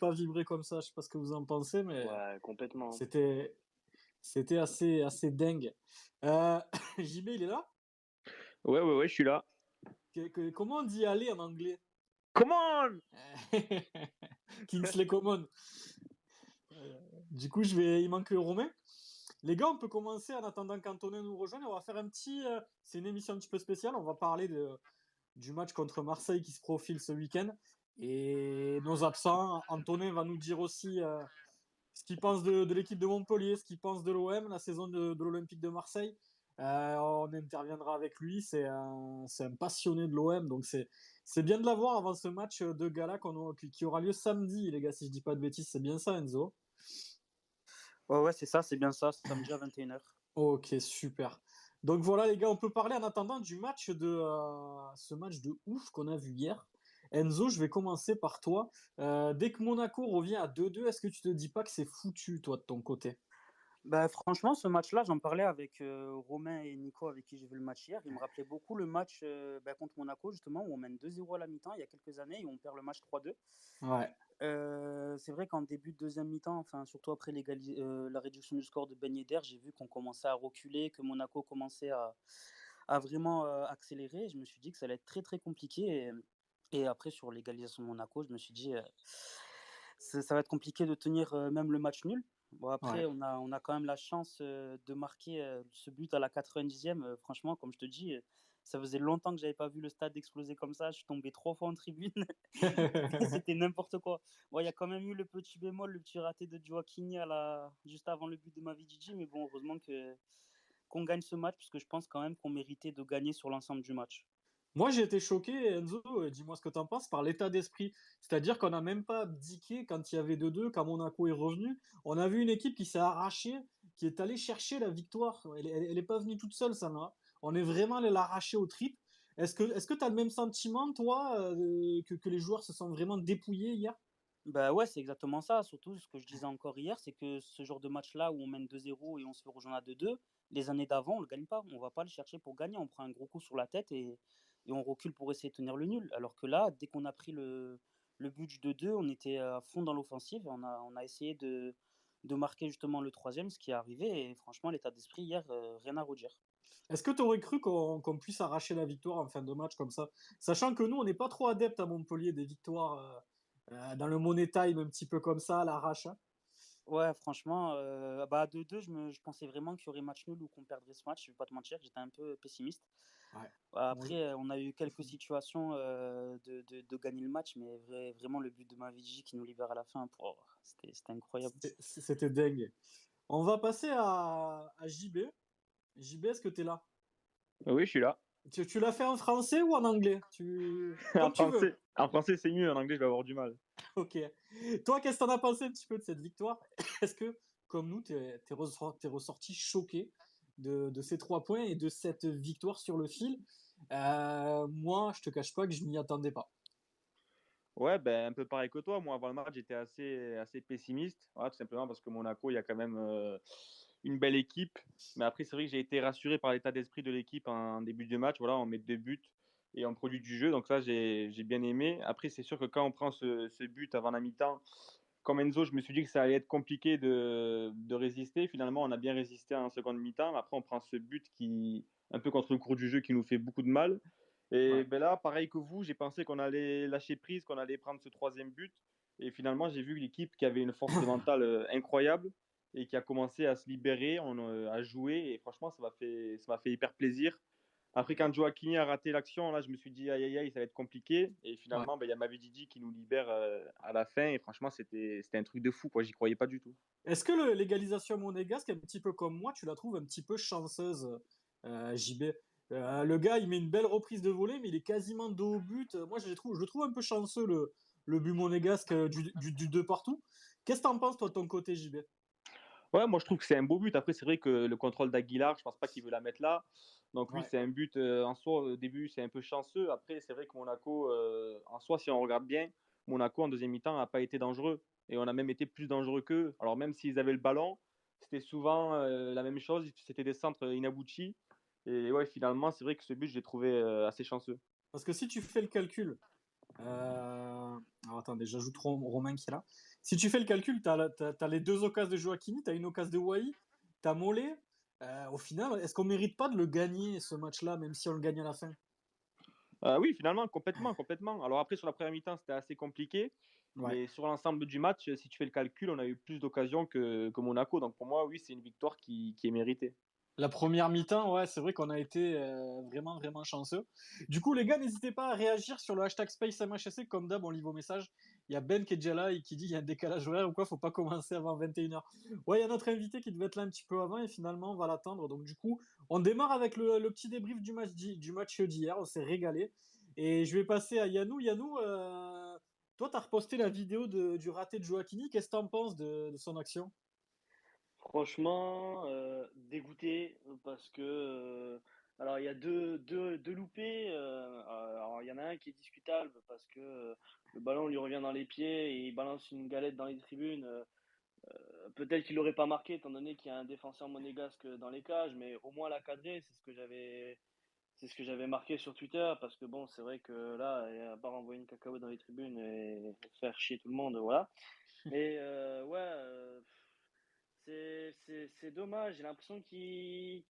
pas vibré comme ça. Je sais pas ce que vous en pensez, mais Ouais, complètement. c'était, c'était assez dingue. Euh, JB, il est là? Ouais, ouais, ouais, je suis là. Comment on dit aller en anglais? Come on! Kingsley Coman. Euh, du coup, il manque Romain. Les gars, on peut commencer en attendant qu'Antonin nous rejoigne. On va faire un petit. C'est une émission un petit peu spéciale. On va parler du match contre Marseille qui se profile ce week-end. Et nos absents, Antonin va nous dire aussi ce qu'il pense de l'équipe de Montpellier, ce qu'il pense de l'OM, la saison de l'Olympique de Marseille. On interviendra avec lui. C'est un passionné de l'OM. Donc c'est bien de l'avoir avant ce match de gala qui aura lieu samedi, les gars, si je dis pas de bêtises. C'est bien ça, Enzo? Ouais, ouais, c'est ça, c'est bien ça, samedi à 21h. Ok, super. Donc voilà, les gars, on peut parler en attendant du match ce match de ouf qu'on a vu hier. Enzo, je vais commencer par toi. Dès que Monaco revient à 2-2, est-ce que tu te dis pas que c'est foutu, toi, de ton côté? Bah, franchement, ce match-là, j'en parlais avec Romain et Nico, avec qui j'ai vu le match hier. Il me rappelait beaucoup le match contre Monaco, justement, où on mène 2-0 à la mi-temps il y a quelques années et on perd le match 3-2. Ouais, C'est vrai qu'en début de deuxième mi-temps, enfin, surtout après la réduction du score de Ben Yedder, j'ai vu qu'on commençait à reculer, que Monaco commençait à vraiment accélérer. Je me suis dit que ça allait être très très compliqué. Et après, sur l'égalisation de Monaco, je me suis dit ça va être compliqué de tenir même le match nul. Bon, après, ouais. on a quand même la chance de marquer ce but à la 90e. Franchement, comme je te dis, ça faisait longtemps que j'avais pas vu le stade exploser comme ça. Je suis tombé 3 fois en tribune. C'était n'importe quoi. Bon, il y a quand même eu le petit bémol, le petit raté de Joaquini juste avant le but de Mavididi. Mais bon, heureusement qu'on gagne ce match, parce que je pense quand même qu'on méritait de gagner sur l'ensemble du match. Moi, j'ai été choqué, Enzo, dis-moi ce que t'en penses, par l'état d'esprit. C'est-à-dire qu'on n'a même pas abdiqué quand il y avait 2-2, quand Monaco est revenu. On a vu une équipe qui s'est arrachée, qui est allée chercher la victoire. Elle est pas venue toute seule, ça, là. On est vraiment allé l'arracher au trip. Est-ce que tu as le même sentiment, toi, que les joueurs se sont vraiment dépouillés hier? Bah ouais, c'est exactement ça. Surtout, ce que je disais encore hier, c'est que ce genre de match-là où on mène 2-0 et on se fait rejoindre à 2-2, les années d'avant, on le gagne pas. On va pas le chercher pour gagner. On prend un gros coup sur la tête et on recule pour essayer de tenir le nul. Alors que là, dès qu'on a pris le but du 2-2, on était à fond dans l'offensive. On a essayé de marquer justement le troisième, ce qui est arrivé. Et franchement, l'état d'esprit hier, rien à redire. Est-ce que tu aurais cru qu'on puisse arracher la victoire en fin de match comme ça? Sachant que nous, on n'est pas trop adeptes à Montpellier des victoires dans le Money Time, un petit peu comme ça, à l'arrache, hein. Ouais, franchement, à 2-2, je pensais vraiment qu'il y aurait match nul ou qu'on perdrait ce match. Je vais pas te mentir, j'étais un peu pessimiste. Ouais. Après, on a eu quelques situations de gagner le match, mais vraiment le but de Mavidi qui nous libère à la fin, c'était incroyable. C'était dingue. On va passer à JB. JB, est-ce que tu es là? Oui, je suis là. Tu l'as fait en français ou en anglais? En Comme tu veux. français, c'est mieux. En anglais, je vais avoir du mal. Ok. Toi, qu'est-ce que t'en as pensé un petit peu de cette victoire? Est-ce que, comme nous, t'es ressorti choqué de ces 3 points et de cette victoire sur le fil? Moi, je te cache pas que je m'y attendais pas. Ouais, ben, un peu pareil que toi. Moi, avant le match, j'étais assez pessimiste. Voilà, tout simplement parce que Monaco, il y a quand même une belle équipe. Mais après, c'est vrai que j'ai été rassuré par l'état d'esprit de l'équipe en début de match. Voilà, on met 2 buts et on produit du jeu. Donc ça, j'ai bien aimé. Après, c'est sûr que quand on prend ce but avant la mi-temps, comme Enzo, je me suis dit que ça allait être compliqué de résister. Finalement, on a bien résisté en seconde mi-temps. Après, on prend ce but qui, un peu contre le cours du jeu, qui nous fait beaucoup de mal. Et Ouais. ben là, pareil que vous, j'ai pensé qu'on allait lâcher prise, qu'on allait prendre ce troisième but. Et finalement, j'ai vu l'équipe qui avait une force de mentale incroyable et qui a commencé à se libérer, à jouer. Et franchement, ça m'a fait hyper plaisir. Après, quand Joaquini a raté l'action, là, je me suis dit, aïe, aïe, aïe, ça va être compliqué. Et Ouais. finalement, ben, il y a Mavididi qui nous libère à la fin. Et franchement, c'était un truc de fou, quoi. J'y croyais pas du tout. Est-ce que l'égalisation monégasque, un petit peu comme moi, tu la trouves un petit peu chanceuse, JB? Le gars, il met une belle reprise de volée, mais il est quasiment dos au but. Moi, je le trouve un peu chanceux, le but monégasque du 2 partout. Qu'est-ce que t'en penses, toi, de ton côté, JB? Ouais, moi je trouve que c'est un beau but. Après, c'est vrai que le contrôle d'Aguilar, je pense pas qu'il veut la mettre là. Donc oui, Ouais. c'est un but en soi, au début, c'est un peu chanceux. Après, c'est vrai que Monaco, en soi, si on regarde bien, Monaco en deuxième mi-temps n'a pas été dangereux. Et on a même été plus dangereux qu'eux. Alors même s'ils avaient le ballon, c'était souvent la même chose. C'était des centres inaboutis. Et ouais, finalement, c'est vrai que ce but, je l'ai trouvé assez chanceux. Parce que si tu fais le calcul, Alors attendez, j'ajoute Romain qui est là. Si tu fais le calcul, tu as les deux occasions de Joaquini, tu as une occasion de Wai, tu as Mollet. Au final, est-ce qu'on mérite pas de le gagner ce match-là, même si on le gagne à la fin? Oui, finalement, complètement. Alors après, sur la première mi-temps, c'était assez compliqué. Ouais. Mais sur l'ensemble du match, si tu fais le calcul, on a eu plus d'occasions que Monaco. Donc pour moi, oui, c'est une victoire qui est méritée. La première mi-temps, ouais, c'est vrai qu'on a été vraiment, vraiment chanceux. Du coup, les gars, n'hésitez pas à réagir sur le hashtag SpaceMHSC. Comme d'hab, on lit vos messages. Il y a Ben qui est déjà là et qui dit il y a un décalage horaire ou quoi, faut pas commencer avant 21h. Ouais, il y a notre invité qui devait être là un petit peu avant et finalement, on va l'attendre. Donc, du coup, on démarre avec le petit débrief du match d'hier. On s'est régalé. Et je vais passer à Yanou. Yanou, toi, tu as reposté la vidéo du raté de Joaquini. Qu'est-ce que tu en penses de son action? Franchement, dégoûté parce que alors il y a deux loupés. Alors il y en a un qui est discutable parce que le ballon lui revient dans les pieds et il balance une galette dans les tribunes. Peut-être qu'il l'aurait pas marqué étant donné qu'il y a un défenseur monégasque dans les cages, mais au moins la cadrer, c'est ce que j'avais marqué sur Twitter parce que bon, c'est vrai que là, il a pas renvoyer une cacahuète dans les tribunes et faire chier tout le monde, voilà. Mais ouais, c'est dommage. J'ai l'impression qu'il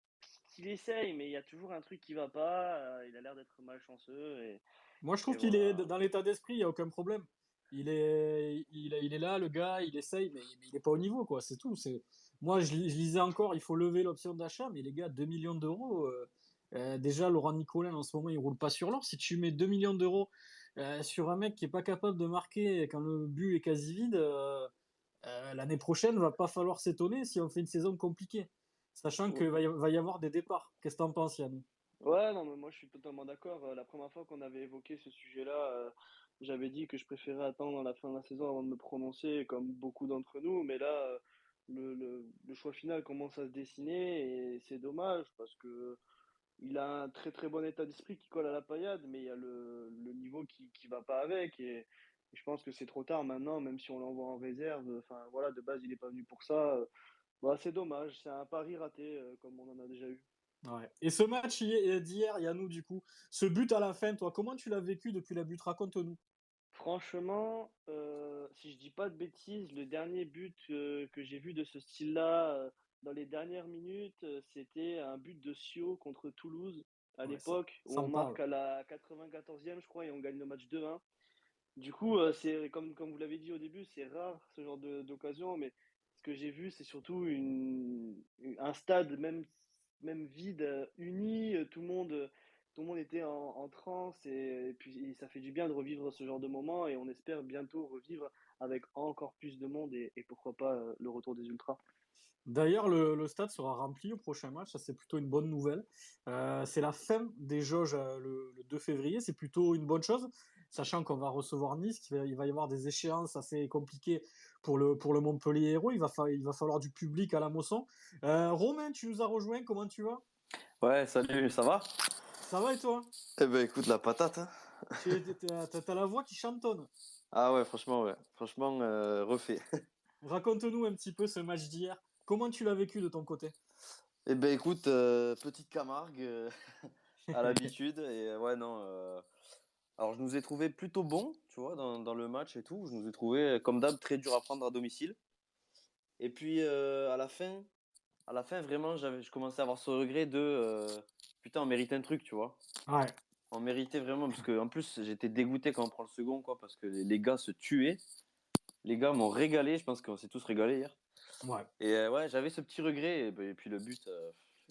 essaye, mais il y a toujours un truc qui va pas. Il a l'air d'être malchanceux Moi, je et trouve qu'il est voilà. dans l'état d'esprit, il n'y a aucun problème. Il est là, le gars, il essaye, mais il n'est pas au niveau, quoi. C'est tout. Moi, je lisais encore, il faut lever l'option d'achat, mais les gars, 2 millions d'euros. Déjà, Laurent Nicolin, en ce moment, il roule pas sur l'or. Si tu mets 2 millions d'euros sur un mec qui est pas capable de marquer quand le but est quasi vide, l'année prochaine, va pas falloir s'étonner si on fait une saison compliquée. Sachant qu'il va y avoir des départs. Qu'est-ce que t'en penses, Yann? Ouais, non, mais moi je suis totalement d'accord. La première fois qu'on avait évoqué ce sujet-là, j'avais dit que je préférais attendre la fin de la saison avant de me prononcer, comme beaucoup d'entre nous. Mais là, le choix final commence à se dessiner et c'est dommage parce que il a un très très bon état d'esprit qui colle à la paillade, mais il y a le niveau qui va pas avec. Et je pense que c'est trop tard maintenant, même si on l'envoie en réserve. Enfin voilà, de base il est pas venu pour ça. Bah, c'est dommage, c'est un pari raté, comme on en a déjà eu. Ouais. Et ce match d'hier, Yannou, du coup, ce but à la fin, toi, comment tu l'as vécu depuis la but? Raconte-nous. Franchement, si je dis pas de bêtises, le dernier but que j'ai vu de ce style-là dans les dernières minutes, c'était un but de Sio contre Toulouse à Ouais, l'époque où ça on me parle. marque à la 94e, je crois, et on gagne le match 2-1. Du coup, c'est comme vous l'avez dit au début, c'est rare ce genre d'occasion, mais ce que j'ai vu, c'est surtout un stade même vide, uni, tout le monde était en transe et puis ça fait du bien de revivre ce genre de moment et on espère bientôt revivre avec encore plus de monde et pourquoi pas le retour des ultras. D'ailleurs, le stade sera rempli au prochain match, ça c'est plutôt une bonne nouvelle. C'est la fin des jauges le 2 février, c'est plutôt une bonne chose, sachant qu'on va recevoir Nice, il va y avoir des échéances assez compliquées pour le Montpellier Hérault, il va falloir du public à la Mosson. Romain, tu nous as rejoint, comment tu vas? Ouais, salut, ça va? Ça va et toi? Eh ben écoute, la patate, hein. T'as la voix qui chantonne. Ah ouais, franchement, ouais. Franchement, refait. Raconte-nous un petit peu ce match d'hier. Comment tu l'as vécu de ton côté? Eh ben écoute, petite Camargue, à l'habitude. Et ouais, non. Alors, je nous ai trouvé plutôt bons, tu vois, dans le match et tout. Je nous ai trouvé, comme d'hab, très dur à prendre à domicile. Et puis, à la fin, vraiment, je commençais à avoir ce regret de putain, on méritait un truc, tu vois. Ouais, On méritait vraiment, parce que en plus, j'étais dégoûté quand on prend le second, quoi, parce que les gars se tuaient. Les gars m'ont régalé, je pense qu'on s'est tous régalés hier. ouais. Et ouais, j'avais ce petit regret. Et puis le but,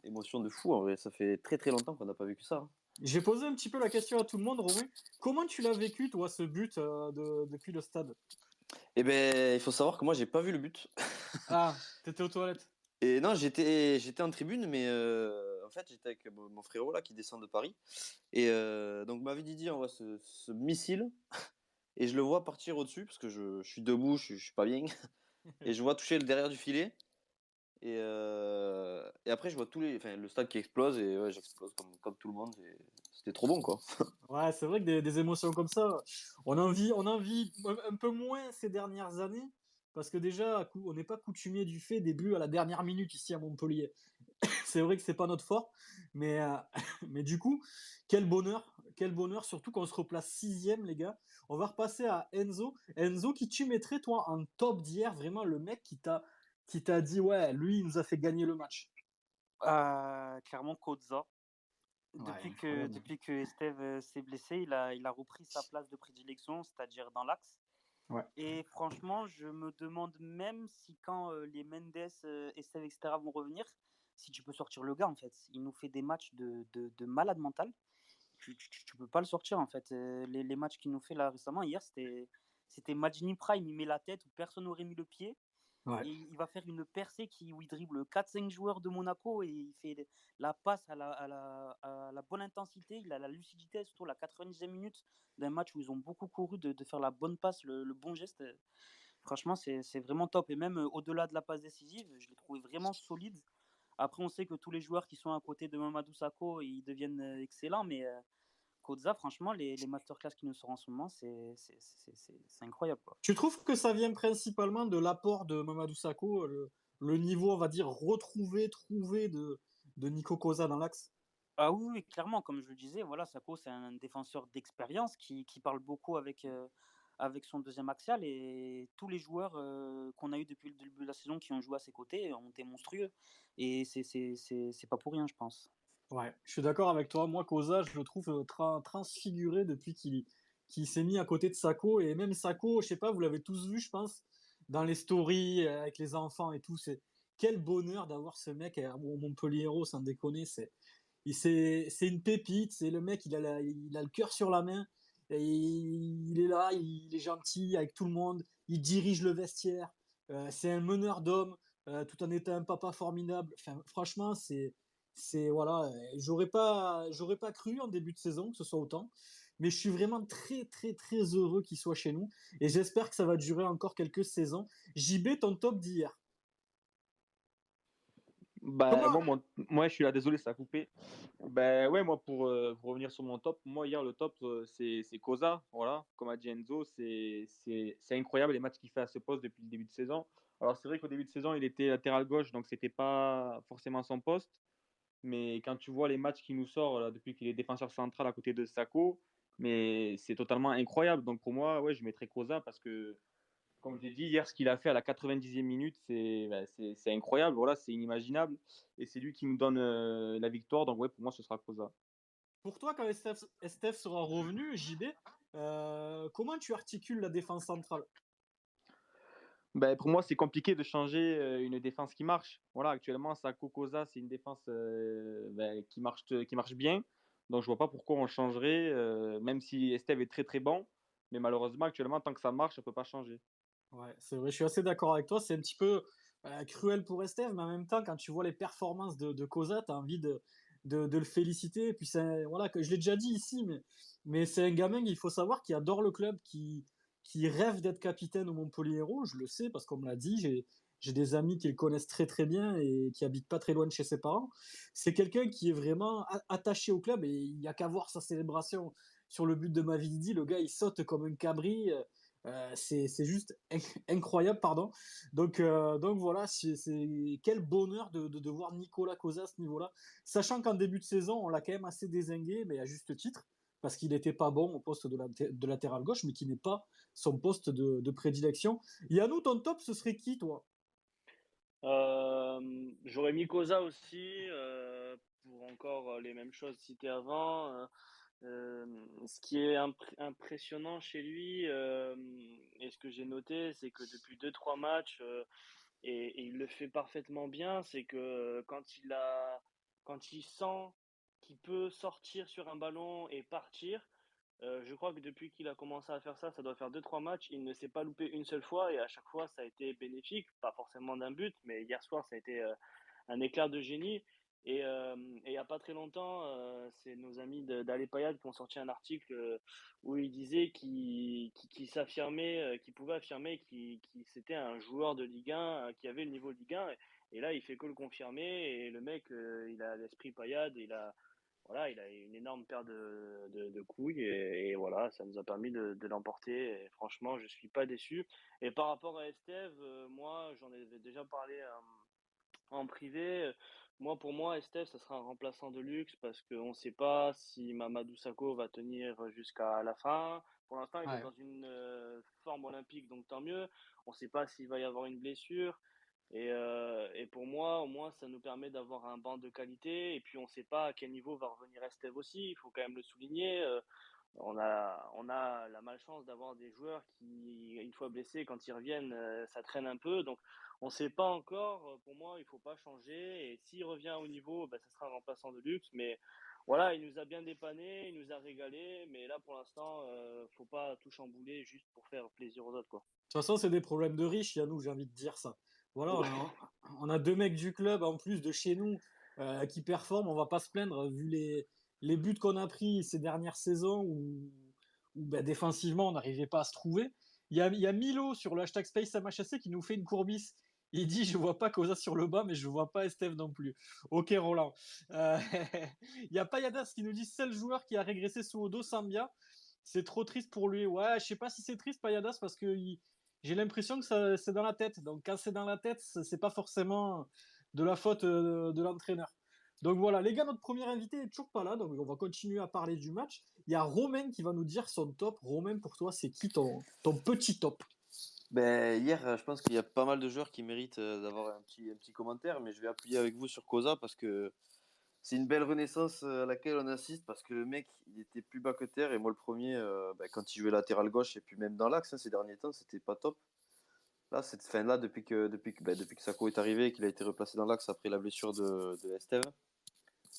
émotion de fou en vrai. Ça fait très très longtemps qu'on n'a pas vécu ça, hein. J'ai posé un petit peu la question à tout le monde, Romain. Comment tu l'as vécu, toi, ce but depuis le stade? Et ben, il faut savoir que moi, j'ai pas vu le but. Ah, t'étais aux toilettes. Et non, j'étais en tribune, mais en fait, j'étais avec mon frérot là qui descend de Paris. Et donc, ma vie Didier envoie ce missile et je le vois partir au-dessus parce que je suis debout, je suis pas bien. Et je vois toucher le derrière du filet. Et après, je vois enfin, le stade qui explose et ouais, j'explose comme tout le monde. C'était trop bon, quoi. Ouais, c'est vrai que des émotions comme ça, on en vit un peu moins ces dernières années, parce que déjà, on n'est pas coutumier du fait des buts à la dernière minute ici à Montpellier. c'est vrai que c'est pas notre fort, mais, mais du coup, quel bonheur, surtout qu'on se replace sixième, les gars. On va repasser à Enzo. Enzo, qui tu mettrais, toi, en top d'hier, vraiment le mec qui t'a dit, ouais, lui, il nous a fait gagner le match. Clairement, Koza. Ouais, incroyable. Depuis que Esteve s'est blessé, il a repris sa place de prédilection, c'est-à-dire dans l'axe. Ouais. Et franchement, je me demande même si quand les Mendes, Esteve, etc. vont revenir, si tu peux sortir le gars, en fait. Il nous fait des matchs de malade mental. Tu peux pas le sortir, en fait. Les matchs qu'il nous fait là récemment, hier, c'était Majini Prime, il met la tête où personne n'aurait mis le pied. Ouais. Et il va faire une percée où il dribble 4-5 joueurs de Monaco et il fait la passe à la bonne intensité, il a la lucidité, surtout la 90e minute d'un match où ils ont beaucoup couru, de faire la bonne passe, le bon geste. Franchement, c'est vraiment top. Et même au-delà de la passe décisive, je l'ai trouvé vraiment solide. Après, on sait que tous les joueurs qui sont à côté de Mamadou Sakho, ils deviennent excellents, mais Koza, franchement, les masterclass qui nous sortent en ce moment, c'est incroyable, quoi. Tu trouves que ça vient principalement de l'apport de Mamadou Sakho, le niveau, on va dire, trouvé de Nico Koza dans l'axe? Ah oui, oui, clairement, comme je le disais, voilà, Sakho, c'est un défenseur d'expérience qui parle beaucoup avec son deuxième axial et tous les joueurs qu'on a eu depuis le début de la saison qui ont joué à ses côtés ont été monstrueux. Et c'est pas pour rien, je pense. Ouais, je suis d'accord avec toi. Moi, Koza, je le trouve transfiguré depuis qu'il s'est mis à côté de Sako. Et même Sako, je sais pas, vous l'avez tous vu, je pense, dans les stories avec les enfants et tout. Quel bonheur d'avoir ce mec au Montpellier, sans déconner. C'est une pépite. C'est le mec, il a le cœur sur la main. Et il est là, il est gentil avec tout le monde. Il dirige le vestiaire. C'est un meneur d'hommes, tout en étant un papa formidable. Enfin, franchement, voilà, j'aurais pas cru en début de saison que ce soit autant, mais je suis vraiment très très très heureux qu'il soit chez nous et j'espère que ça va durer encore quelques saisons. JB, ton top d'hier. Bah, Comment? moi, je suis là, désolé, ça a coupé. Ben ouais, moi, pour revenir sur mon top, moi, hier, le top, c'est Koza. Voilà, comme a dit Enzo, c'est incroyable les matchs qu'il fait à ce poste depuis le début de saison. Alors, c'est vrai qu'au début de saison, il était latéral gauche, donc c'était pas forcément son poste. Mais quand tu vois les matchs qu'il nous sort là, depuis qu'il est défenseur central à côté de Sako, mais c'est totalement incroyable. Donc pour moi, ouais, je mettrais Koza parce que, comme j'ai dit hier, ce qu'il a fait à la 90e minute, c'est incroyable. Voilà, c'est inimaginable. Et c'est lui qui nous donne la victoire. Donc ouais, pour moi, ce sera Koza. Pour toi, quand Estef sera revenu, JB, comment tu articules la défense centrale? Ben, pour moi, c'est compliqué de changer une défense qui marche. Voilà, actuellement, Sako Koza, c'est une défense qui marche bien. Donc, je vois pas pourquoi on changerait, même si Esteve est très très bon. Mais malheureusement, actuellement, tant que ça marche, on peut pas changer. Ouais, c'est vrai, je suis assez d'accord avec toi. C'est un petit peu cruel pour Esteve, mais en même temps, quand tu vois les performances de Koza, tu as envie de le féliciter. Et puis, voilà, que je l'ai déjà dit ici, mais c'est un gamin, il faut savoir, qui adore le club, qui rêve d'être capitaine au Montpellier Hérault. Je le sais parce qu'on me l'a dit. J'ai des amis qui le connaissent très très bien et qui habitent pas très loin de chez ses parents. C'est quelqu'un qui est vraiment attaché au club et il n'y a qu'à voir sa célébration sur le but de Mavidi. Le gars, il saute comme un cabri. C'est juste incroyable, pardon. Donc voilà, quel bonheur de voir Nicolas Cosa à ce niveau-là. Sachant qu'en début de saison, on l'a quand même assez dézingué, mais à juste titre, parce qu'il n'était pas bon au poste de latéral gauche, mais qui n'est pas son poste de prédilection. Yannou, ton top, ce serait qui, toi? J'aurais mis Koza aussi, pour encore les mêmes choses citées avant. Ce qui est impressionnant chez lui, et ce que j'ai noté, c'est que depuis deux trois matchs, et il le fait parfaitement bien, c'est que quand il sent qu'il peut sortir sur un ballon et partir, je crois que depuis qu'il a commencé à faire ça, ça doit faire deux trois matchs, il ne s'est pas loupé une seule fois et à chaque fois ça a été bénéfique, pas forcément d'un but, mais hier soir ça a été un éclair de génie. Et il n'y a pas très longtemps, c'est nos amis d'Ale Payad qui ont sorti un article où ils disaient qu'il s'affirmait, qu'il pouvait affirmer qu'il c'était un joueur de Ligue 1, qui avait le niveau de Ligue 1. Et là, il fait que le confirmer. Et le mec, il a l'esprit Payad, voilà, il a une énorme paire de couilles. Et voilà, ça nous a permis de l'emporter. Et franchement, je suis pas déçu. Et par rapport à Estève, moi, j'en avais déjà parlé en privé. Moi, pour moi, Esteve, ça sera un remplaçant de luxe parce qu'on ne sait pas si Mamadou Sakho va tenir jusqu'à la fin. Pour l'instant, il est Ouais. dans une forme olympique, donc tant mieux. On ne sait pas s'il va y avoir une blessure. Et pour moi, au moins, ça nous permet d'avoir un banc de qualité. Et puis, on ne sait pas à quel niveau va revenir Esteve aussi. Il faut quand même le souligner. On a la malchance d'avoir des joueurs qui, une fois blessés, quand ils reviennent, ça traîne un peu. Donc, on ne sait pas encore. Pour moi, il ne faut pas changer. Et s'il revient au niveau, ben, ça sera un remplaçant de luxe. Mais voilà, il nous a bien dépanné, il nous a régalé. Mais là, pour l'instant, il ne faut pas tout chambouler juste pour faire plaisir aux autres, quoi. De toute façon, c'est des problèmes de riches, Yannou, j'ai envie de dire ça. Voilà, Ouais. on a deux mecs du club en plus de chez nous qui performent, on va pas se plaindre vu les buts qu'on a pris ces dernières saisons où ben, défensivement on n'arrivait pas à se trouver. Il y a Milo sur le hashtag SpaceMHSC qui nous fait une courbisse. Il dit je vois pas Cosa sur le bas, mais je vois pas Esteve non plus. Ok Roland. Euh, Il y a Payadas qui nous dit seul joueur qui a régressé sous Odo Sambia. C'est trop triste pour lui. Ouais, je sais pas si c'est triste Payadas parce que j'ai l'impression que c'est dans la tête. Donc quand c'est dans la tête, c'est pas forcément de la faute de l'entraîneur. Donc voilà, les gars, notre premier invité est toujours pas là, donc on va continuer à parler du match. Il y a Romain qui va nous dire son top. Romain, pour toi, c'est qui ton petit top? Ben, hier, je pense qu'il y a pas mal de joueurs qui méritent d'avoir un petit commentaire, mais je vais appuyer avec vous sur Cosa parce que c'est une belle renaissance à laquelle on assiste parce que le mec, il était plus bas que terre et moi le premier, ben, quand il jouait latéral gauche et puis même dans l'axe, hein, ces derniers temps, c'était pas top. Là, cette fin là, depuis que Sako est arrivé et qu'il a été replacé dans l'axe après la blessure de Esteve,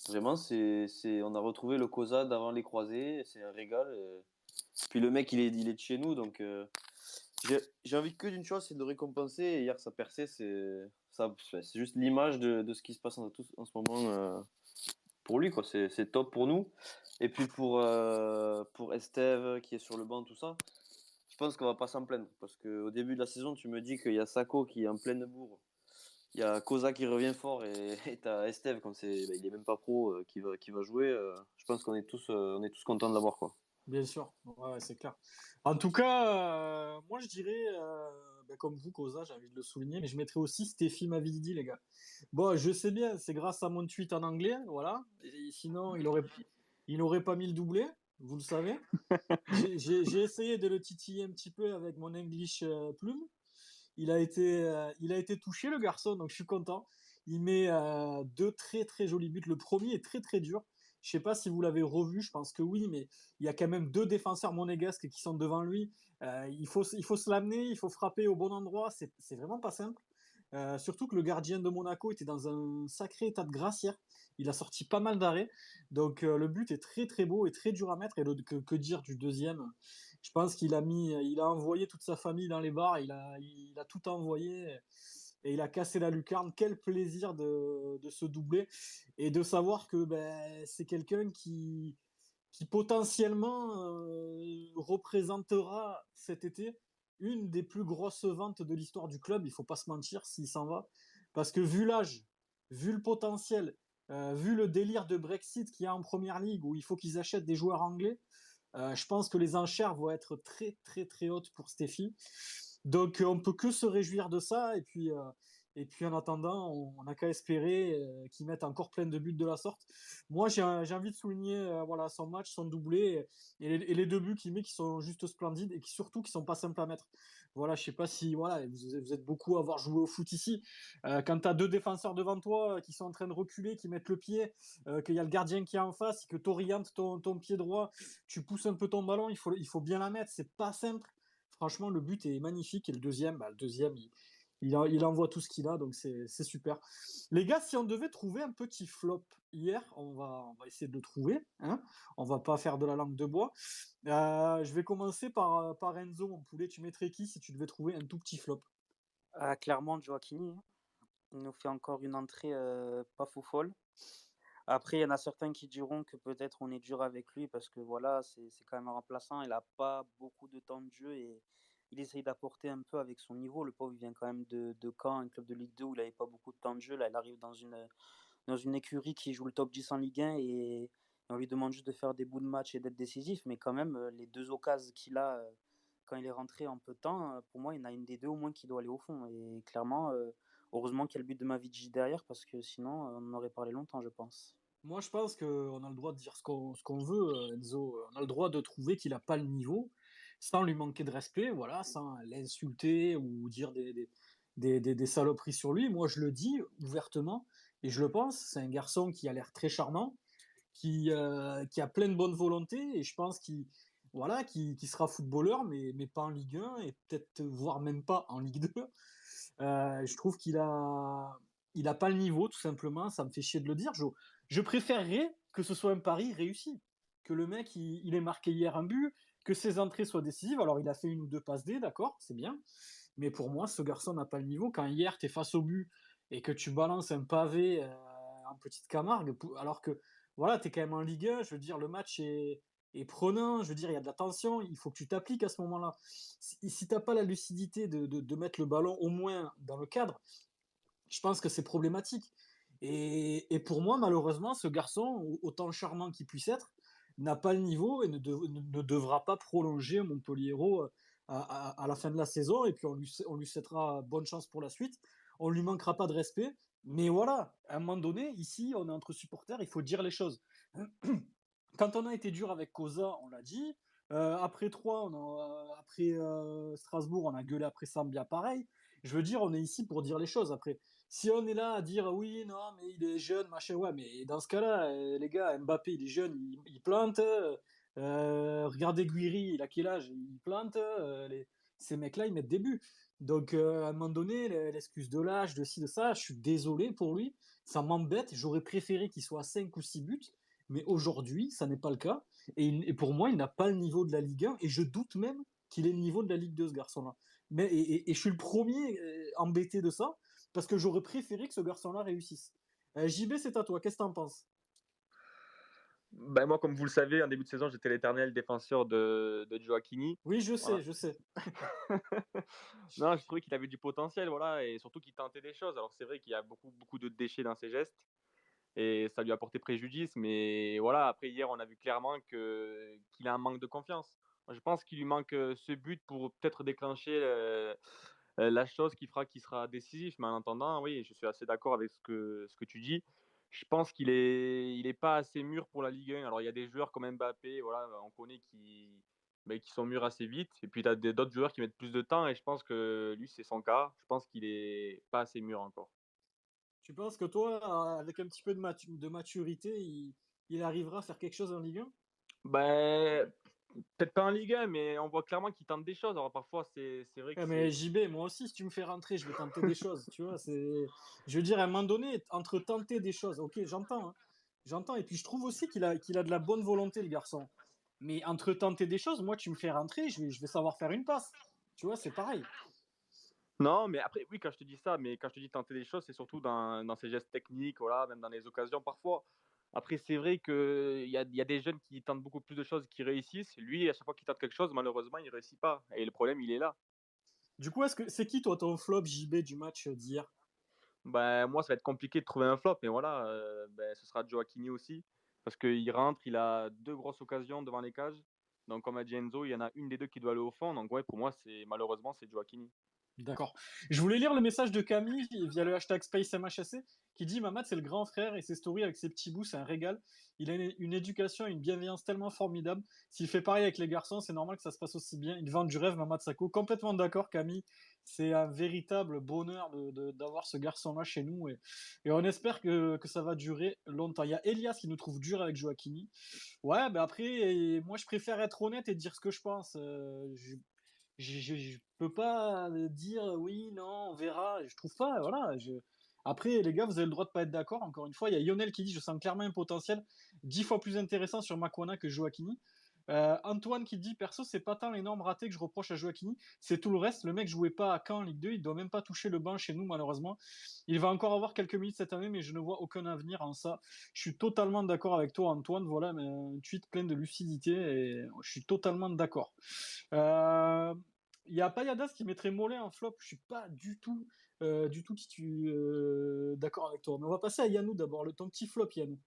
vraiment, on a retrouvé le Cosa d'avant les croisés, c'est un régal. Puis le mec, il est de chez nous, donc j'ai envie que d'une chose, c'est de récompenser. Et hier, ça perçait, c'est juste l'image de ce qui se passe en ce moment pour lui, quoi. C'est top pour nous. Et puis pour Esteve qui est sur le banc, tout ça, je pense qu'on va pas s'en plaindre. Parce qu'au début de la saison, tu me dis qu'il y a Sako qui est en pleine bourre. Il y a Koza qui revient fort et t'as Esteve, quand il est même pas pro, qui va jouer. Je pense qu'on est tous contents de l'avoir, quoi. Bien sûr, ouais, c'est clair. En tout cas, moi je dirais, ben, comme vous, Cosa, j'ai envie de le souligner, mais je mettrais aussi Steffi Mavididi, les gars. Bon, je sais bien, c'est grâce à mon tweet en anglais, voilà. Et sinon, il aurait pas mis le doublé, vous le savez. J'ai essayé de le titiller un petit peu avec mon English plume. Il a été touché, le garçon, donc je suis content. Il met deux très très jolis buts. Le premier est très très dur. Je sais pas si vous l'avez revu, je pense que oui, mais il y a quand même deux défenseurs monégasques qui sont devant lui. Il faut se l'amener, il faut frapper au bon endroit. C'est vraiment pas simple. Surtout que le gardien de Monaco était dans un sacré état de grâce hier. Il a sorti pas mal d'arrêts. Donc le but est très très beau et très dur à mettre. Et que dire du deuxième? Je pense il a envoyé toute sa famille dans les bars. Il a tout envoyé et il a cassé la lucarne. Quel plaisir de se doubler et de savoir que ben, c'est quelqu'un qui potentiellement représentera cet été une des plus grosses ventes de l'histoire du club. Il faut pas se mentir s'il s'en va. Parce que vu l'âge, vu le potentiel, vu le délire de Brexit qu'il y a en première ligue où il faut qu'ils achètent des joueurs anglais, je pense que les enchères vont être très très très hautes pour Steffi. Donc on peut que se réjouir de ça et puis en attendant, on n'a qu'à espérer qu'ils mettent encore plein de buts de la sorte. Moi, j'ai envie de souligner voilà, son match, son doublé et les deux buts qu'il met qui sont juste splendides et surtout qui sont pas simples à mettre. Voilà, je sais pas si voilà, vous êtes beaucoup à avoir joué au foot ici. Quand tu as deux défenseurs devant toi qui sont en train de reculer, qui mettent le pied, qu'il y a le gardien qui est en face, que tu orientes ton pied droit, tu pousses un peu ton ballon, il faut bien la mettre. C'est pas simple. Franchement, le but est magnifique et le deuxième, il envoie tout ce qu'il a, donc c'est super. Les gars, si on devait trouver un petit flop hier, on va essayer de le trouver. Hein, on va pas faire de la langue de bois. Je vais commencer par Enzo, mon poulet. Tu mettrais qui si tu devais trouver un tout petit flop? Clairement, Joaquini, hein. Il nous fait encore une entrée pas fou folle. Après, il y en a certains qui diront que peut-être on est dur avec lui parce que voilà, c'est quand même un remplaçant. Il n'a pas beaucoup de temps de jeu et il essaye d'apporter un peu avec son niveau. Le pauvre, il vient quand même de Caen, un club de Ligue 2 où il n'avait pas beaucoup de temps de jeu. Là, il arrive dans une écurie qui joue le top 10 en Ligue 1 et on lui demande juste de faire des bouts de match et d'être décisif. Mais quand même, les deux occasions qu'il a quand il est rentré en peu de temps, pour moi, il y en a une des deux au moins qui doit aller au fond. Et clairement, Heureusement qu'il y a le but de Mavidji derrière parce que sinon on en aurait parlé longtemps, je pense. Moi, je pense qu'on a le droit de dire ce qu'on veut, Enzo. On a le droit de trouver qu'il n'a pas le niveau, sans lui manquer de respect, voilà, sans l'insulter ou dire des saloperies sur lui. Moi, je le dis ouvertement et je le pense. C'est un garçon qui a l'air très charmant, qui a plein de bonne volonté et je pense qu'il voilà, qui sera footballeur, mais pas en Ligue 1 et peut-être voire même pas en Ligue 2. Je trouve il a pas le niveau, tout simplement. Ça me fait chier de le dire. Je préférerais que ce soit un pari réussi, que le mec il ait marqué hier un but, que ses entrées soient décisives. Alors il a fait une ou deux passes D, d'accord, c'est bien. Mais pour moi, ce garçon n'a pas le niveau. Quand hier tu es face au but et que tu balances un pavé en petite Camargue, alors que voilà, tu es quand même en Ligue 1, je veux dire, le match est prenant, je veux dire, il y a de la tension, il faut que tu t'appliques à ce moment-là. Si t'as pas la lucidité de mettre le ballon au moins dans le cadre, je pense que c'est problématique. Et pour moi, malheureusement, ce garçon, autant charmant qu'il puisse être, n'a pas le niveau et ne devra pas prolonger Montpellier à la fin de la saison. Et puis on lui souhaitera bonne chance pour la suite. On lui manquera pas de respect. Mais voilà, à un moment donné, ici, on est entre supporters, il faut dire les choses. Quand on a été dur avec Cosa, on l'a dit. Après 3, après Strasbourg, on a gueulé après Sambia, pareil. Je veux dire, on est ici pour dire les choses. Après, si on est là à dire oui, non, mais il est jeune, machin, ouais, mais dans ce cas-là, les gars, Mbappé, il est jeune, il plante. Regardez Guiri, il a quel âge? Il plante. Ces mecs-là, ils mettent des buts. Donc, à un moment donné, l'excuse de l'âge, de ci, de ça, je suis désolé pour lui. Ça m'embête. J'aurais préféré qu'il soit à 5 ou 6 buts. Mais aujourd'hui, ça n'est pas le cas. Et pour moi, il n'a pas le niveau de la Ligue 1. Et je doute même qu'il ait le niveau de la Ligue 2, ce garçon-là. Et je suis le premier embêté de ça, parce que j'aurais préféré que ce garçon-là réussisse. JB, c'est à toi. Qu'est-ce que t'en penses? Ben, moi, comme vous le savez, en début de saison, j'étais l'éternel défenseur de Gioacchini. Oui, je Voilà. sais, je sais. Non, je trouvais qu'il avait du potentiel, voilà, et surtout qu'il tentait des choses. Alors, c'est vrai qu'il y a beaucoup, beaucoup de déchets dans ses gestes, et ça lui a porté préjudice. Mais voilà, après, hier, on a vu clairement qu'il a un manque de confiance. Moi, je pense qu'il lui manque ce but pour peut-être déclencher la chose qui fera qu'il sera décisif. Mais en attendant, oui, je suis assez d'accord avec ce que tu dis. Je pense qu'il est pas assez mûr pour la Ligue 1. Alors, il y a des joueurs comme Mbappé, voilà, on connaît qui sont mûrs assez vite. Et puis, tu as d'autres joueurs qui mettent plus de temps. Et je pense que lui, c'est son cas. Je pense qu'il est pas assez mûr encore. Tu penses que toi, avec un petit peu de maturité, il arrivera à faire quelque chose en Ligue 1? Ben, peut-être pas en Ligue 1, mais on voit clairement qu'il tente des choses. Alors, parfois, c'est vrai que Ouais, mais c'est. JB, moi aussi, si tu me fais rentrer, je vais tenter des choses. Tu vois, je veux dire, à un moment donné, entre tenter des choses, ok, j'entends, hein, j'entends. Et puis, je trouve aussi qu'il a de la bonne volonté, le garçon. Mais entre tenter des choses, moi, tu me fais rentrer, je vais savoir faire une passe. Tu vois, c'est pareil. Non, mais après, oui, quand je te dis ça, mais quand je te dis tenter des choses, c'est surtout dans ses gestes techniques, voilà, même dans les occasions parfois. Après, c'est vrai qu'il y a des jeunes qui tentent beaucoup plus de choses, qui réussissent. Lui, à chaque fois qu'il tente quelque chose, malheureusement, il ne réussit pas. Et le problème, il est là. Du coup, c'est qui, toi, ton flop JB du match d'hier? Ben, moi, ça va être compliqué de trouver un flop, mais voilà, ben, ce sera Gioacchini aussi. Parce qu'il rentre, il a deux grosses occasions devant les cages. Donc, comme a dit Enzo, il y en a une des deux qui doit aller au fond. Donc, ouais, pour moi, malheureusement, c'est Gioacchini. D'accord. Je voulais lire le message de Camille via le hashtag SpaceMHSC qui dit Mamad, c'est le grand frère et ses stories avec ses petits bouts, c'est un régal. Il a une éducation et une bienveillance tellement formidable. S'il fait pareil avec les garçons, c'est normal que ça se passe aussi bien. Il vend du rêve, Mamad Sako. Complètement d'accord, Camille. C'est un véritable bonheur d'avoir ce garçon-là chez nous et on espère que ça va durer longtemps. Il y a Elias qui nous trouve dur avec Joaquini. Ouais, ben après, moi je préfère être honnête et dire ce que je pense. Je peux pas dire oui, non, on verra. Je trouve pas, voilà. Après, les gars, vous avez le droit de pas être d'accord. Encore une fois, il y a Lionel qui dit je sens clairement un potentiel 10 fois plus intéressant sur Makwana que Joaquini. Antoine qui dit perso, c'est pas tant l'énorme raté que je reproche à Joaquini, c'est tout le reste. Le mec jouait pas à Caen en Ligue 2, il doit même pas toucher le banc chez nous, malheureusement. Il va encore avoir quelques minutes cette année, mais je ne vois aucun avenir en ça. Je suis totalement d'accord avec toi, Antoine. Voilà, mais un tweet plein de lucidité et je suis totalement d'accord. Il y a Payadas qui mettrait Mollet en flop. Je suis pas du tout d'accord avec toi. Mais on va passer à Yannou d'abord. Ton petit flop, Yannou.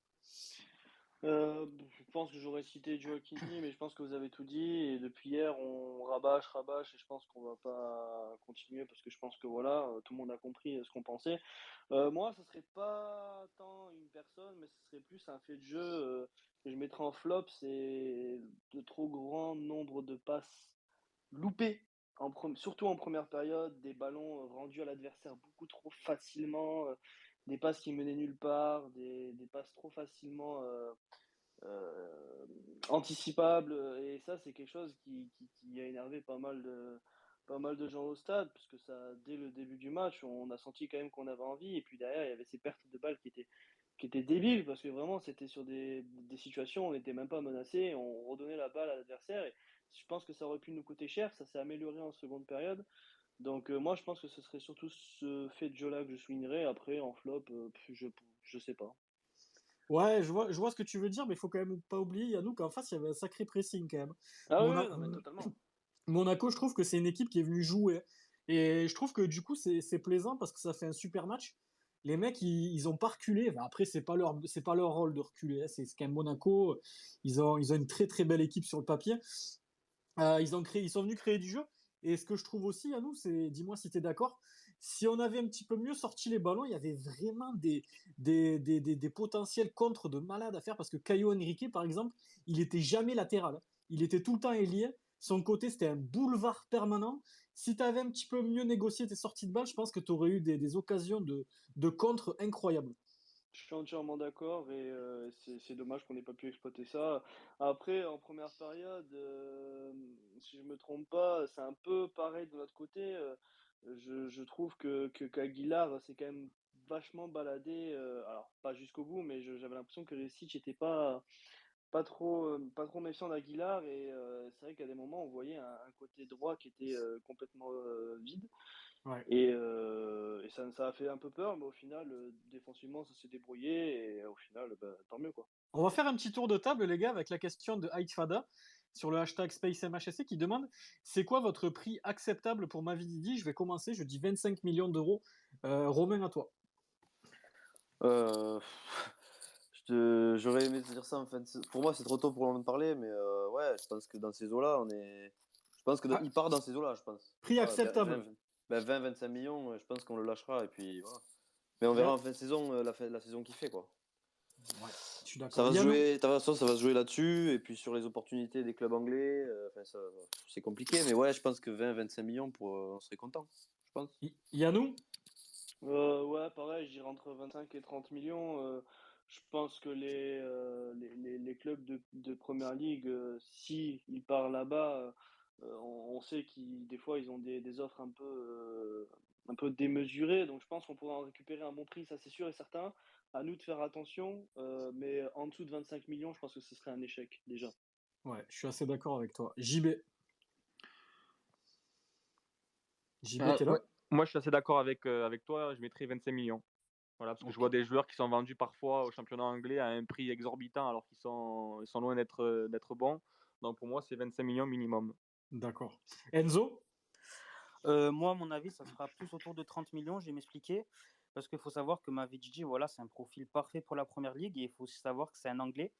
Je pense que j'aurais cité Gioacchini, mais je pense que vous avez tout dit. Et depuis hier, on rabâche, rabâche, et je pense qu'on va pas continuer parce que je pense que voilà, tout le monde a compris ce qu'on pensait. Moi, ce serait pas tant une personne, mais ce serait plus un fait de jeu que je mettrais en flop, c'est de trop grand nombre de passes loupées, surtout en première période, des ballons rendus à l'adversaire beaucoup trop facilement, des passes qui menaient nulle part, des passes trop facilement euh, anticipable. Et ça, c'est quelque chose qui a énervé pas mal de gens au stade, parce que ça, dès le début du match, on a senti quand même qu'on avait envie. Et puis derrière, il y avait ces pertes de balles qui étaient débiles, parce que vraiment, c'était sur des situations où on n'était même pas menacé, on redonnait la balle à l'adversaire. Et je pense que ça aurait pu nous coûter cher. Ça s'est amélioré en seconde période. Donc moi, je pense que ce serait surtout ce fait de jeu-là que je soulignerais. Après, en flop, je sais pas. Ouais, je vois ce que tu veux dire, mais il faut quand même pas oublier, Yannou, qu'en face, il y avait un sacré pressing quand même. Ah oui, Mona- oui, non, mais totalement. Monaco, je trouve que c'est une équipe qui est venue jouer. Et je trouve que du coup, c'est plaisant parce que ça fait un super match. Les mecs, ils ont pas reculé. Enfin, après, c'est pas leur rôle de reculer, hein. C'est quand même Monaco. Ils ont une très très belle équipe sur le papier. Ils sont venus créer du jeu. Et ce que je trouve aussi, à nous, c'est, dis-moi si tu es d'accord, si on avait un petit peu mieux sorti les ballons, il y avait vraiment des potentiels contres de malades à faire parce que Caio Henrique, par exemple, il était jamais latéral. Il était tout le temps ailier. Son côté, c'était un boulevard permanent. Si tu avais un petit peu mieux négocié tes sorties de balle, je pense que tu aurais eu des occasions de contre incroyables. Je suis entièrement d'accord et c'est dommage qu'on n'ait pas pu exploiter ça. Après, en première période, si je me trompe pas, c'est un peu pareil de notre côté. Je trouve qu'Aguilar s'est quand même vachement baladé. Alors, pas jusqu'au bout, mais j'avais l'impression que Resic n'était pas trop méfiant d'Aguilar. Et c'est vrai qu'à des moments, on voyait un côté droit qui était complètement vide. Ouais. Et ça a fait un peu peur, mais au final, défensivement, ça s'est débrouillé. Et au final, bah, tant mieux, quoi. On va faire un petit tour de table, les gars, avec la question de Haïtfada sur le hashtag SpaceMHSC qui demande c'est quoi votre prix acceptable pour Mavididi. Je vais commencer, je dis 25 millions d'euros. Romain, à toi. Euh, J'aurais aimé te dire ça en fin de Pour moi, c'est trop tôt pour en parler, mais ouais, je pense que dans ces eaux-là, on est. Je pense que Ah, il part dans ces eaux-là, je pense. prix Voilà, acceptable. 20-25 millions, je pense qu'on le lâchera, et puis voilà. Mais on verra 20. en fin de saison, la saison qu'il fait, quoi. Ouais, je suis Ça d'accord. va se Yannou. jouer, de toute façon, ça va se jouer là-dessus, et puis sur les opportunités des clubs anglais, c'est compliqué, mais ouais, je pense que 20-25 millions, on serait content, je pense. Yannou. Ouais, pareil, je dirais entre 25 et 30 millions. Je pense que les clubs de Première Ligue, si ils partent là-bas, on sait des fois, ils ont des offres un peu démesurées. Donc, je pense qu'on pourra en récupérer un bon prix, ça c'est sûr et certain. À nous de faire attention, mais en dessous de 25 millions, je pense que ce serait un échec déjà. Ouais, je suis assez d'accord avec toi. JB. JB, t'es Ouais. là? Moi, je suis assez d'accord avec toi. Je mettrais 25 millions. Voilà, parce que je Ok, vois des joueurs qui sont vendus parfois au championnat anglais à un prix exorbitant alors ils sont loin d'être bons. Donc pour moi, c'est 25 millions minimum. d'accord. Enzo? Moi, à mon avis, ça sera plus autour de 30 millions, je vais m'expliquer. Parce qu'il faut savoir que Mavididi, voilà, c'est un profil parfait pour la première ligue et il faut aussi savoir que c'est un Anglais.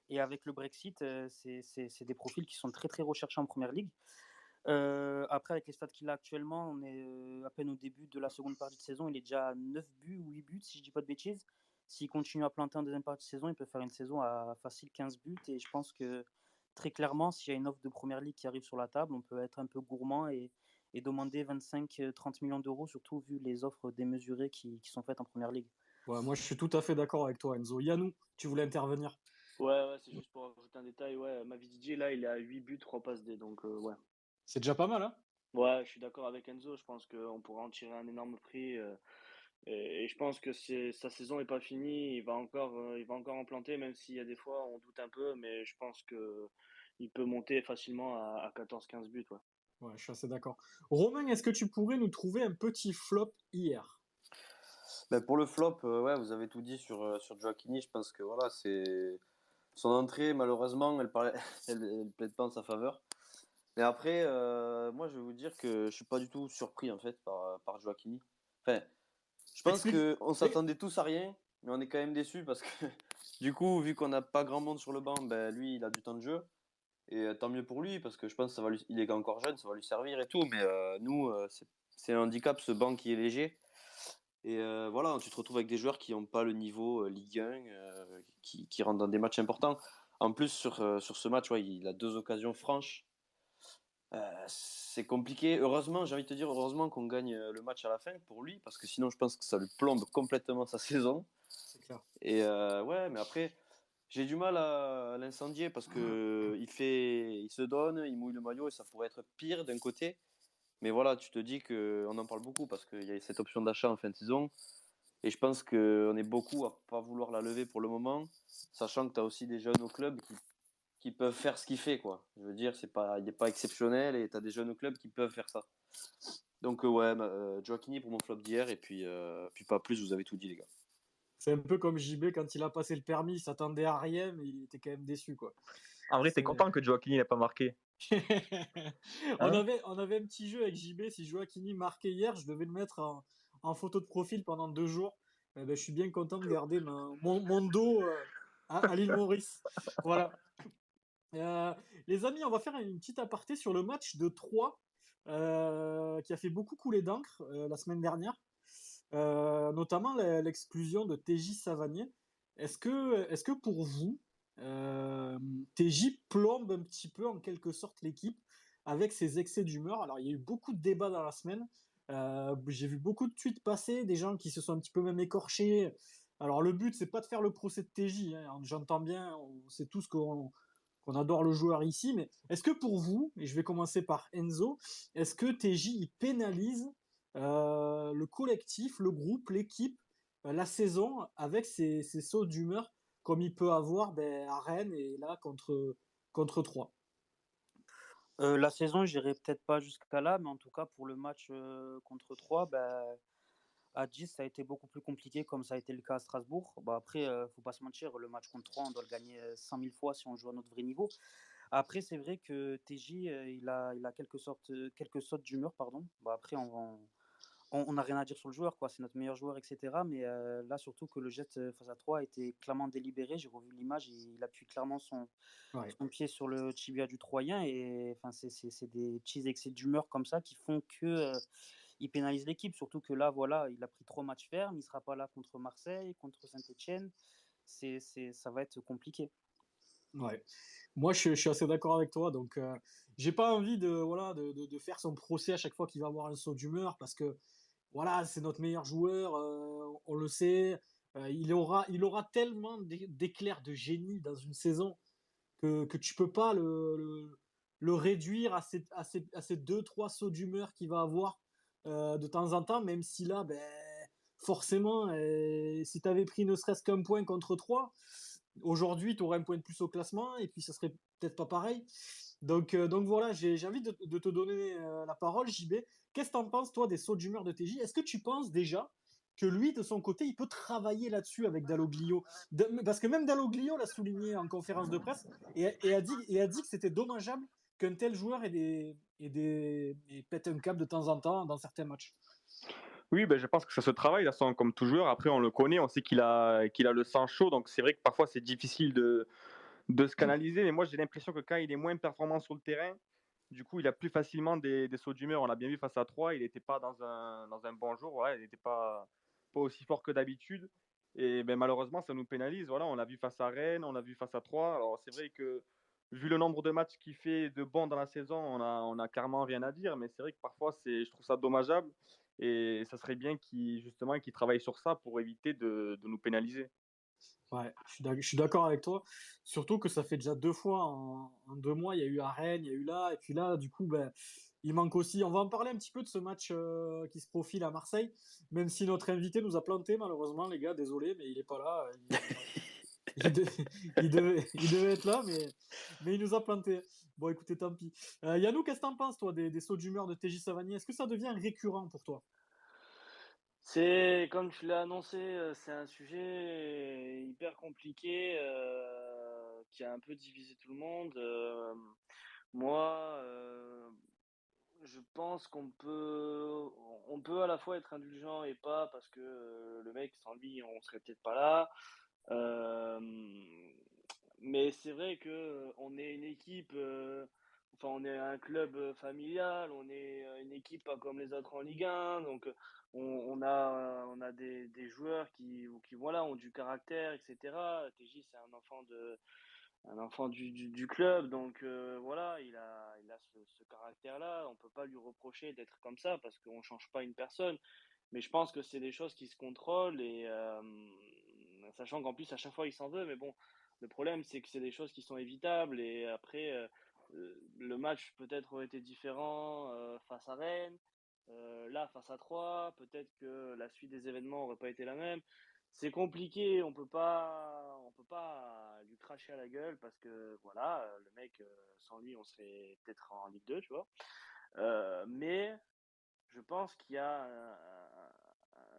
Et avec le Brexit, c'est des profils qui sont très très recherchés en première ligue. Après, avec les stats qu'il a actuellement, on est à peine au début de la seconde partie de saison. Il est déjà à 9 buts ou 8 buts, si je dis pas de bêtises. S'il continue à planter en deuxième partie de saison, il peut faire une saison à facile 15 buts. Et je pense que très clairement, s'il y a une offre de première ligue qui arrive sur la table, on peut être un peu gourmand et demander 25-30 millions d'euros, surtout vu les offres démesurées qui sont faites en première ligue. Ouais, moi, je suis tout à fait d'accord avec toi, Enzo. Yannou, tu voulais intervenir? Ouais, c'est juste pour ajouter un détail. Ouais, Mavididi, là, il est à 8 buts, 3 passes D. Donc, ouais. C'est déjà pas mal, hein? Ouais, je suis d'accord avec Enzo. Je pense qu'on pourra en tirer un énorme prix. Et je pense que sa saison n'est pas finie. Il va encore en planter, même s'il y a des fois on doute un peu. Mais je pense que il peut monter facilement à 14-15 buts. Ouais. Ouais, je suis assez d'accord. Romain, est-ce que tu pourrais nous trouver un petit flop hier? Ben, pour le flop, ouais, vous avez tout dit sur Gioacchini. Je pense que voilà, c'est son entrée, malheureusement, elle plaide pas en sa faveur. Mais après, moi, je vais vous dire que je suis pas du tout surpris en fait par Gioacchini. Enfin, je pense Explique. qu'on Eh, s'attendait tous à rien, mais on est quand même déçus parce que du coup, vu qu'on n'a pas grand monde sur le banc, ben, lui, il a du temps de jeu. Et tant mieux pour lui, parce que je pense que il est encore jeune, ça va lui servir et tout. Mais nous, c'est un handicap, ce banc qui est léger. Et voilà, tu te retrouves avec des joueurs qui n'ont pas le niveau Ligue 1, qui rentrent dans des matchs importants. En plus, sur ce match, ouais, il a 2 occasions franches. C'est compliqué. Heureusement, j'ai envie de te dire, heureusement qu'on gagne le match à la fin pour lui, parce que sinon, je pense que ça lui plombe complètement sa saison. C'est clair. Et ouais, mais après, j'ai du mal à l'incendier parce que il se donne, il mouille le maillot et ça pourrait être pire d'un côté. Mais voilà, tu te dis qu'on en parle beaucoup parce qu'il y a cette option d'achat en fin de saison. Et je pense qu'on est beaucoup à pas vouloir la lever pour le moment, sachant que tu as aussi des jeunes au club qui peuvent faire ce qu'il fait, quoi. Je veux dire, il n'est pas exceptionnel et tu as des jeunes au club qui peuvent faire ça. Donc ouais, Joaquini pour mon flop d'hier et puis pas plus, vous avez tout dit les gars. C'est un peu comme JB quand il a passé le permis, il s'attendait à rien, mais il était quand même déçu, quoi. En vrai, t'es C'est- content que Joaquin n'ait pas marqué. on Hein? avait un petit jeu avec JB. Si Joaquini marquait hier, je devais le mettre en photo de profil pendant 2 jours. Eh ben, je suis bien content de garder mon dos à l'île Maurice. Voilà. Euh, les amis, on va faire une petite aparté sur le match de Troyes qui a fait beaucoup couler d'encre la semaine dernière. Notamment l'exclusion de TJ Savanier. Est-ce que pour vous, TJ plombe un petit peu en quelque sorte l'équipe avec ses excès d'humeur? Alors, il y a eu beaucoup de débats dans la semaine. J'ai vu beaucoup de tweets passer, des gens qui se sont un petit peu même écorchés. Alors, le but, c'est pas de faire le procès de TJ, hein. J'entends bien, on sait tous qu'on adore le joueur ici, mais est-ce que pour vous, et je vais commencer par Enzo, est-ce que TJ il pénalise le collectif, le groupe, l'équipe, la saison avec ses sauts d'humeur comme il peut avoir à Rennes et là contre Troyes. La saison, j'irai peut-être pas jusqu'à là, mais en tout cas, pour le match contre 3, à 10, ça a été beaucoup plus compliqué, comme ça a été le cas à Strasbourg. Après, faut pas se mentir, le match contre 3, on doit le gagner 100 000 fois si on joue à notre vrai niveau. Après, c'est vrai que TJ, il a quelques sautes d'humeur, pardon. Après, on n'a rien à dire sur le joueur, quoi. C'est notre meilleur joueur, etc. Mais là, surtout que le geste face à 3 était clairement délibéré. J'ai revu l'image, il appuie clairement Ouais. son pied sur le tibia du Troyen. Et enfin, c'est des petits excès d'humeur comme ça qui font que il pénalise l'équipe. Surtout que là, voilà, il a pris 3 matchs fermes. Il ne sera pas là contre Marseille, contre Saint-Etienne. Ça va être compliqué. Ouais. Moi, je suis assez d'accord avec toi. Donc, j'ai pas envie de faire son procès à chaque fois qu'il va avoir un saut d'humeur parce que voilà, c'est notre meilleur joueur, on le sait. Il aura tellement d'éclairs de génie dans une saison que tu peux pas le réduire à ces 2-3 sauts d'humeur qu'il va avoir de temps en temps, même si là, forcément, si tu avais pris ne serait-ce qu'un point contre 3, aujourd'hui, tu aurais un point de plus au classement et puis ça serait peut-être pas pareil. Donc voilà, j'ai envie de te donner la parole, JB. Qu'est-ce que tu en penses, toi, des sauts d'humeur de TJ? Est-ce que tu penses déjà que lui, de son côté, il peut travailler là-dessus avec Dalloglio? Parce que même Dalloglio l'a souligné en conférence de presse et a dit que c'était dommageable qu'un tel joueur ait pète un câble de temps en temps dans certains matchs. Oui, ben, je pense que ça se travaille, là, comme tout joueur. Après, on le connaît, on sait qu'il a le sang chaud, donc c'est vrai que parfois c'est difficile de se canaliser. Mais moi, j'ai l'impression que quand il est moins performant sur le terrain, du coup, il a plus facilement des sauts d'humeur. On l'a bien vu face à 3, il n'était pas dans un bon jour, voilà, il n'était pas aussi fort que d'habitude. Et ben, malheureusement, ça nous pénalise. Voilà, on l'a vu face à Rennes, on l'a vu face à 3. Alors, c'est vrai que vu le nombre de matchs qu'il fait de bons dans la saison, on a clairement rien à dire. Mais c'est vrai que parfois, je trouve ça dommageable. Et ça serait bien qu'il travaille sur ça pour éviter de nous pénaliser. Ouais, je suis d'accord avec toi. Surtout que ça fait déjà 2 fois en 2 mois. Il y a eu à Rennes, il y a eu là, et puis là, du coup, il manque aussi. On va en parler un petit peu de ce match qui se profile à Marseille, même si notre invité nous a planté, malheureusement, les gars, désolé, mais il est pas là. Il devait être là, mais il nous a planté. Bon, écoutez, tant pis. Yannou, qu'est-ce que t'en penses, toi, des sauts d'humeur de TJ Savanier? Est-ce que ça devient récurrent pour toi? C'est, comme tu l'as annoncé, c'est un sujet hyper compliqué qui a un peu divisé tout le monde. Moi, je pense on peut à la fois être indulgent et pas, parce que le mec, sans lui, on serait peut-être pas là. Euh, mais c'est vrai que on est une équipe, enfin on est un club familial, on est une équipe pas comme les autres en Ligue 1, donc on a des joueurs qui voilà, ont du caractère, etc. TJ, c'est un enfant du club, donc voilà, il a ce caractère-là. On peut pas lui reprocher d'être comme ça parce qu'on change pas une personne. Mais je pense que c'est des choses qui se contrôlent et sachant qu'en plus à chaque fois il s'en veut. Mais bon, le problème c'est que c'est des choses qui sont évitables et après le match peut-être aurait été différent face à Rennes. Là, face à 3, peut-être que la suite des événements aurait pas été la même. C'est compliqué, on peut pas lui cracher à la gueule parce que voilà, le mec, sans lui, on serait peut-être en Ligue 2, tu vois. Mais je pense qu'il y a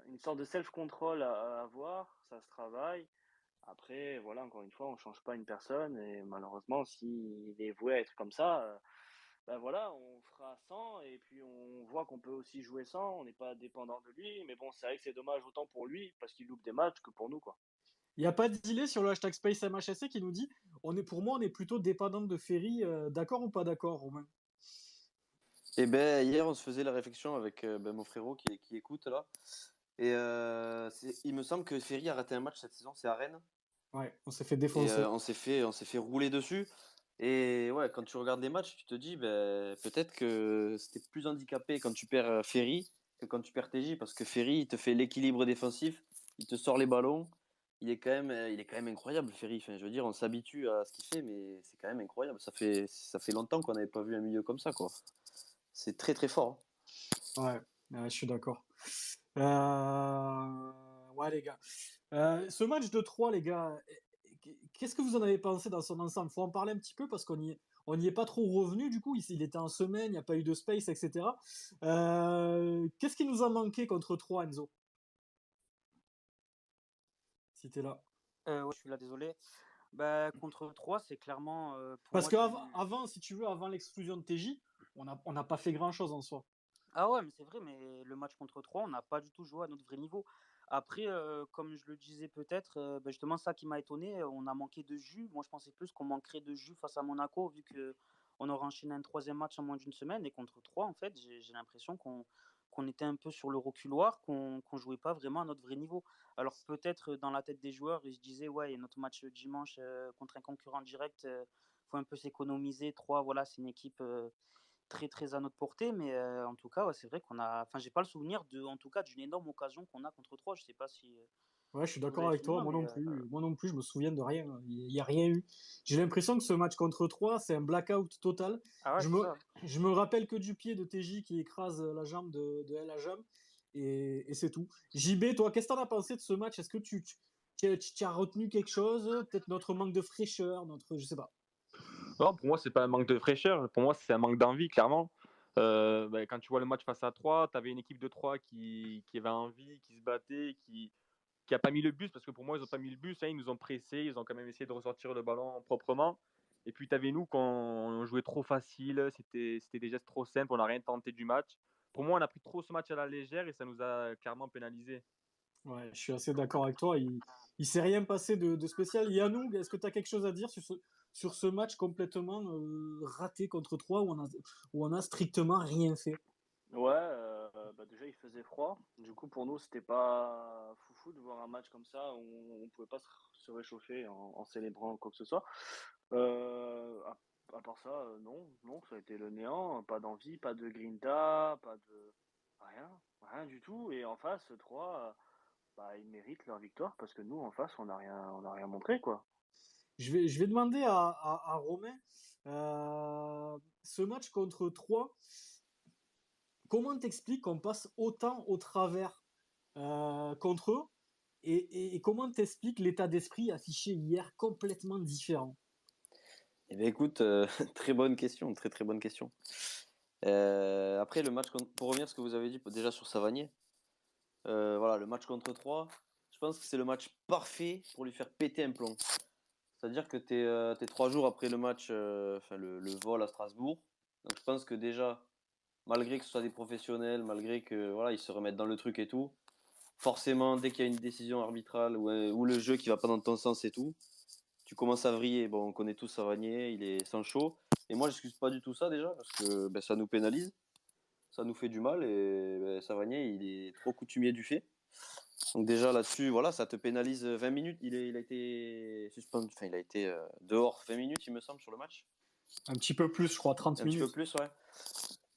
une sorte de self-control à avoir, ça se travaille. Après, voilà, encore une fois, on change pas une personne et malheureusement, s'il est voué à être comme ça, ben voilà, on fera sans et puis on voit qu'on peut aussi jouer sans, on n'est pas dépendant de lui. Mais bon, c'est vrai que c'est dommage autant pour lui parce qu'il loupe des matchs que pour nous, quoi. Il n'y a pas d'idée sur le hashtag SpaceMHSC qui nous dit pour moi, on est plutôt dépendant de Ferry. D'accord ou pas d'accord, Romain? Et ben hier, on se faisait la réflexion avec mon frérot qui écoute là. Et il me semble que Ferry a raté un match cette saison, c'est à Rennes. Ouais, on s'est fait Et défoncer. on s'est fait rouler dessus. Et ouais, quand tu regardes les matchs, tu te dis ben, peut-être que c'était plus handicapé quand tu perds Ferry que quand tu perds TJ, parce que Ferry, il te fait l'équilibre défensif, il te sort les ballons. Il est quand même incroyable, Ferry. Enfin, je veux dire, on s'habitue à ce qu'il fait, mais c'est quand même incroyable. Ça fait longtemps qu'on n'avait pas vu un milieu comme ça, quoi. C'est très très fort. Ouais, je suis d'accord. Ouais, les gars. Ce match de 3 les gars, qu'est-ce que vous en avez pensé dans son ensemble? Faut en parler un petit peu parce on n'y est pas trop revenu du coup. Il était en semaine, il n'y a pas eu de space, etc. Qu'est-ce qui nous a manqué contre 3 Enzo? Si t'es là. Ouais, je suis là, désolé. Bah, contre 3, c'est clairement pour Parce moi qu'avant, du. avant, si tu veux, avant l'exclusion de TJ, on n'a pas fait grand-chose en soi. Ah ouais, mais c'est vrai, mais le match contre 3, on n'a pas du tout joué à notre vrai niveau. Après, comme je le disais peut-être, bah, justement, ça qui m'a étonné, on a manqué de jus. Moi, je pensais plus qu'on manquerait de jus face à Monaco, vu qu'on aurait enchaîné un troisième match en moins d'une semaine. Et contre 3, en fait, j'ai l'impression qu'on était un peu sur le reculoir, qu'on jouait pas vraiment à notre vrai niveau. Alors peut-être dans la tête des joueurs, ils se disaient, ouais, il y a notre match dimanche contre un concurrent direct, faut un peu s'économiser. 3, voilà, c'est une équipe très très à notre portée, mais en tout cas, ouais, c'est vrai qu'on a. Enfin, j'ai pas le souvenir en tout cas, d'une énorme occasion qu'on a contre 3. Je sais pas Ouais, je suis si vous d'accord avez avec fait le toi. même, Moi mais non plus. Moi non plus, je me souviens de rien. Il n'y a rien eu. J'ai l'impression que ce match contre 3 c'est un blackout total. ah ouais, Je c'est me, ça. je me rappelle que du pied de TJ qui écrase la jambe de El Hajam. Et c'est tout. JB, toi, qu'est-ce que t'en as pensé de ce match? Est-ce que tu as retenu quelque chose? Peut-être notre manque de fraîcheur, je sais pas. Non, pour moi, c'est pas un manque de fraîcheur. Pour moi, c'est un manque d'envie, clairement. Quand tu vois le match face à 3, tu avais une équipe de 3 qui avait envie, qui se battait, qui a pas mis le bus, parce que pour moi, ils n'ont pas mis le bus. Hein, ils nous ont pressés, ils ont quand même essayé de ressortir le ballon proprement. Et puis, tu avais nous, quand on jouait trop facile, c'était des gestes trop simples, on n'a rien tenté du match. Pour moi, on a pris trop ce match à la légère et ça nous a clairement pénalisé. Ouais, je suis assez d'accord avec toi. Il s'est rien passé de spécial. Yannou, est-ce que tu as quelque chose à dire sur ce match complètement raté contre 3 où on a strictement rien fait? Ouais, bah déjà il faisait froid. Du coup pour nous c'était pas foufou de voir un match comme ça où on pouvait pas se réchauffer en célébrant quoi que ce soit. À part ça, non, ça a été le néant. Pas d'envie, pas de grinta, pas de rien, rien du tout. Et en face, 3, bah ils méritent leur victoire parce que nous en face on n'a rien montré quoi. Je vais demander à Romain, ce match contre 3 comment t'expliques qu'on passe autant au travers contre eux et comment t'expliques l'état d'esprit affiché hier complètement différent? Eh bien, écoute, très bonne question, très très bonne question. Après, pour revenir à ce que vous avez dit déjà sur Savanier, voilà, le match contre 3, je pense que c'est le match parfait pour lui faire péter un plomb. C'est-à-dire que t'es 3 jours après le match, enfin le vol à Strasbourg. Donc je pense que déjà, malgré que ce soit des professionnels, malgré que voilà, ils se remettent dans le truc et tout, forcément, dès qu'il y a une décision arbitrale ou le jeu qui va pas dans ton sens et tout, tu commences à vriller. Bon, on connaît tous Savanier, il est sans chaud. Et moi, j'excuse pas du tout ça déjà, parce que ça nous pénalise, ça nous fait du mal. Et Savanier, il est trop coutumier du fait. Donc déjà là-dessus, voilà, ça te pénalise 20 minutes. Il a été suspendu, enfin il a été dehors 20 minutes, il me semble, sur le match. Un petit peu plus, je crois, 30 Un petit peu minutes. plus, ouais.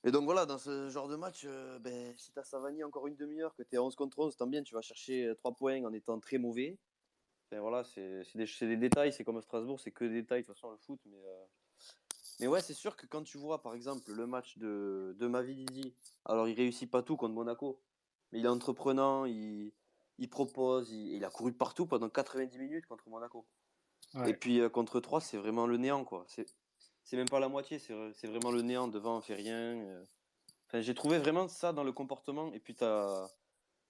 Et donc voilà, dans ce genre de match, si t'as Savanier encore une demi-heure, que t'es à 11 contre 11, tant bien, tu vas chercher 3 points en étant très mauvais. Enfin, voilà, c'est des détails, c'est comme Strasbourg, c'est que des détails de toute façon le foot. Mais ouais, c'est sûr que quand tu vois par exemple le match de Mavididi, alors il réussit pas tout contre Monaco, mais il est entreprenant, il propose, il a couru partout pendant 90 minutes contre Monaco. Ouais. Et puis contre 3, c'est vraiment le néant, quoi. C'est même pas la moitié, c'est vraiment le néant. Devant, on fait rien. Enfin, j'ai trouvé vraiment ça dans le comportement. Et puis t'as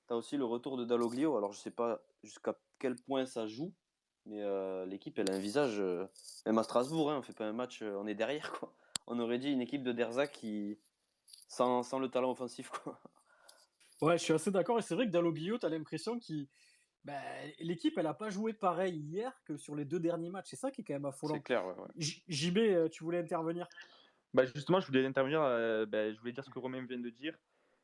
aussi le retour de Dalloglio. Alors je sais pas jusqu'à quel point ça joue, mais l'équipe, elle a un visage. Même à Strasbourg, hein, on fait pas un match, on est derrière, quoi. On aurait dit une équipe de Derzac sans le talent offensif, quoi. Ouais, je suis assez d'accord. Et c'est vrai que Dalloglio, tu as l'impression qu'il. Ben, l'équipe, elle a pas joué pareil hier que sur les 2 derniers matchs. C'est ça qui est quand même C'est affolant. clair, ouais. JB, tu voulais intervenir? Bah justement, je voulais intervenir, je voulais dire ce que Romain vient de dire.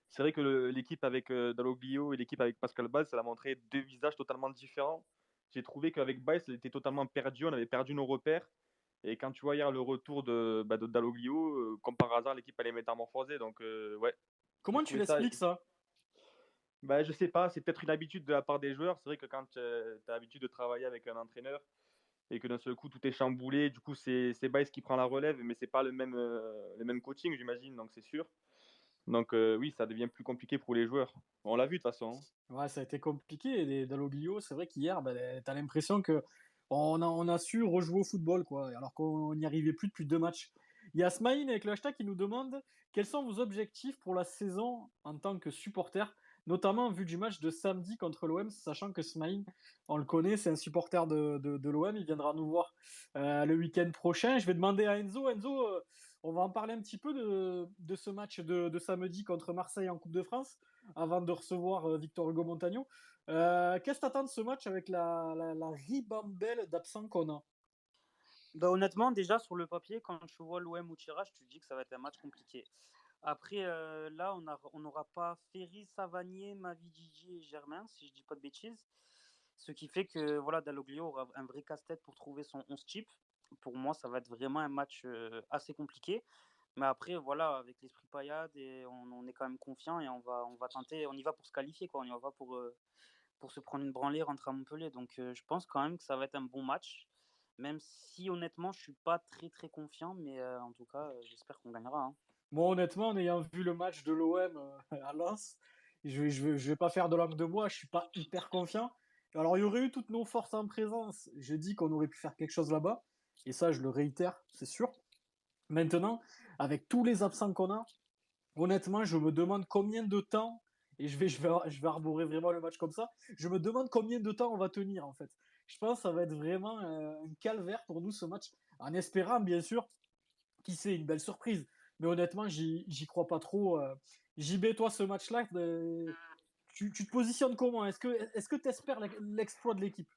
C'est vrai que l'équipe avec Dalloglio et l'équipe avec Pascal Baes, ça a montré deux visages totalement différents. J'ai trouvé qu'avec Baes, elle était totalement perdue, on avait perdu nos repères. Et quand tu vois hier le retour de Dalloglio, comme par hasard, l'équipe elle est métamorphosée. Donc ouais, j'ai Comment tu trouvé ça. l'expliques ça? Bah, je sais pas, c'est peut-être une habitude de la part des joueurs. C'est vrai que quand tu as l'habitude de travailler avec un entraîneur et que d'un seul coup tout est chamboulé, du coup c'est Baes qui prend la relève, mais c'est pas le même coaching, j'imagine, donc c'est sûr. Donc oui, ça devient plus compliqué pour les joueurs. On l'a vu de toute façon, hein. Ouais, ça a été compliqué. Et Dalloglio, c'est vrai qu'hier, ben, tu as l'impression que on a su rejouer au football, quoi, alors qu'on n'y arrivait plus depuis 2 matchs. Il y a Smaïn avec le hashtag qui nous demande quels sont vos objectifs pour la saison en tant que supporter, notamment en vue du match de samedi contre l'OM, sachant que Smaïn, on le connaît, c'est un supporter de l'OM, il viendra nous voir le week-end prochain. Je vais demander à Enzo. Enzo, on va en parler un petit peu de ce match de samedi contre Marseille en Coupe de France avant de recevoir Victor Hugo Montagno. Qu'est-ce que tu attends de ce match avec la ribambelle d'absents qu'on a? Bah, honnêtement, déjà sur le papier, quand tu vois l'OM au tirage, tu te dis que ça va être un match compliqué. Après, là, on n'aura pas Ferry, Savanier, Mavididi et Germain, si je dis pas de bêtises. Ce qui fait que voilà, Dalloglio aura un vrai casse-tête pour trouver son 11 type. Pour moi, ça va être vraiment un match assez compliqué. Mais après, voilà, avec l'esprit paillade, et on est quand même confiant et on va tenter, on y va pour se qualifier, quoi. On y va pour se prendre une branlée, rentrer à Montpellier. Donc, je pense quand même que ça va être un bon match. Même si honnêtement, je suis pas très très confiant, mais en tout cas, j'espère qu'on gagnera, hein. Moi, honnêtement, en ayant vu le match de l'OM à Lens, je vais pas faire de langue de bois, je suis pas hyper confiant. Alors, il y aurait eu toutes nos forces en présence. Je dis qu'on aurait pu faire quelque chose là-bas. Et ça, je le réitère, c'est sûr. Maintenant, avec tous les absents qu'on a, honnêtement, je me demande combien de temps, et je vais arborer vraiment le match comme ça, je me demande combien de temps on va tenir en fait. Je pense que ça va être vraiment un calvaire pour nous ce match, en espérant bien sûr, qui sait, une belle surprise. Mais honnêtement, j'y crois pas trop. JB, toi, ce match-là, tu te positionnes comment? Est-ce que tu espères l'exploit de l'équipe?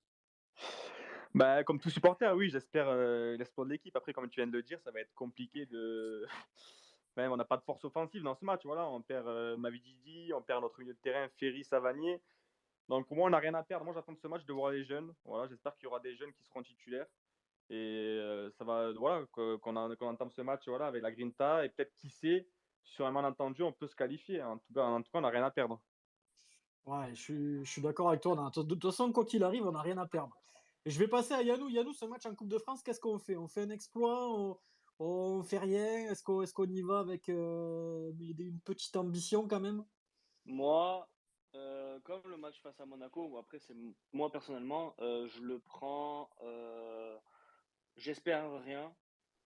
Bah, comme tout supporter, oui, j'espère l'espoir de l'équipe. Après, comme tu viens de le dire, ça va être compliqué de. Même, on n'a pas de force offensive dans ce match. Voilà, on perd Mavididi, on perd notre milieu de terrain, Ferry, Savanier. Donc pour moi, on n'a rien à perdre. Moi, j'attends de ce match de voir les jeunes. Voilà, j'espère qu'il y aura des jeunes qui seront titulaires. Et ça va, voilà, qu'on entame ce match voilà, avec la Grinta. Et peut-être, qui sait, sur un malentendu, on peut se qualifier. En tout cas, on n'a rien à perdre. Ouais, je suis d'accord avec toi. De toute façon, quoi qu'il arrive, on n'a rien à perdre. Et je vais passer à Yannou. Yannou, ce match en Coupe de France, qu'est-ce qu'on fait? On fait un exploit? On fait rien? Est-ce qu'on y va avec une petite ambition quand même? Moi, comme le match face à Monaco, ou après, moi personnellement, je le prends. J'espère rien.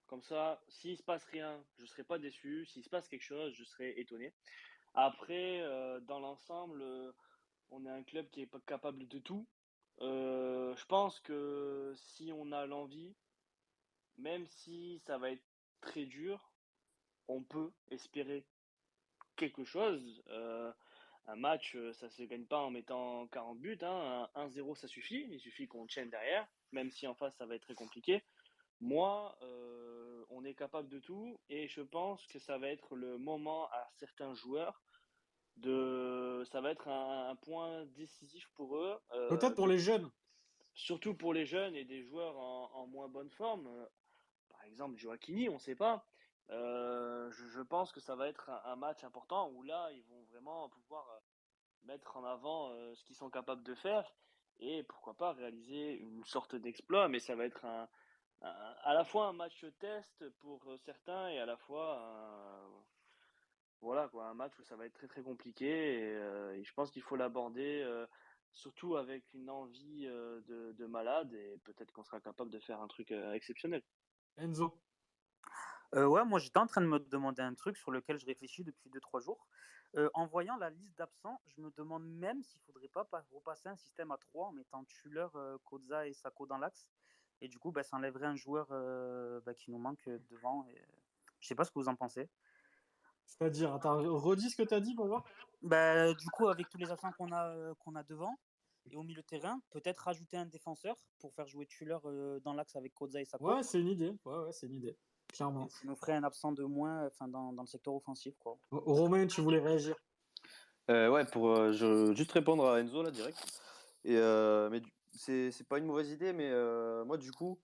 Comme ça, s'il se passe rien, je serai pas déçu. S'il se passe quelque chose, je serai étonné. Après, dans l'ensemble, on est un club qui est pas capable de tout. Je pense que si on a l'envie, même si ça va être très dur, on peut espérer quelque chose. Un match, ça se gagne pas en mettant 40 buts, hein. Un 1-0, ça suffit. Il suffit qu'on tienne derrière, même si en face, ça va être très compliqué. Moi, on est capable de tout et je pense que ça va être le moment à certains joueurs ça va être un point décisif pour eux, Peut-être pour les jeunes. surtout pour les jeunes et des joueurs en moins bonne forme. Par exemple, Joaquini, on ne sait pas. Je pense que ça va être un match important où là, ils vont vraiment pouvoir mettre en avant ce qu'ils sont capables de faire et pourquoi pas réaliser une sorte d'exploit. Mais ça va être à la fois un match test pour certains et à la fois voilà, quoi, un match où ça va être très très compliqué et je pense qu'il faut l'aborder surtout avec une envie de malade et peut-être qu'on sera capable de faire un truc exceptionnel. Enzo. Ouais, moi j'étais en train de me demander un truc sur lequel je réfléchis depuis 2-3 jours. En voyant la liste d'absents, je me demande même s'il faudrait pas repasser un système à 3 en mettant Tuller, Koza et Sako dans l'axe. Et du coup, bah, ça enlèverait un joueur qui nous manque devant. Et, je sais pas ce que vous en pensez. C'est-à-dire, attends, redis ce que tu as dit pour voir. Bah, du coup, avec tous les absents qu'on a devant et au milieu de terrain, peut-être rajouter un défenseur pour faire jouer Tuller dans l'axe avec Koza et Sako. Ouais, c'est une idée. Ouais, c'est une idée. Clairement. Et ça nous ferait un absent de moins dans le secteur offensif, quoi. Romain, tu voulais réagir? Ouais, pour juste répondre à Enzo là direct. Mais c'est pas une mauvaise idée, mais moi du coup,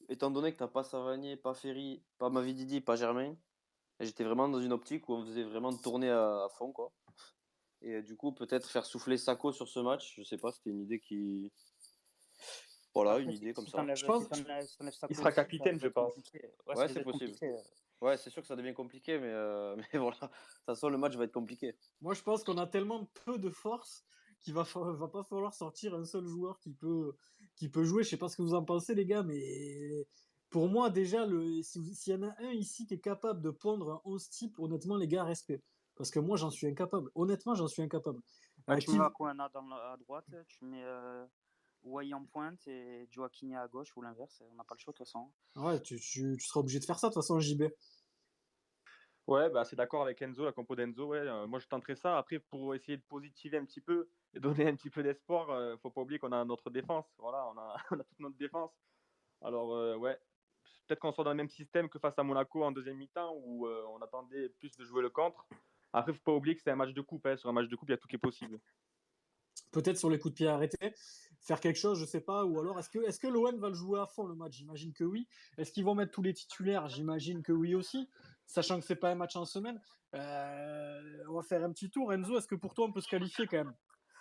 étant donné que t'as pas Savanier, pas Ferry, pas Mavididi, pas Germain, j'étais vraiment dans une optique où on faisait vraiment tourner à fond, quoi. Et du coup, peut-être faire souffler Sako sur ce match, je sais pas, c'était une idée qui. Voilà, une Après, idée comme si ça. Je t'enlèves pense. Sako Il sera aussi, ça capitaine, va je être pense. compliqué. Ouais, ça Ouais, risque c'est d'être possible. compliqué. Ouais, c'est sûr que ça devient compliqué, mais, mais voilà. De toute façon, le match va être compliqué. Moi, je pense qu'on a tellement peu de force qu'il va pas falloir sortir un seul joueur qui peut jouer. Je sais pas ce que vous en pensez, les gars, mais pour moi, déjà, s'il y en a un ici qui est capable de pondre un 11 type, honnêtement, les gars, respect. Parce que moi, j'en suis incapable. Honnêtement, j'en suis incapable. Bah, tu Qui... mets Aquana à droite, tu mets Wai en pointe et Joaquini à gauche ou l'inverse. On n'a pas le choix de toute façon. Ouais, tu seras obligé de faire ça, de toute façon, JB. Ouais, bah, c'est d'accord avec Enzo, la compo d'Enzo. Ouais, moi, je tenterai ça. Après, pour essayer de positiver un petit peu et donner un petit peu d'espoir, faut pas oublier qu'on a notre défense. Voilà, on a, on a toute notre défense. Alors, ouais, peut-être qu'on sera dans le même système que face à Monaco en deuxième mi-temps où on attendait plus de jouer le contre. Après, faut pas oublier que c'est un match de coupe. Hein. Sur un match de coupe, il y a tout qui est possible. Peut-être sur les coups de pied arrêtés, faire quelque chose, je sais pas. Ou alors, est-ce que l'OM va le jouer à fond le match? J'imagine que oui. Est-ce qu'ils vont mettre tous les titulaires? J'imagine que oui aussi, sachant que c'est pas un match en semaine. On va faire un petit tour. Enzo, est-ce que pour toi on peut se qualifier quand même?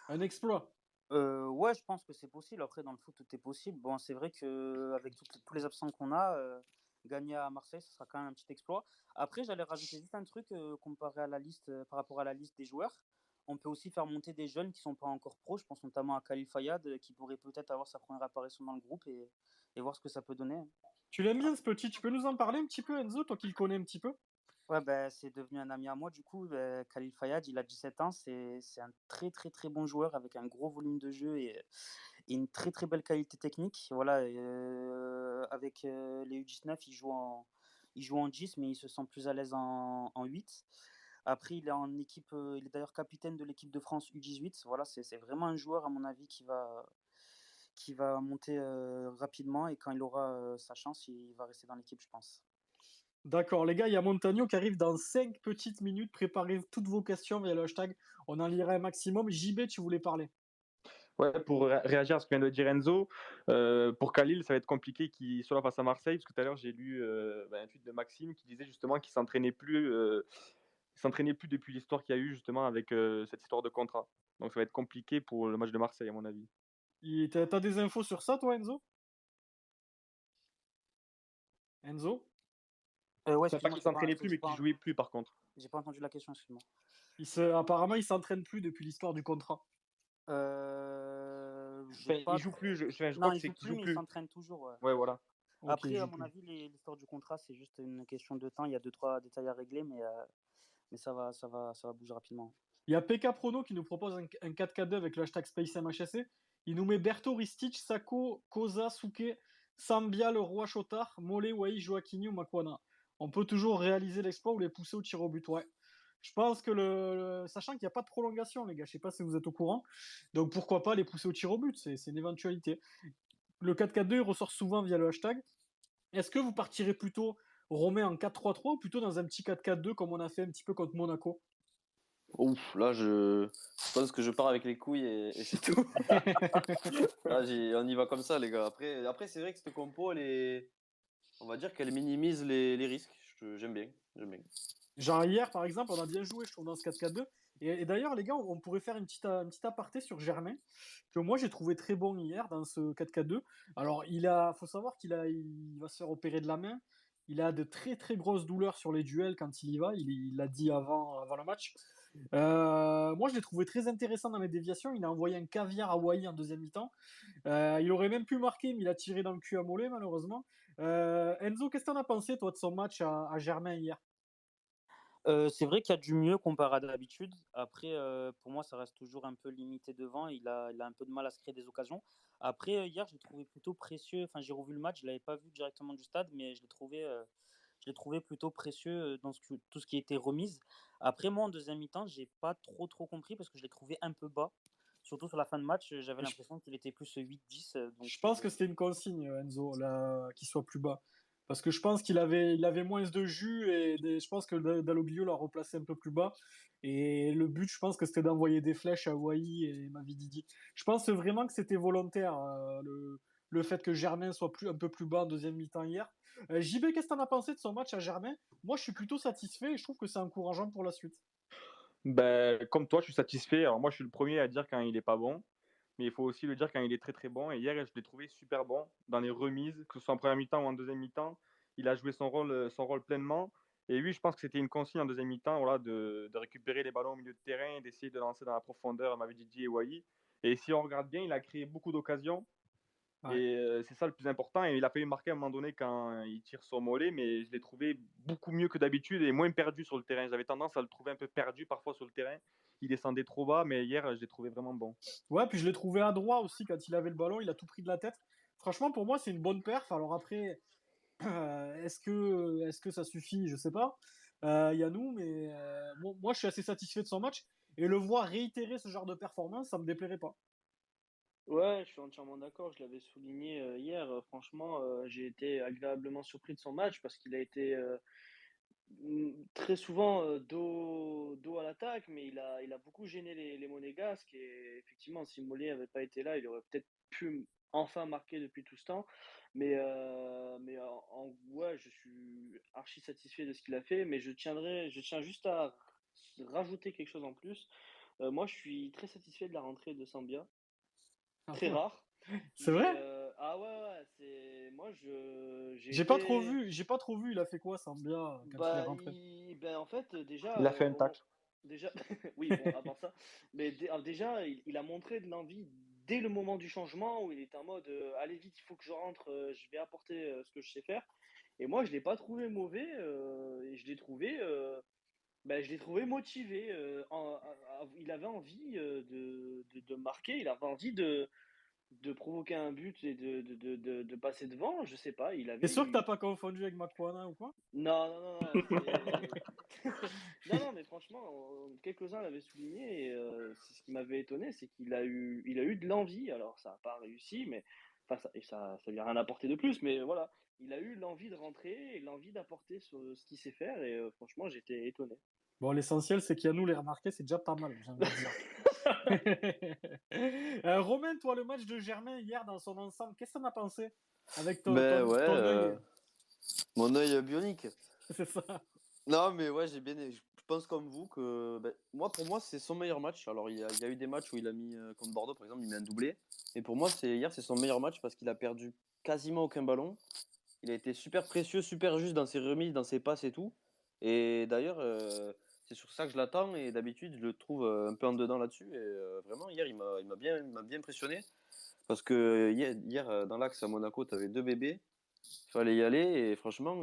Un exploit. Ouais, je pense que c'est possible. Après, dans le foot, tout est possible. Bon, c'est vrai qu'avec tous les absents qu'on a, gagner à Marseille, ce sera quand même un petit exploit. Après, j'allais rajouter juste un truc comparé à la liste, par rapport à la liste des joueurs. On peut aussi faire monter des jeunes qui sont pas encore pros. Je pense notamment à Khalil Fayad, qui pourrait peut-être avoir sa première apparition dans le groupe et voir ce que ça peut donner. Tu l'aimes bien ce petit? Tu peux nous en parler un petit peu, Enzo, toi qui le connais un petit peu? Ouais, ben, c'est devenu un ami à moi. Du coup, Khalil Fayad, il a 17 ans. C'est un très, très, très bon joueur avec un gros volume de jeu et une très, très belle qualité technique. Voilà, avec les U19, il joue en 10, mais il se sent plus à l'aise en 8. Après, il est en équipe, il est d'ailleurs capitaine de l'équipe de France U18. Voilà, c'est vraiment un joueur, à mon avis, qui va monter rapidement. Et quand il aura sa chance, il va rester dans l'équipe, je pense. D'accord, les gars, il y a Montagno qui arrive dans 5 petites minutes. Préparez toutes vos questions via le hashtag. On en lira un maximum. JB, tu voulais parler? Ouais, pour réagir à ce que vient de dire Enzo, pour Khalil, ça va être compliqué qu'il soit là face à Marseille, parce que tout à l'heure, j'ai lu un tweet de Maxime qui disait justement qu'il s'entraînait plus depuis l'histoire qu'il y a eu justement avec cette histoire de contrat. Donc ça va être compliqué pour le match de Marseille, à mon avis. T'as des infos sur ça, toi, Enzo? Enzo? Ouais, C'est pas excuse-moi, qu'il s'entraînait plus, mais qu'il jouait plus par contre. j'ai pas entendu la question, excuse-moi. Apparemment, il s'entraîne plus depuis l'histoire du contrat. J'ai pas Il joue plus, je crois Non, que il c'est joue qu'il plus, joue mais il plus. s'entraîne toujours. Ouais. Ouais, voilà. Ok, il Après, à joue mon plus. avis, l'histoire du contrat, c'est juste une question de temps. Il y a 2-3 détails à régler, mais ça va bouger rapidement. Il y a PK Prono qui nous propose un 4K2 avec le hashtag SpaceMHSC. Il nous met Berto, Ristich, Sako, Koza, Souke, Sambia, le roi Chotard, Mole, Wai, Joaquinho, Makwana. On peut toujours réaliser l'exploit ou les pousser au tir au but. Ouais. Je pense que sachant qu'il n'y a pas de prolongation, les gars, je sais pas si vous êtes au courant. Donc pourquoi pas les pousser au tir au but, c'est une éventualité. Le 4-4-2, il ressort souvent via le hashtag. Est-ce que vous partirez plutôt, Romain, en 4-3-3 ou plutôt dans un petit 4-4-2 comme on a fait un petit peu contre Monaco? Ouf, là, je pense que je pars avec les couilles et c'est tout. Là, on y va comme ça, les gars. Après c'est vrai que cette compo, on va dire qu'elle minimise les risques. J'aime bien, j'aime bien. Genre hier, par exemple, on a bien joué, je trouve, dans ce 4-4-2. Et d'ailleurs, les gars, on pourrait faire une petite aparté sur Germain, que moi j'ai trouvé très bon hier dans ce 4-4-2. Alors, faut savoir il va se faire opérer de la main. Il a de très très grosses douleurs sur les duels quand il y va. Il l'a dit avant le match. Moi, je l'ai trouvé très intéressant dans les déviations. Il a envoyé un caviar à Wai en deuxième mi-temps. Il aurait même pu marquer, mais il a tiré dans le cul à Mollet, malheureusement. Enzo, qu'est-ce que t'en as pensé, toi, de son match à Germain hier? C'est vrai qu'il y a du mieux comparé à d'habitude. Après, pour moi, ça reste toujours un peu limité devant. Il a un peu de mal à se créer des occasions. Après, hier, je l'ai trouvé plutôt précieux. Enfin, j'ai revu le match, je ne l'avais pas vu directement du stade, mais je l'ai trouvé plutôt précieux dans tout ce qui était remise. Après, moi, en deuxième mi-temps, j'ai pas trop compris parce que je l'ai trouvé un peu bas. Surtout sur la fin de match, j'avais Je, l'impression qu'il était plus 8-10. Donc, je pense que c'était une consigne, Enzo, là, qu'il soit plus bas. Parce que je pense qu'il avait moins de jus et je pense que Dalloglio l'a replacé un peu plus bas. Et le but, je pense que c'était d'envoyer des flèches à Wai et Mavididi. Je pense vraiment que c'était volontaire, le fait que Germain soit un peu plus bas en deuxième mi-temps hier. JB, qu'est-ce que t'en as pensé de son match à Germain? Moi, je suis plutôt satisfait et je trouve que c'est encourageant pour la suite. Ben, comme toi, je suis satisfait. Alors moi, je suis le premier à dire quand il est pas bon, mais il faut aussi le dire quand il est très très bon. Et hier, je l'ai trouvé super bon dans les remises, que ce soit en première mi-temps ou en deuxième mi-temps. Il a joué son rôle pleinement. Et oui, je pense que c'était une consigne en deuxième mi-temps, voilà, de récupérer les ballons au milieu de terrain, et d'essayer de lancer dans la profondeur Mavididi et Wai. Et si on regarde bien, il a créé beaucoup d'occasions. Ouais. Et c'est ça le plus important. Et il a failli marquer à un moment donné quand il tire son mollet, mais je l'ai trouvé beaucoup mieux que d'habitude et moins perdu sur le terrain. J'avais tendance à le trouver un peu perdu parfois sur le terrain. Il descendait trop bas, mais hier, je l'ai trouvé vraiment bon. Ouais, puis je l'ai trouvé adroit aussi quand il avait le ballon, il a tout pris de la tête. Franchement, pour moi, c'est une bonne perf. Alors après, est-ce que ça suffit? Je sais pas. Yannou, mais moi, je suis assez satisfait de son match. Et le voir réitérer ce genre de performance, ça me déplairait pas. Ouais, je suis entièrement d'accord. Je l'avais souligné hier. Franchement, j'ai été agréablement surpris de son match parce qu'il a été très souvent dos à l'attaque, mais il a beaucoup gêné les Monégasques. Et effectivement, si Mollet n'avait pas été là, il aurait peut-être pu enfin marquer depuis tout ce temps. Mais ouais, je suis archi satisfait de ce qu'il a fait. Mais je tiens juste à rajouter quelque chose en plus. Moi, je suis très satisfait de la rentrée de Sambia. Ah Très ouais. rare. C'est Mais vrai? ah ouais, ouais, c'est moi j'ai J'ai pas trop été vu. J'ai pas trop vu. Il a fait quoi, Sambia, quand il est rentré? ben en fait déjà Il a fait un tacle. déjà oui bon avant ça mais déjà il a montré de l'envie dès le moment du changement où il était en mode allez vite il faut que je rentre je vais apporter ce que je sais faire et moi je l'ai pas trouvé mauvais et je l'ai trouvé motivé il avait envie de marquer il avait envie de provoquer un but et de passer devant, je sais pas, il T'es avait sûr que t'as eu... pas confondu avec Makwana ou quoi? Non, non, non, non, c'est... Non, non, mais franchement, quelques-uns l'avaient souligné et c'est ce qui m'avait étonné, c'est qu'il a eu de l'envie, alors ça n'a pas réussi, mais... Enfin, ça lui a rien apporté de plus, mais voilà, il a eu l'envie de rentrer et l'envie d'apporter ce qu'il sait faire et franchement, j'étais étonné. Bon, l'essentiel, c'est qu'Yannou l'ait remarqué, c'est déjà pas mal, j'ai envie de dire. Romain, toi, le match de Germain hier dans son ensemble, qu'est-ce que t'en as pensé avec ton, Ben ton, ouais, ton œil? mon œil bionique. C'est ça. Non, mais ouais, j'ai bien. Je pense comme vous que. Ben, pour moi, c'est son meilleur match. Alors, il y a eu des matchs où il a mis, contre Bordeaux, par exemple, il met un doublé. Et pour moi, hier, c'est son meilleur match parce qu'il a perdu quasiment aucun ballon. Il a été super précieux, super juste dans ses remises, dans ses passes et tout. Et d'ailleurs, c'est sur ça que je l'attends. Et d'habitude, je le trouve un peu en dedans là-dessus. Et vraiment, hier, il m'a bien impressionné. Parce que hier, dans l'axe à Monaco, tu avais deux bébés. Il fallait y aller. Et franchement,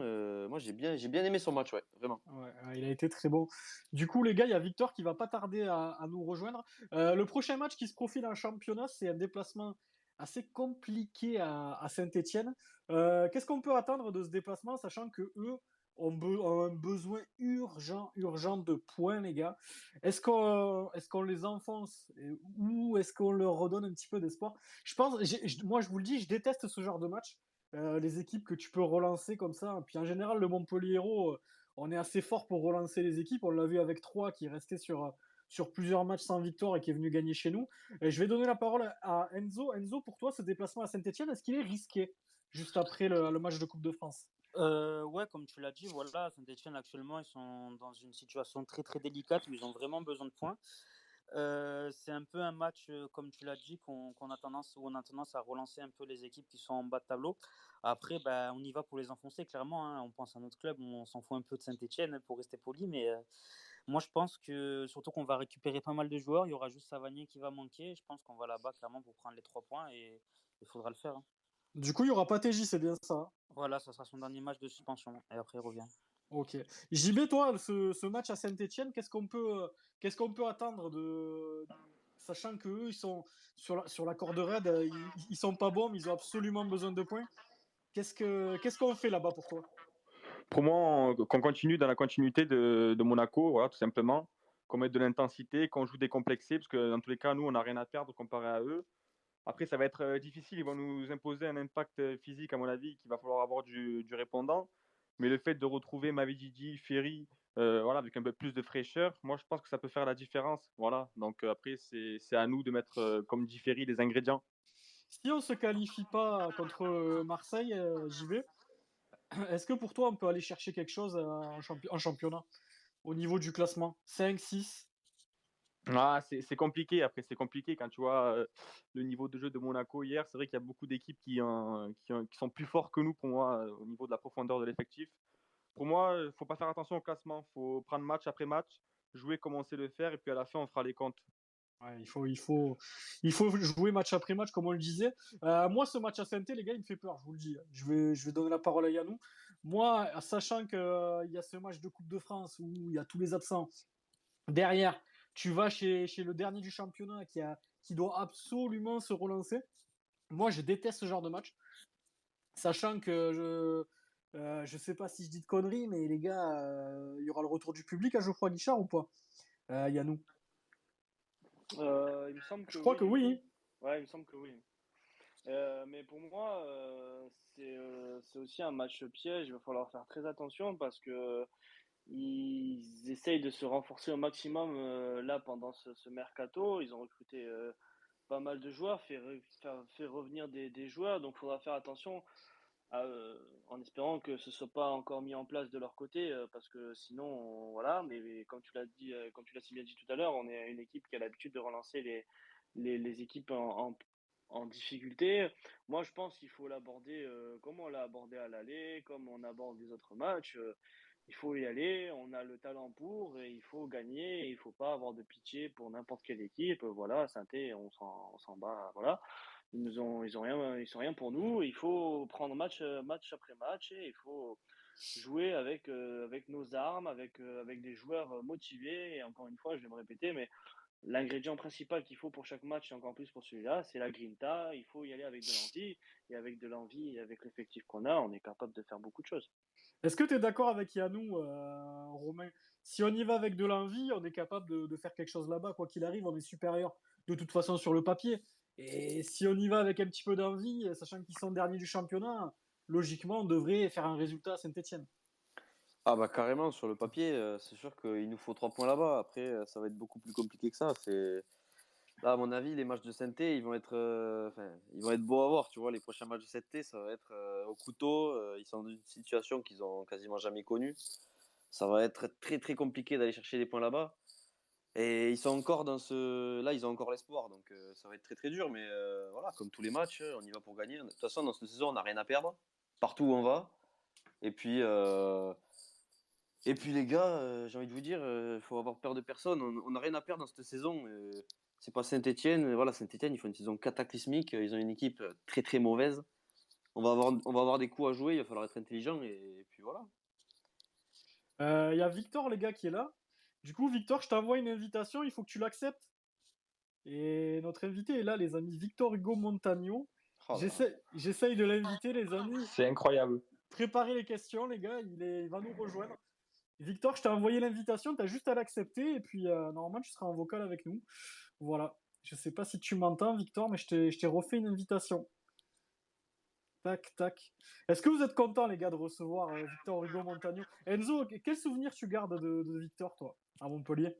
moi, j'ai bien aimé son match, ouais, vraiment. Ouais, il a été très bon. Du coup, les gars, il y a Victor qui va pas tarder à nous rejoindre. Le prochain match qui se profile en championnat, c'est un déplacement assez compliqué à Saint-Étienne. Qu'est-ce qu'on peut attendre de ce déplacement, sachant que eux ont un besoin urgent de points, les gars. Est-ce qu'on les enfonce ou est-ce qu'on leur redonne un petit peu d'espoir? Moi, je vous le dis, je déteste ce genre de match. Les équipes que tu peux relancer comme ça. Puis en général, le Montpellier on est assez fort pour relancer les équipes. On l'a vu avec Troyes qui est resté sur plusieurs matchs sans victoire et qui est venu gagner chez nous. Et je vais donner la parole à Enzo. Enzo, pour toi, ce déplacement à Saint-Etienne, est-ce qu'il est risqué juste après le match de Coupe de France? Ouais, comme tu l'as dit, voilà, Saint-Etienne actuellement, ils sont dans une situation très très délicate où ils ont vraiment besoin de points. C'est un peu un match, comme tu l'as dit, où on a tendance à relancer un peu les équipes qui sont en bas de tableau. Après, bah, on y va pour les enfoncer, clairement, hein. On pense à notre club, on s'en fout un peu de Saint-Etienne pour rester poli, mais moi je pense que surtout qu'on va récupérer pas mal de joueurs, il y aura juste Savanier qui va manquer. Je pense qu'on va là-bas clairement pour prendre les 3 points et il faudra le faire, hein. Du coup, il n'y aura pas TJ, c'est bien ça, hein? Voilà, ça sera son dernier match de suspension et après il revient. Ok. JB, toi, ce match à Saint-Etienne, qu'est-ce qu'on peut attendre sachant qu'eux, ils sont sur la corde raide, ils sont pas bons, mais ils ont absolument besoin de points. Qu'est-ce qu'on fait là-bas pour toi? Pour moi, qu'on continue dans la continuité de Monaco, voilà, tout simplement. Qu'on mette de l'intensité, qu'on joue décomplexé, parce que dans tous les cas, nous, on n'a rien à perdre comparé à eux. Après, ça va être difficile. Ils vont nous imposer un impact physique, à mon avis, qu'il va falloir avoir du répondant. Mais le fait de retrouver Mavididi, Ferry, voilà, avec un peu plus de fraîcheur, moi, je pense que ça peut faire la différence. Voilà. Donc après, c'est à nous de mettre, comme dit Ferry, les ingrédients. Si on se qualifie pas contre Marseille, JB, est-ce que pour toi, on peut aller chercher quelque chose en championnat au niveau du classement? 5, 6? Ah, c'est compliqué. Après, c'est compliqué quand tu vois le niveau de jeu de Monaco hier. C'est vrai qu'il y a beaucoup d'équipes qui sont plus forts que nous pour moi au niveau de la profondeur de l'effectif. Pour moi, il faut pas faire attention au classement. Il faut prendre match après match, jouer comme on sait le faire, et puis à la fin, on fera les comptes. Ouais, il faut jouer match après match, comme on le disait. Moi, ce match à saint les gars, il me fait peur, je vous le dis. Je vais donner la parole à Yannou. Moi, sachant qu'il y a ce match de Coupe de France où il y a tous les absents, derrière, tu vas chez le dernier du championnat qui doit absolument se relancer. Moi, je déteste ce genre de match. Sachant que je sais pas si je dis de conneries, mais les gars, il y aura le retour du public à Geoffroy Guichard ou pas, Yannou? Il me semble Je que crois oui, que du oui. coup. Ouais, il me semble que oui. Mais pour moi, c'est aussi un match piège. Il va falloir faire très attention parce que ils essayent de se renforcer au maximum là pendant ce mercato. Ils ont recruté pas mal de joueurs, fait revenir des joueurs. Donc, il faudra faire attention en espérant que ce soit pas encore mis en place de leur côté parce que sinon, voilà. Mais comme tu l'as dit, comme tu l'as si bien dit tout à l'heure, on est une équipe qui a l'habitude de relancer les équipes en difficulté. Moi, je pense qu'il faut l'aborder comme on l'a abordé à l'aller, comme on aborde les autres matchs. Il faut y aller, on a le talent pour, et il faut gagner, et il faut pas avoir de pitié pour n'importe quelle équipe. Voilà, Saint-Étienne, on s'en bat, voilà. Ils sont rien pour nous. Il faut prendre match après match, et il faut jouer avec nos armes, avec des joueurs motivés. Et encore une fois, je vais me répéter, mais l'ingrédient principal qu'il faut pour chaque match, et encore plus pour celui-là, c'est la grinta. Il faut y aller avec de l'envie. Et avec de l'envie, et avec l'effectif qu'on a, on est capable de faire beaucoup de choses. Est-ce que tu es d'accord avec Yannou, Romain? Si on y va avec de l'envie, on est capable de faire quelque chose là-bas. Quoi qu'il arrive, on est supérieur de toute façon sur le papier. Et si on y va avec un petit peu d'envie, sachant qu'ils sont derniers du championnat, logiquement, on devrait faire un résultat à Saint-Etienne. Ah bah carrément, sur le papier, c'est sûr qu'il nous faut 3 points là-bas. Après, ça va être beaucoup plus compliqué que ça. Là, à mon avis, les matchs de Saint-Étienne, ils vont être beaux à voir. Tu vois, les prochains matchs de Saint-Étienne, ça va être au couteau. Ils sont dans une situation qu'ils ont quasiment jamais connue. Ça va être très très compliqué d'aller chercher des points là-bas. Et ils sont encore là, ils ont encore l'espoir. Donc ça va être très très dur. Mais voilà, comme tous les matchs, on y va pour gagner. De toute façon, dans cette saison, on n'a rien à perdre. Partout où on va. Et puis, euh, et puis les gars, j'ai envie de vous dire, il faut avoir peur de personne. On n'a rien à perdre dans cette saison. C'est pas Saint-Etienne. Voilà, Saint-Etienne, ils font une saison cataclysmique. Ils ont une équipe très très mauvaise. On va avoir des coups à jouer. Il va falloir être intelligent. Et puis voilà. Il y a Victor, les gars, qui est là. Du coup, Victor, je t'envoie une invitation, il faut que tu l'acceptes. Et notre invité est là, les amis, Victor Hugo Montagno. Oh là là. J'essaye de l'inviter, les amis. C'est incroyable. préparez les questions, les gars. Il va nous rejoindre. Victor, je t'ai envoyé l'invitation, tu as juste à l'accepter et puis normalement tu seras en vocal avec nous. Voilà. Je sais pas si tu m'entends, Victor, mais je t'ai refait une invitation. Tac, tac. Est-ce que vous êtes contents, les gars, de recevoir Victor Hugo Montagno? Enzo, quel souvenir tu gardes de Victor, toi, à Montpellier?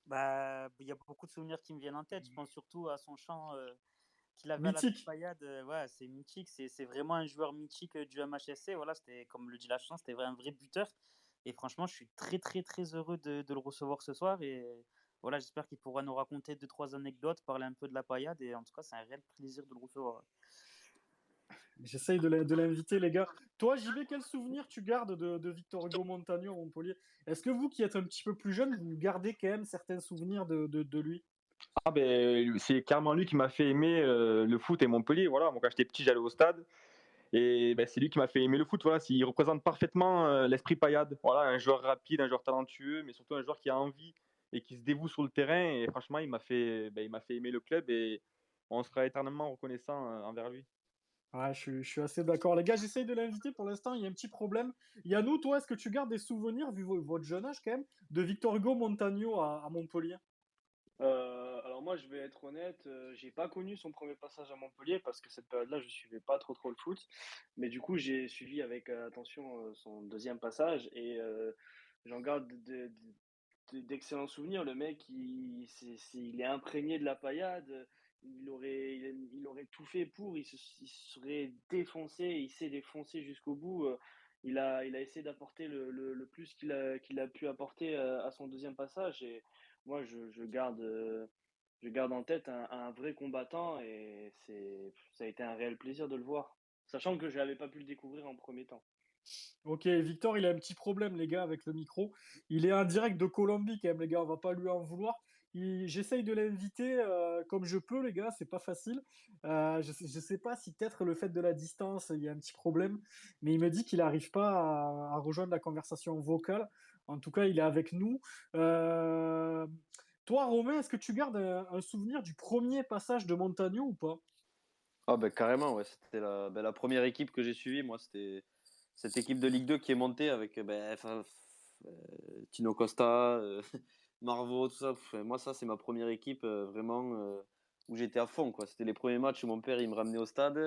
Bah, il y a beaucoup de souvenirs qui me viennent en tête. Je pense surtout à son chant qu'il avait à la Mythique. Payade. Ouais, c'est mythique. C'est vraiment un joueur mythique du MHSC. Voilà, c'était, comme le dit la chanson, c'était un vrai buteur. Et franchement, je suis très, très, très heureux de le recevoir ce soir. Et voilà, j'espère qu'il pourra nous raconter 2-3 anecdotes, parler un peu de la Payade. Et en tout cas, c'est un réel plaisir de le recevoir. J'essaye de l'inviter, les gars. Toi, JB, quel souvenir tu gardes de Victor Hugo Montagno à Montpellier? Est-ce que vous, qui êtes un petit peu plus jeune, vous gardez quand même certains souvenirs de lui? Ah ben, c'est carrément lui qui m'a fait aimer le foot et Montpellier. Voilà, moi quand j'étais petit, j'allais au stade et ben, c'est lui qui m'a fait aimer le foot. Voilà, il représente parfaitement l'esprit Payade. Voilà, un joueur rapide, un joueur talentueux, mais surtout un joueur qui a envie et qui se dévoue sur le terrain. Et franchement, il m'a fait aimer le club et on sera éternellement reconnaissant envers lui. Ouais, je suis assez d'accord. Les gars, j'essaye de l'inviter pour l'instant, il y a un petit problème. Yannou, toi, est-ce que tu gardes des souvenirs, vu votre jeune âge quand même, de Victor Hugo Montagno à Montpellier? Alors moi, je vais être honnête, j'ai pas connu son premier passage à Montpellier parce que cette période-là, je suivais pas trop le foot. Mais du coup, j'ai suivi avec attention son deuxième passage et j'en garde d'excellents souvenirs. Le mec, il est imprégné de la paillade. Il aurait tout fait pour. Il serait défoncé. Il s'est défoncé jusqu'au bout. Il a essayé d'apporter le plus qu'il a pu apporter à son deuxième passage. Et moi, je garde en tête un vrai combattant. Et ça a été un réel plaisir de le voir. Sachant que je n'avais pas pu le découvrir en premier temps. Ok, Victor, il a un petit problème, les gars, avec le micro. Il est en direct de Colombie, quand même, les gars, on va pas lui en vouloir. J'essaye de l'inviter comme je peux, les gars, c'est pas facile. Je sais pas si peut-être le fait de la distance, il y a un petit problème, mais il me dit qu'il n'arrive pas à rejoindre la conversation vocale. En tout cas, il est avec nous. Euh, Toi, Romain, est-ce que tu gardes un souvenir du premier passage de Montagno ou pas? Ah ben carrément, ouais, c'était la première équipe que j'ai suivie. Moi, c'était cette équipe de Ligue 2 qui est montée avec Tino Costa, Marveau, tout ça. Moi, ça, c'est ma première équipe vraiment où j'étais à fond, quoi. C'était les premiers matchs où mon père il me ramenait au stade.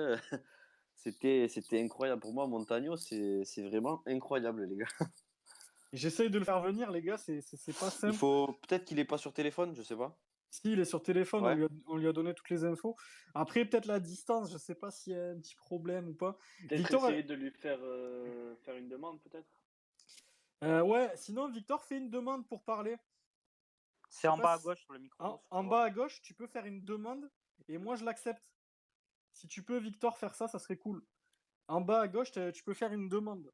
C'était incroyable pour moi. Montagno, c'est vraiment incroyable, les gars. J'essaye de le faire venir, les gars, c'est pas Il simple. faut peut-être qu'il est pas sur téléphone, je sais pas. Si, il est sur téléphone, Ouais. on lui a donné toutes les infos. Après, peut-être la distance, je sais pas s'il y a un petit problème ou pas. Peut-être Victor, essayer de lui faire une demande, peut-être. ouais, sinon, Victor fait une demande pour parler. Je C'est sais en pas bas à si- gauche sur le micro. si tu En vois. bas à gauche, tu peux faire une demande et moi, je l'accepte. Si tu peux, Victor, faire ça, ça serait cool. En bas à gauche, tu peux faire une demande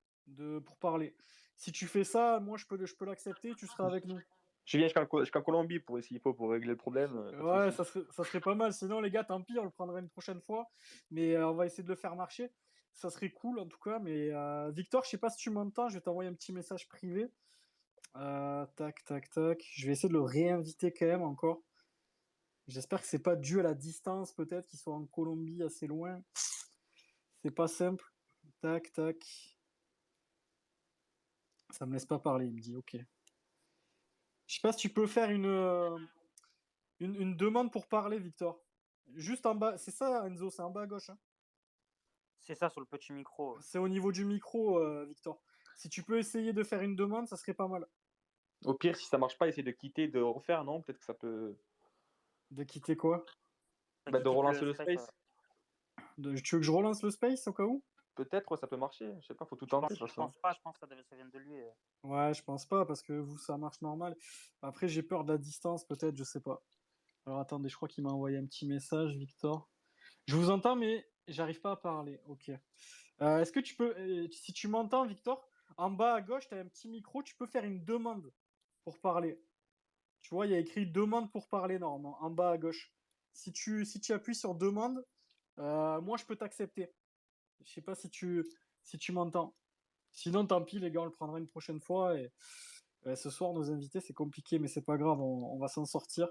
pour parler. Si tu fais ça, moi, je peux l'accepter, tu seras avec nous. Je viens jusqu'en Colombie pour s'il faut pour régler le problème, pas de Ouais, souci. ça serait pas mal. Sinon, les gars, tant pis, on le prendra une prochaine fois. Mais on va essayer de le faire marcher. Ça serait cool, en tout cas. Mais Victor, je sais pas si tu m'entends. Je vais t'envoyer un petit message privé. Tac, tac, tac. Je vais essayer de le réinviter quand même encore. J'espère que c'est pas dû à la distance, peut-être qu'il soit en Colombie assez loin. C'est pas simple. Tac, tac. Ça me laisse pas parler, il me dit. Ok. Je sais pas si tu peux faire une demande pour parler, Victor. Juste en bas. C'est ça, Enzo, c'est en bas à gauche, hein. C'est ça sur le petit micro. C'est au niveau du micro, Victor. Si tu peux essayer de faire une demande, ça serait pas mal. Au pire, si ça marche pas, essayer de quitter, de refaire, non? Peut-être que ça peut. De quitter quoi? Bah, de Qui quitte relancer le le space. space. Tu veux que je relance le space au cas où? Peut-être ça peut marcher. Je sais pas, faut tout Je tenter pense, de toute je façon. pense pas, je pense que ça vient de lui. Ouais, je pense pas, parce que vous, ça marche normal. Après, j'ai peur de la distance, peut-être, je sais pas. Alors attendez, je crois qu'il m'a envoyé un petit message, Victor. Je vous entends, mais j'arrive pas à parler. Ok. Est-ce que tu peux, si tu m'entends, Victor, en bas à gauche, tu as un petit micro, tu peux faire une demande pour parler. Tu vois, il y a écrit demande pour parler normalement, en bas à gauche. Si tu appuies sur demande, moi je peux t'accepter. Je sais pas si tu m'entends. Sinon, tant pis, les gars, on le prendra une prochaine fois. Et ce soir, nos invités, c'est compliqué, mais c'est pas grave, on va s'en sortir.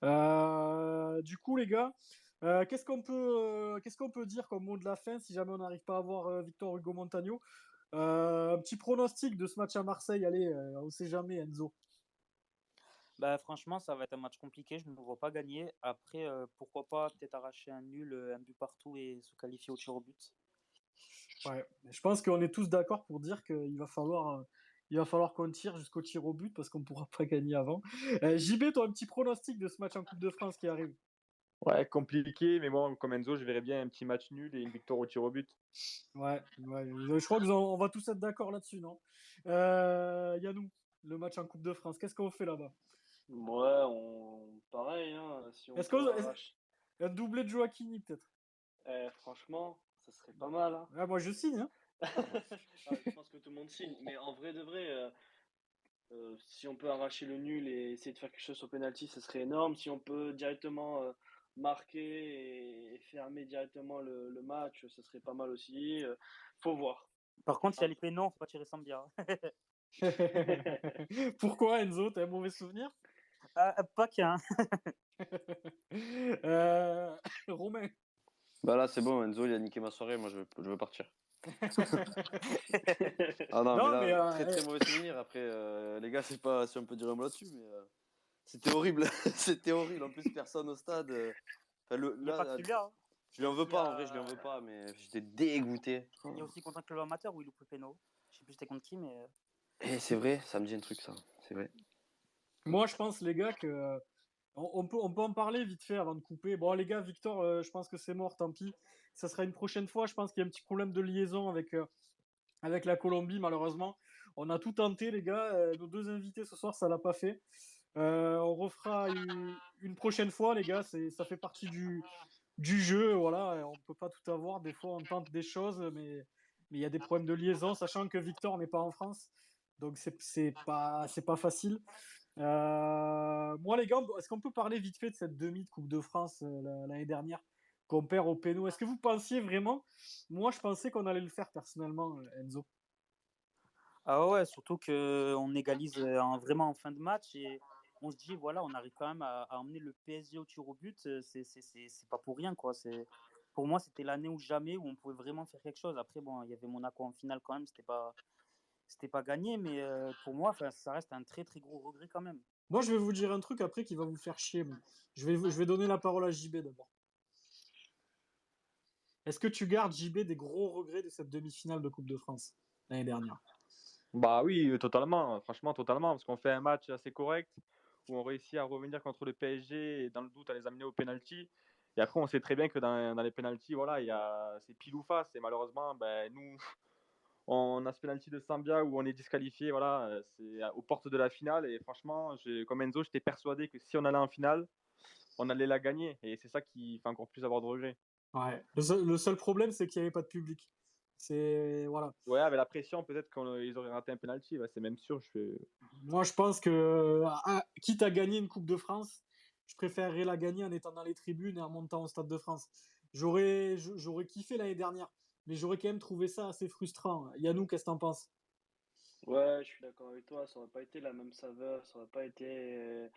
Du coup, les gars, qu'est-ce qu'on peut dire comme mot de la fin si jamais on n'arrive pas à voir Victor Hugo Montagno? Un petit pronostic de ce match à Marseille, allez, on sait jamais, Enzo. Bah, franchement, ça va être un match compliqué. Je ne me vois pas gagner. Après, pourquoi pas peut-être arracher un nul, un but partout et se qualifier au tir au but. Ouais. Je pense qu'on est tous d'accord pour dire il va falloir qu'on tire jusqu'au tir au but parce qu'on ne pourra pas gagner avant. JB, toi, un petit pronostic de ce match en Coupe de France qui arrive. Ouais, compliqué, mais moi, comme Enzo, je verrais bien un petit match nul et une victoire au tir au but. Ouais, je crois on va tous être d'accord là-dessus, non? Yannou, le match en Coupe de France, qu'est-ce qu'on fait là-bas? Ouais, pareil, hein, si on peut arracher. Un doublé de Joaquini, peut-être? Franchement, ça serait pas mal. Hein. Ah, moi, je signe, hein? Je pense que tout le monde signe, mais en vrai de vrai, si on peut arracher le nul et essayer de faire quelque chose au penalty, ce serait énorme. Si on peut directement marquer et fermer directement le match, ce serait pas mal aussi. Faut voir. Par contre, s'il y a les pénaux, faut pas tirer Sambia. Pourquoi, Enzo? T'as un mauvais souvenir? Pas qu'un. Romain. Bah là, c'est bon, Enzo, il a niqué ma soirée. Moi, je veux partir. Ah non, Non, mais là, mais, très mauvais souvenir. Après, les gars, c'est pas si on peut dire un mot là-dessus, mais c'était horrible. C'était horrible. En plus, personne au stade. Il n'y a pas que celui-là. Hein. Je lui en veux pas, en vrai, je lui en veux pas, mais j'étais dégoûté. Il y a aussi contre un club amateur où il loupe le péno. Je sais plus c'était contre qui, mais. Et c'est vrai, ça me dit un truc, ça. C'est vrai. moi, je pense, les gars, que on peut en parler vite fait avant de couper. Bon, les gars, Victor, je pense que c'est mort, tant pis. Ça sera une prochaine fois. Je pense qu'il y a un petit problème de liaison avec la Colombie, malheureusement. On a tout tenté, les gars. Nos deux invités ce soir, ça l'a pas fait. On refera une prochaine fois, les gars. Ça fait partie du jeu. Voilà, on peut pas tout avoir. Des fois, on tente des choses, mais il y a des problèmes de liaison, sachant que Victor n'est pas en France. Donc, c'est pas facile. Moi, les gars, est-ce qu'on peut parler vite fait de cette demi de Coupe de France l'année dernière qu'on perd au péno? Est-ce que vous pensiez vraiment? Moi, je pensais qu'on allait le faire personnellement, Enzo. Ah ouais, surtout qu'on égalise vraiment en fin de match et on se dit, voilà, on arrive quand même à emmener le PSG au tir au but. C'est pas pour rien, quoi. Pour moi, c'était l'année ou jamais où on pouvait vraiment faire quelque chose. Après, bon, il y avait Monaco en finale quand même, c'était pas gagné, mais pour moi, ça reste un très très gros regret quand même. Moi, je vais vous dire un truc après qui va vous faire chier. Mais je vais donner la parole à JB d'abord. Est-ce que tu gardes, JB, des gros regrets de cette demi-finale de Coupe de France l'année dernière? Bah oui, totalement, franchement, totalement, parce qu'on fait un match assez correct, où on réussit à revenir contre le PSG et dans le doute à les amener au penalty. Et après, on sait très bien que dans les penalties, voilà, c'est pile ou face. Et malheureusement, ben, nous, on a ce penalty de Sambia où on est disqualifié, voilà, c'est aux portes de la finale. Et franchement, comme Enzo, j'étais persuadé que si on allait en finale, on allait la gagner. Et c'est ça qui fait encore plus avoir de regrets. Ouais. Le seul problème, c'est qu'il n'y avait pas de public. Voilà. Ouais, avec la pression, peut-être qu'ils auraient raté un penalty, ouais, c'est même sûr. Moi, je pense que, quitte à gagner une Coupe de France, je préférerais la gagner en étant dans les tribunes et en montant au Stade de France. J'aurais kiffé l'année dernière, mais j'aurais quand même trouvé ça assez frustrant. Yannou, qu'est-ce que t'en penses? Ouais, je suis d'accord avec toi, ça aurait pas été la même saveur, ça aurait pas été.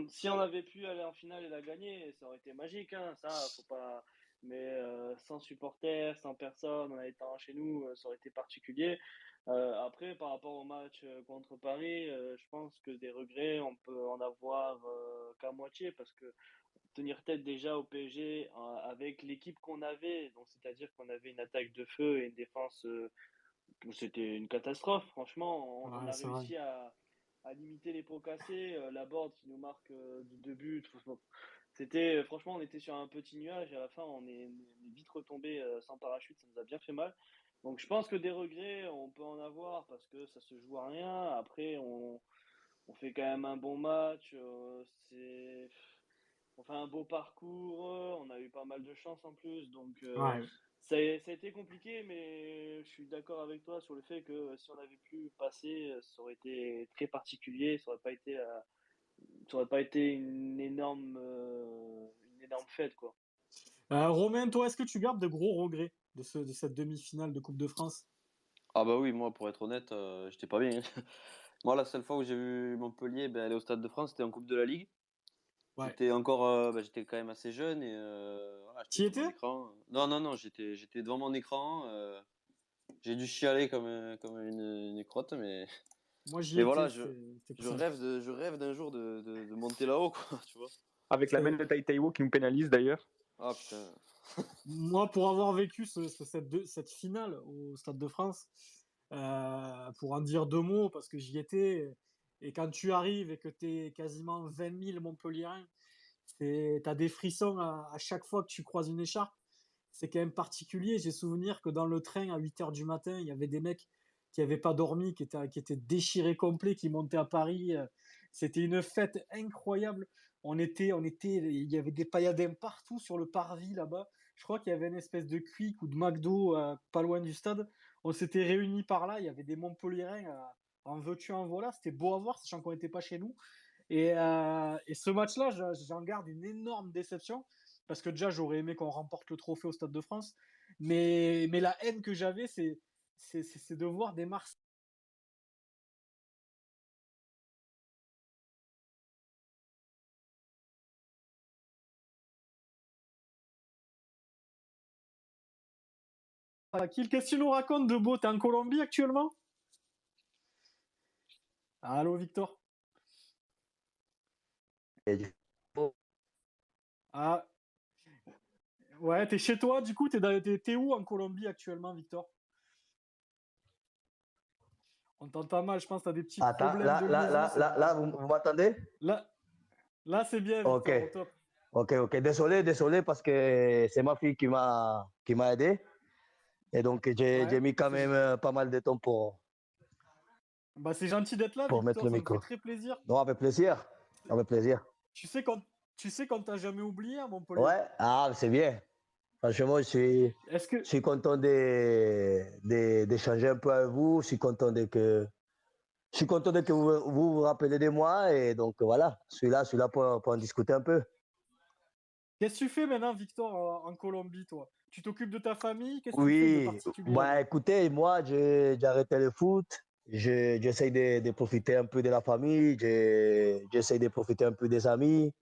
Si on avait pu aller en finale et la gagner, ça aurait été magique, hein, ça, faut pas. Mais sans supporters, sans personne, en étant chez nous, ça aurait été particulier. Après, par rapport au match contre Paris, je pense que des regrets, on peut en avoir qu'à moitié, parce que tenir tête déjà au PSG avec l'équipe qu'on avait, donc c'est-à-dire qu'on avait une attaque de feu et une défense. C'était une catastrophe, franchement. On Ouais, a c'est vrai. réussi à limiter les pots cassés. La board qui nous marque deux buts. Franchement, on était sur un petit nuage. Et à la fin, on est vite retombé sans parachute. Ça nous a bien fait mal. Donc, je pense que des regrets, on peut en avoir parce que ça se joue à rien. Après, on fait quand même un bon match. On fait un beau parcours. On a eu pas mal de chance en plus. Donc, Ouais. ça a été compliqué, mais je suis d'accord avec toi sur le fait que si on avait pu passer, ça aurait été très particulier. Ça aurait pas été une énorme fête, quoi. Romain, toi, est-ce que tu gardes de gros regrets de cette demi-finale de Coupe de France? Ah bah oui, moi, pour être honnête, j'étais pas bien. Moi, la seule fois où j'ai vu Montpellier aller au Stade de France, c'était en Coupe de la Ligue. Ouais. J'étais quand même assez jeune et voilà, T'y j'étais devant étais? mon écran. Non, non, non, j'étais devant mon écran. J'ai dû chialer comme une crotte, mais Moi, j'y mais étais, voilà, c'était pas je simple. rêve d'un jour de monter là-haut, quoi, tu vois. Avec la main de Tai Taiwo qui me pénalise d'ailleurs. Ah putain. Moi, pour avoir vécu cette finale au Stade de France, pour en dire deux mots, parce que j'y étais, et quand tu arrives et que tu es quasiment 20 000 Montpelliérains, tu as des frissons à chaque fois que tu croises une écharpe. C'est quand même particulier. J'ai souvenir que dans le train à 8 h du matin, il y avait des mecs qui n'avaient pas dormi, qui étaient déchirés complets, qui montaient à Paris. C'était une fête incroyable. Il y avait des pailladins partout sur le parvis là-bas. Je crois qu'il y avait une espèce de Quick ou de McDo pas loin du stade. On s'était réunis par là. Il y avait des Montpelliérains en veux-tu, en voilà. C'était beau à voir, sachant qu'on n'était pas chez nous. Et ce match-là, j'en garde une énorme déception parce que déjà, j'aurais aimé qu'on remporte le trophée au Stade de France. Mais la haine que j'avais, c'est de voir des Marseillais. Qu'est-ce que tu nous racontes de beau? T'es en Colombie actuellement? Allô, Victor? Et du coup, Ah, ouais, t'es chez toi, du coup, t'es où en Colombie actuellement, Victor? On t'entend mal, je pense que t'as des petits attends, problèmes de liaison. vous m'entendez? Là, là c'est bien, Ok, Victor, au top. ok. Désolé parce que c'est ma fille qui m'a aidé. Et donc, Ouais, j'ai mis quand même pas mal de temps bah, c'est gentil d'être là, pour mettre Victor, le ça me fait micro. très plaisir. Non, avec plaisir. Avec plaisir. Tu sais quand, tu sais quand t'as jamais oublié à Montpellier. Ouais, ah, c'est bien. Franchement, Est-ce que, je suis content d'échanger un peu avec vous. Je suis content de que vous rappelez de moi. Et donc, voilà, je suis là pour en discuter un peu. qu'est-ce que tu fais maintenant, Victor, en Colombie, toi? Tu t'occupes de ta famille? Qu'est-ce que tu fais de Oui, particulier bah là-bas? écoutez, moi j'ai arrêté le foot. J'essaie de profiter un peu de la famille. J'essaie de profiter un peu des amis.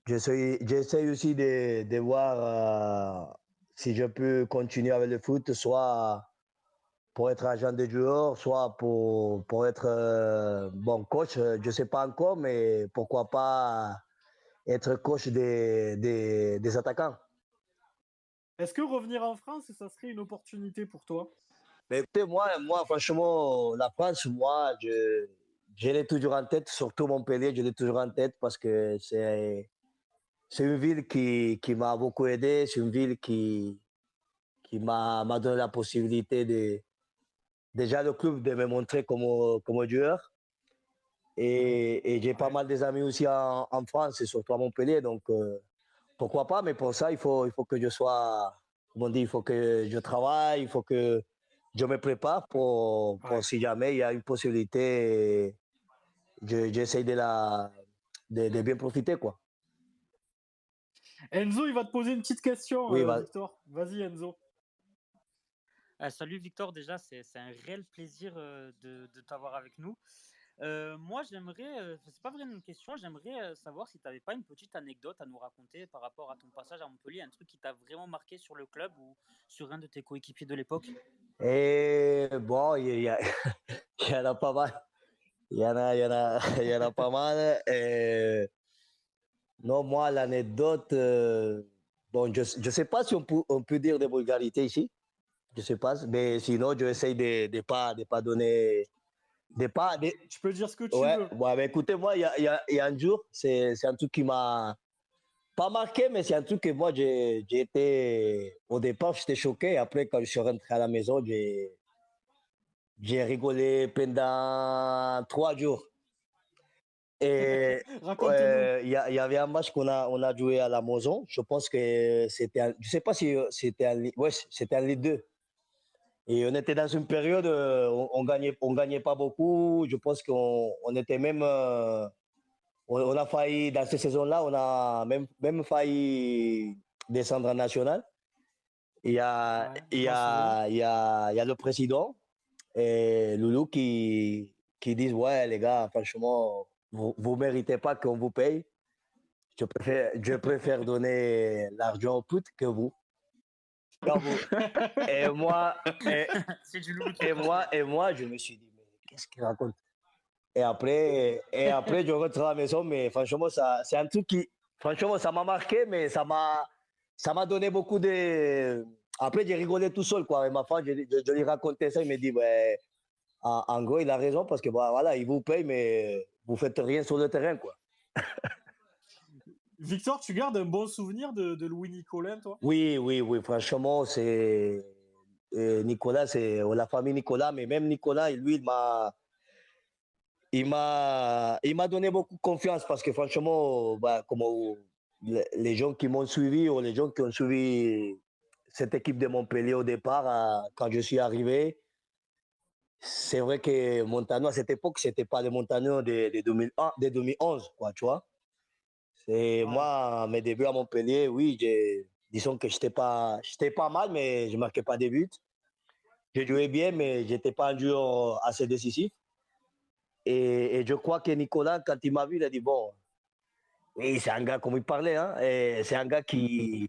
J'essaie aussi de voir si je peux continuer avec le foot, soit pour être agent de joueur, soit pour être bon coach. Je ne sais pas encore, mais pourquoi pas être coach des attaquants. Est-ce que revenir en France, ça serait une opportunité pour toi? Mais écoutez, franchement, la France, je l'ai toujours en tête, surtout Montpellier, je l'ai toujours en tête parce que c'est une ville qui m'a beaucoup aidé, c'est une ville qui m'a donné la possibilité déjà le club de me montrer comme joueur. Et j'ai pas Ouais. mal des amis aussi en France et surtout à Montpellier, donc pourquoi pas, mais pour ça, il faut que je sois, comme on dit, il faut que je travaille, il faut que je me prépare pour Ouais. si jamais il y a une possibilité, j'essaie de bien profiter, quoi. Enzo, il va te poser une petite question, Oui, Victor. Vas-y, Enzo. Salut Victor, déjà, c'est un réel plaisir de t'avoir avec nous. Moi, j'aimerais, c'est pas vraiment une question, j'aimerais savoir si tu n'avais pas une petite anecdote à nous raconter par rapport à ton passage à Montpellier, un truc qui t'a vraiment marqué sur le club ou sur un de tes coéquipiers de l'époque. et bon, il y en a pas mal. Il y en a pas mal. Non, moi, l'anecdote, bon, je ne sais pas si on peut dire des vulgarités ici. Je sais pas, mais sinon, je essaye de pas donner, de pas, de- Tu peux dire ce que tu ouais, veux. ouais, mais écoutez, moi, il y a un jour, c'est un truc qui m'a pas marqué, mais c'est un truc que moi, j'ai été, au départ, j'étais choqué. Après, quand je suis rentré à la maison, j'ai rigolé pendant 3 jours. Et Raconte-nous. il y avait un match on a joué à la maison. Je pense que je sais pas si c'était ouais, c'était en Ligue 2. Et on était dans une période, on gagnait pas beaucoup. Je pense on était même, on a failli, dans cette saison-là, on a même failli descendre en national. Ouais, je m'en souviens. Il y a le président et Loulou qui disent, ouais, les gars, franchement, vous méritez pas qu'on vous paye. Je préfère donner l'argent au foot que vous. Bravo. Et moi, C'est du loulou. et moi, je me suis dit, mais qu'est-ce qu'il raconte? Et après, je rentre à la maison, mais franchement, c'est un truc qui, franchement, ça m'a marqué, mais ça m'a donné beaucoup de. Après, j'ai rigolé tout seul, quoi. Avec ma femme, je lui racontais ça, il me dit, ouais, en gros, il a raison, parce que bah, voilà, il vous paye, mais vous faites rien sur le terrain, quoi. Victor, tu gardes un bon souvenir de Louis Nicolin, toi? Oui, oui, oui, franchement, c'est. Nicolas, c'est la famille Nicolas, mais même Nicolas, lui, il m'a donné beaucoup de confiance parce que franchement, bah, comme les gens qui m'ont suivi ou les gens qui ont suivi cette équipe de Montpellier au départ, quand je suis arrivé, c'est vrai que Montano, à cette époque, c'était pas les Montano de 2001, de 2011, quoi, tu vois. C'est Ouais. moi, à mes débuts à Montpellier, oui, disons que j'étais pas mal, mais je marquais pas des buts. Je jouais bien, mais j'étais pas un joueur assez décisif. Et je crois que Nicolas, quand il m'a vu, il a dit, bon, oui, c'est un gars comme il parlait, hein, et c'est un gars qui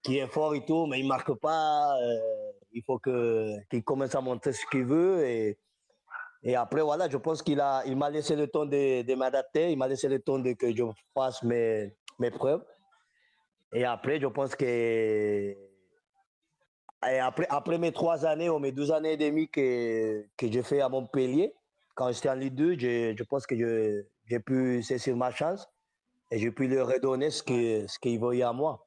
est fort et tout, mais il marque pas. Il faut qu'il commence à montrer ce qu'il veut. Et après, voilà, je pense il m'a laissé le temps de m'adapter, il m'a laissé le temps de que je fasse mes preuves. Et après, je pense que et après mes 3 années ou mes 12 années et demie que j'ai fait à Montpellier, quand j'étais en Ligue 2, je pense que j'ai pu saisir ma chance et j'ai pu leur redonner ce qu'ils voyaient à moi.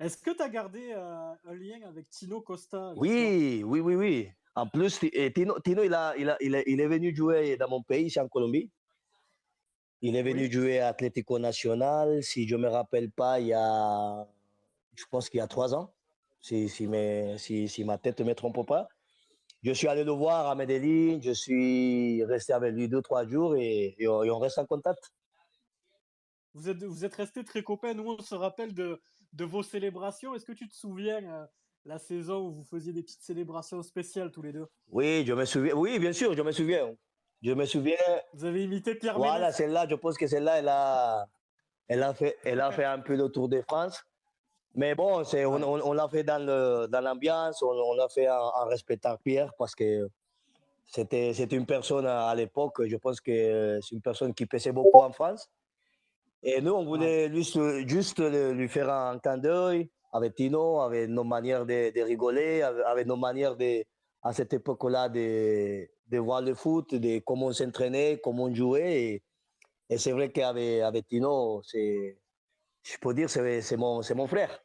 Est-ce que tu as gardé un lien avec Tino Costa, Victor? Oui, oui, oui, oui. En plus, Tino, il est venu jouer dans mon pays, c'est en Colombie. Il est venu Oui. jouer à Atlético Nacional, si je ne me rappelle pas, je pense qu'il y a 3 ans, si ma tête ne me trompe pas. Je suis allé le voir à Medellín, je suis resté avec lui 2, 3 jours et on reste en contact. Vous êtes restés très copains. Nous, on se rappelle de vos célébrations. Est-ce que tu te souviens la saison où vous faisiez des petites célébrations spéciales tous les deux? Oui, je me souviens. Oui, bien sûr, je me souviens. Je me souviens. Vous avez imité Pierre Voilà, Ménès? celle-là, je pense que celle-là, elle a fait un peu le Tour de France. Mais bon, Ouais. on l'a fait dans l'ambiance, on l'a fait en respectant Pierre parce que c'était une personne à l'époque, je pense que c'est une personne qui pesait beaucoup en France. Et nous, on Ouais. voulait juste lui faire un clin d'œil avec Tino, avec nos manières de rigoler, avec nos manières à cette époque-là de voir le foot, de comment on s'entraînait, comment on jouait. Et c'est vrai qu'avec Tino, je peux dire, c'est mon frère.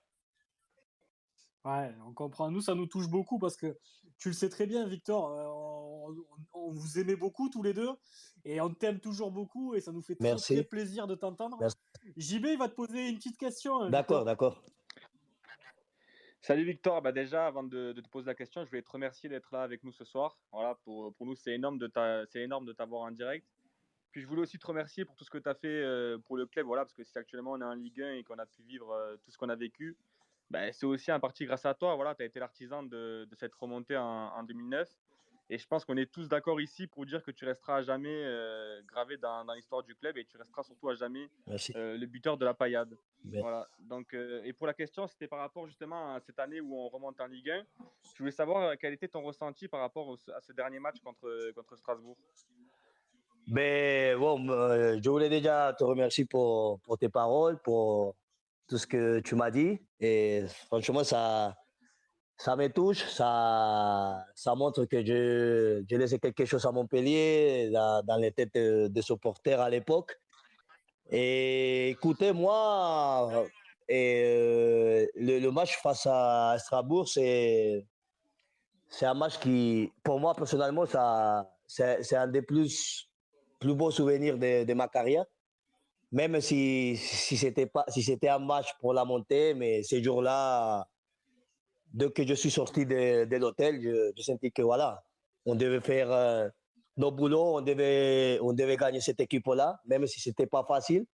Ouais, on comprend. Nous, ça nous touche beaucoup parce que tu le sais très bien, Victor. On vous aimait beaucoup tous les deux et on t'aime toujours beaucoup et ça nous fait très très Merci. plaisir de t'entendre. Merci. JB, il va te poser une petite question, D'accord, Victor. d'accord. Salut Victor, bah déjà avant de te poser la question, je voulais te remercier d'être là avec nous ce soir. Voilà, pour nous c'est énorme c'est énorme de t'avoir en direct. Puis je voulais aussi te remercier pour tout ce que tu as fait pour le club, voilà, parce que si actuellement on est en Ligue 1 et qu'on a pu vivre tout ce qu'on a vécu, bah, c'est aussi en partie grâce à toi. Voilà, tu as été l'artisan de cette remontée en 2009. Et je pense qu'on est tous d'accord ici pour dire que tu resteras à jamais gravé dans l'histoire du club et tu resteras surtout à jamais Merci. le buteur de la paillade. Merci. Voilà. Donc, et pour la question, c'était par rapport justement à cette année où on remonte en Ligue 1. Je voulais savoir quel était ton ressenti par rapport à ce dernier match contre Strasbourg. Ben, bon, je voulais déjà te remercier pour tes paroles, pour tout ce que tu m'as dit. Et franchement, ça me touche. Ça montre que je laissé quelque chose à Montpellier, dans les têtes des supporters à l'époque. Et écoutez, moi, le match face à Strasbourg, c'est un match qui, pour moi, personnellement, c'est un des plus beaux souvenirs de ma carrière. Même si c'était un match pour la montée, mais ces jours-là, dès que je suis sorti de l'hôtel, je sentis que voilà, on devait faire nos boulots, on devait gagner cette équipe-là, même si c'était pas facile.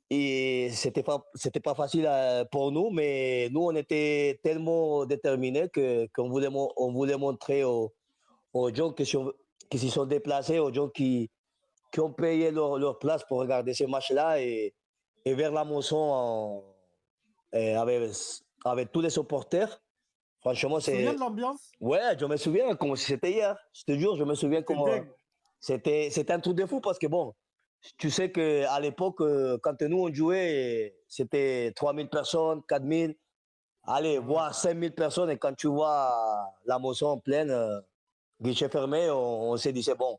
Et c'était pas facile pour nous, mais nous, on était tellement déterminés qu'on voulait montrer aux gens qui s'y sont déplacés, aux gens qui ont payé leur place pour regarder ces matchs-là et vers la moisson avec avec tous les supporters. Franchement, Tu te souviens c'est. de l'ambiance? Ouais, je me souviens comme si c'était hier. Je te jure, je me souviens C'était comme. dingue. C'était un truc de fou parce que bon, tu sais qu'à l'époque, quand nous on jouait, c'était 3000 personnes, 4000, allez, Ah ouais. voire 5000 personnes. Et quand tu vois la motion pleine, guichet fermé, on s'est dit c'est bon.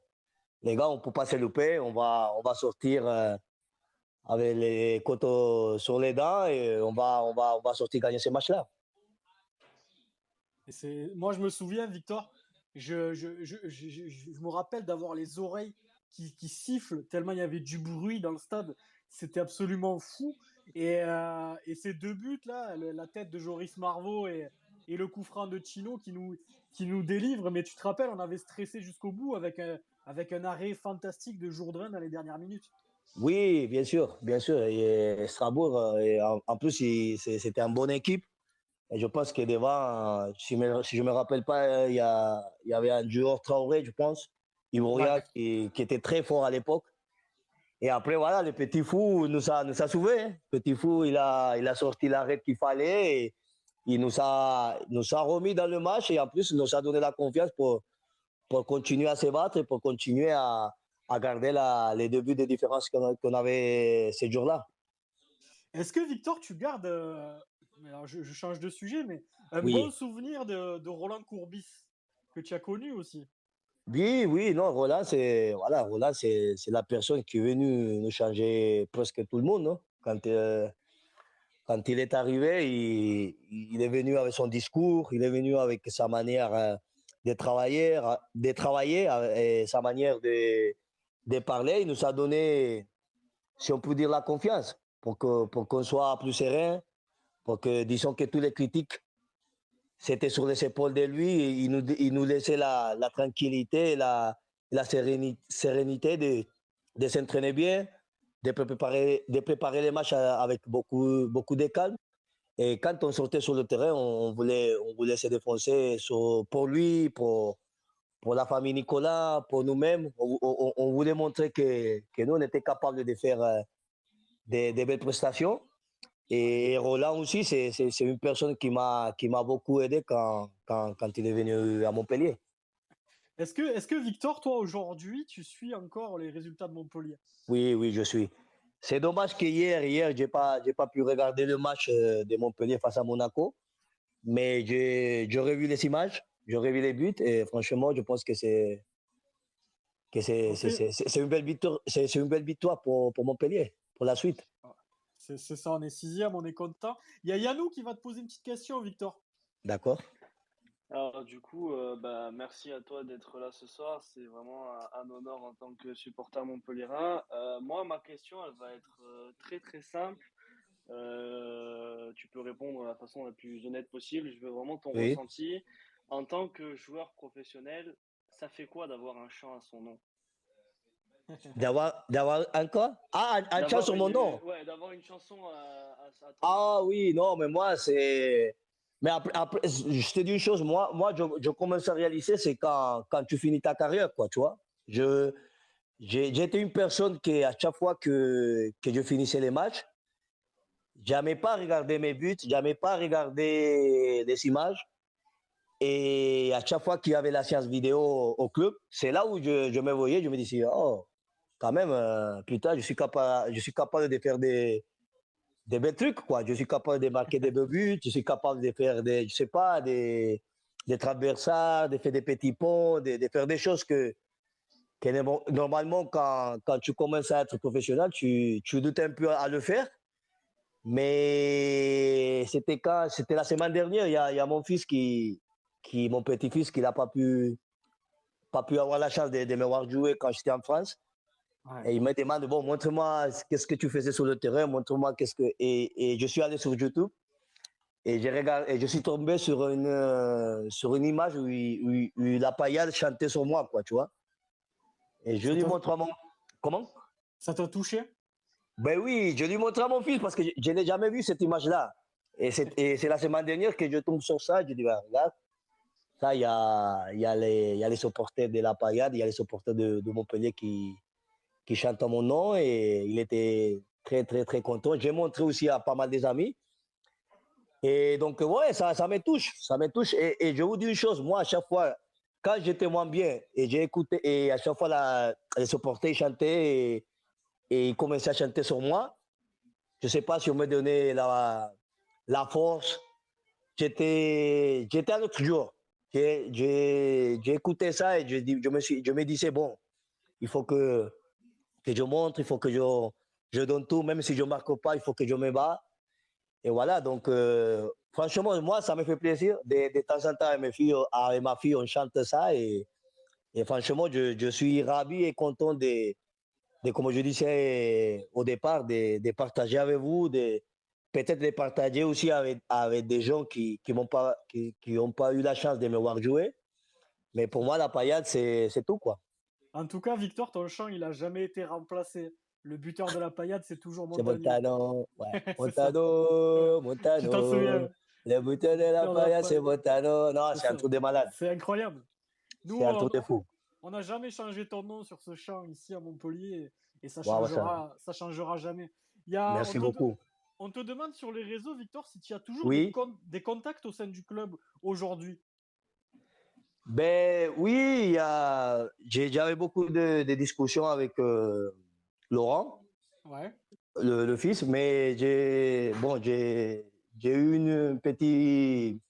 Les gars, on ne peut pas se louper, on va sortir avec les côtes sur les dents et on va sortir gagner ce match-là. Moi, je me souviens, Victor, je me rappelle d'avoir les oreilles qui sifflent tellement il y avait du bruit dans le stade. C'était absolument fou. Et ces deux buts là, la tête de Joris Marveau et le coup franc de Chino qui nous délivre. Mais tu te rappelles, on avait stressé jusqu'au bout avec un arrêt fantastique de Jourdain dans les dernières minutes. Oui, bien sûr, bien sûr. Et Strasbourg, en plus, c'était une bonne équipe. Et je pense que devant, si je me rappelle pas, il y avait un joueur Traoré, je pense, Ouais. Ivoirien, qui était très fort à l'époque. Et après, voilà, le petit fou nous a sauvés. Hein. Petit fou, il a sorti l'arrêt qu'il fallait. Et il nous a remis dans le match. Et en plus, il nous a donné la confiance pour continuer à se battre et pour continuer à garder les deux buts de différence qu'on avait ces jours-là. Est-ce que Victor, tu gardes, alors je change de sujet, mais un bon Oui. souvenir de Roland Courbis que tu as connu aussi? Oui, oui, non, Roland, c'est la personne qui est venue nous changer presque tout le monde, non? Quand il est arrivé, il est venu avec son discours, il est venu avec sa manière de travailler et sa manière de parler. Il nous a donné, si on peut dire, la confiance pour qu'on soit plus serein, pour que, disons que tous les critiques, c'était sur les épaules de lui. Et il nous laissait la tranquillité, la sérénité de s'entraîner bien, de préparer les matchs avec beaucoup, beaucoup de calme. Et quand on sortait sur le terrain, on voulait se défoncer pour lui, pour la famille Nicolas, pour nous-mêmes. On voulait montrer que nous, on était capables de faire des belles prestations. Et Roland aussi, c'est une personne qui m'a beaucoup aidé quand il est venu à Montpellier. Est-ce que Victor, toi aujourd'hui, tu suis encore les résultats de Montpellier? Oui, oui, je suis. C'est dommage que hier, j'ai pas pu regarder le match de Montpellier face à Monaco, mais j'ai revu les images, j'ai revu les buts et franchement, je pense que Ok. c'est une belle victoire, c'est une belle victoire pour Montpellier, pour la suite. C'est ça, on est sixième, on est content. Il y a Yannou qui va te poser une petite question, Victor. D'accord? Alors du coup, merci à toi d'être là ce soir. C'est vraiment un honneur en tant que supporter montpelliérain. Moi, ma question, elle va être très très simple. Tu peux répondre de la façon la plus honnête possible. Je veux vraiment ton Oui. ressenti. En tant que joueur professionnel, ça fait quoi d'avoir un chant à son nom? D'avoir un quoi? Ah, un chant sur mon nom. Ouais, d'avoir une chanson à ton nom. Ah oui, non, mais moi, c'est. Mais après, je te dis une chose, moi je commence à réaliser, c'est quand tu finis ta carrière, quoi, tu vois. J'étais une personne qui, à chaque fois que je finissais les matchs, j'aimais pas regarder mes buts, j'aimais pas regarder les images. Et à chaque fois qu'il y avait la séance vidéo au club, c'est là où je me voyais, je me disais, oh, quand même, putain, je suis capable de faire des bons trucs, quoi. Je suis capable de marquer des beaux buts, je suis capable de faire je sais pas, des traversades, de faire des petits ponts, de faire des choses que normalement, quand tu commences à être professionnel, tu doutes un peu à le faire. Mais c'était la semaine dernière, il y a mon fils mon petit-fils, qui n'a pas pu avoir la chance de me voir jouer quand j'étais en France. Ouais. Et il me demande, bon, montre-moi qu'est-ce que tu faisais sur le terrain, montre-moi qu'est-ce que. Et je suis allé sur YouTube et je suis tombé sur une image où la paillade chantait sur moi, quoi, tu vois. Et je Ça lui t'a montre à mon. Comment? ça t'a touché? Ben oui, je lui montre à mon fils parce que je n'ai jamais vu cette image-là. Et c'est la semaine dernière que je tombe sur ça. Je dis, ben, regarde, ça, il y a les supporters de la paillade, il y a les supporters de Montpellier qui chantent mon nom et il était très, très, très content. J'ai montré aussi à pas mal des amis. Et donc, ouais, ça me touche. Ça me touche. Et je vous dis une chose, moi, à chaque fois, quand j'étais moins bien, et j'ai écouté, et à chaque fois, les supporters chantaient et ils commençaient à chanter sur moi. Je ne sais pas si on me donnait la force. J'étais un autre jour. J'ai écouté ça et je me disais, bon, il faut que je montre, il faut que je donne tout, même si je ne marque pas, il faut que je me bats. Et voilà, donc franchement, moi, ça me fait plaisir. De temps en temps, avec ma fille, on chante ça et franchement, je suis ravi et content comme je disais au départ, de partager avec vous, peut-être de partager aussi avec des gens qui n'ont pas eu la chance de me voir jouer. Mais pour moi, la paillade, c'est tout, quoi. En tout cas, Victor, ton chant, il n'a jamais été remplacé. Le buteur de la paillade, c'est toujours C'est Montagnier. Montano, ouais. C'est ça. Tu t'en souviens? Montano. Le buteur de la Buteur de la paillade, c'est paillade. Montano. Non, C'est c'est un ça. truc de malade. C'est incroyable. Nous, C'est un truc de fou. on n'a jamais changé ton nom sur ce chant ici à Montpellier et ça Wow, ça changera jamais. Merci beaucoup. On te demande sur les réseaux, Victor, si tu as toujours Oui. des contacts au sein du club aujourd'hui. Ben oui, j'avais beaucoup de discussions avec Laurent, Ouais. le fils, mais j'ai eu une petite.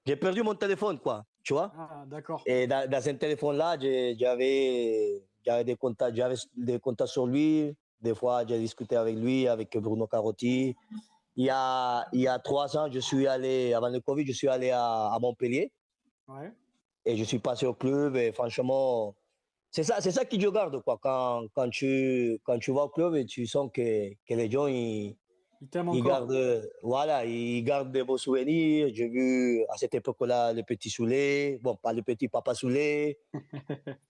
J'ai perdu mon téléphone, quoi, tu vois. Ah, d'accord. Et dans ce téléphone-là, j'avais des contacts sur lui. Des fois, j'ai discuté avec lui, avec Bruno Carotti. Il y a 3 ans, avant le Covid, je suis allé à Montpellier. Ouais. Et je suis passé au club et franchement, c'est ça qui je garde, quoi. Quand tu vas au club et tu sens que les gens, Il t'aime ils encore. voilà, ils gardent de beaux souvenirs. J'ai vu à cette époque-là le petit Soulé, bon, pas le petit Papa Soulé,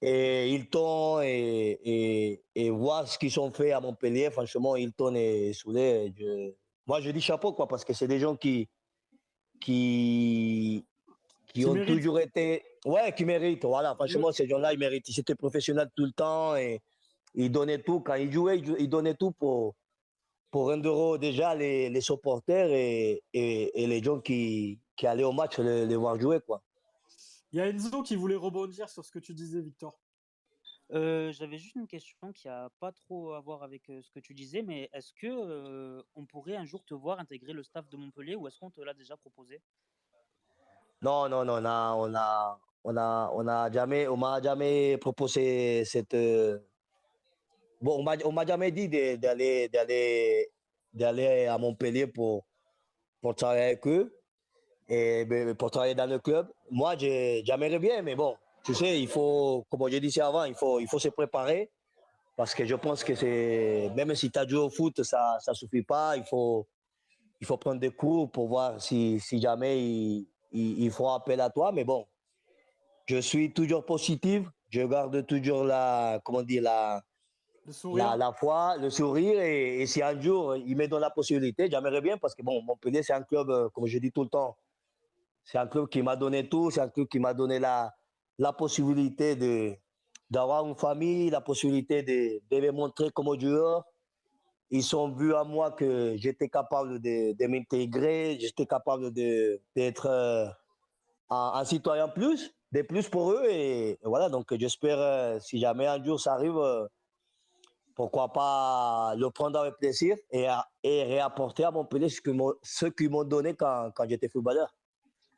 et Hilton, et voir ce qu'ils ont fait à Montpellier, franchement, Hilton et Soulé, moi je dis chapeau, quoi, parce que c'est des gens qui, qui ont mérite. toujours été. Ouais, qui méritent. Voilà, franchement, ces gens-là, ils méritent. Ils étaient professionnels tout le temps et ils donnaient tout. Quand ils jouaient, ils donnaient tout pour rendre heureux déjà les supporters et les gens qui allaient au match les voir jouer, quoi. Il y a Enzo qui voulait rebondir sur ce que tu disais, Victor. J'avais juste une question qui n'a pas trop à voir avec ce que tu disais, mais est-ce que on pourrait un jour te voir intégrer le staff de Montpellier ou est-ce qu'on te l'a déjà proposé? Non, non, non, on m'a jamais proposé cette. Bon, on m'a jamais dit d'aller à Montpellier pour travailler avec eux. Et pour travailler dans le club. Moi, j'aimerais bien, mais bon, tu sais, il faut, comme je disais avant, il faut se préparer parce que je pense que même si tu as joué au foot, ça ne suffit pas. Il faut prendre des cours pour voir si jamais il faut appel à toi. Mais bon, je suis toujours positif. Je garde toujours Le sourire. la foi, le sourire. Et si un jour il me donne la possibilité, j'aimerais bien parce que bon, Montpellier, c'est un club, comme je dis tout le temps, c'est un club qui m'a donné tout, c'est un club qui m'a donné la possibilité d'avoir une famille, la possibilité de me montrer comme joueur. Ils ont vu à moi que j'étais capable de m'intégrer, j'étais capable d'être un citoyen de plus pour eux. Et voilà, donc j'espère, si jamais un jour ça arrive, pourquoi pas le prendre avec plaisir et réapporter à Montpellier ce qu'ils m'ont donné quand j'étais footballeur.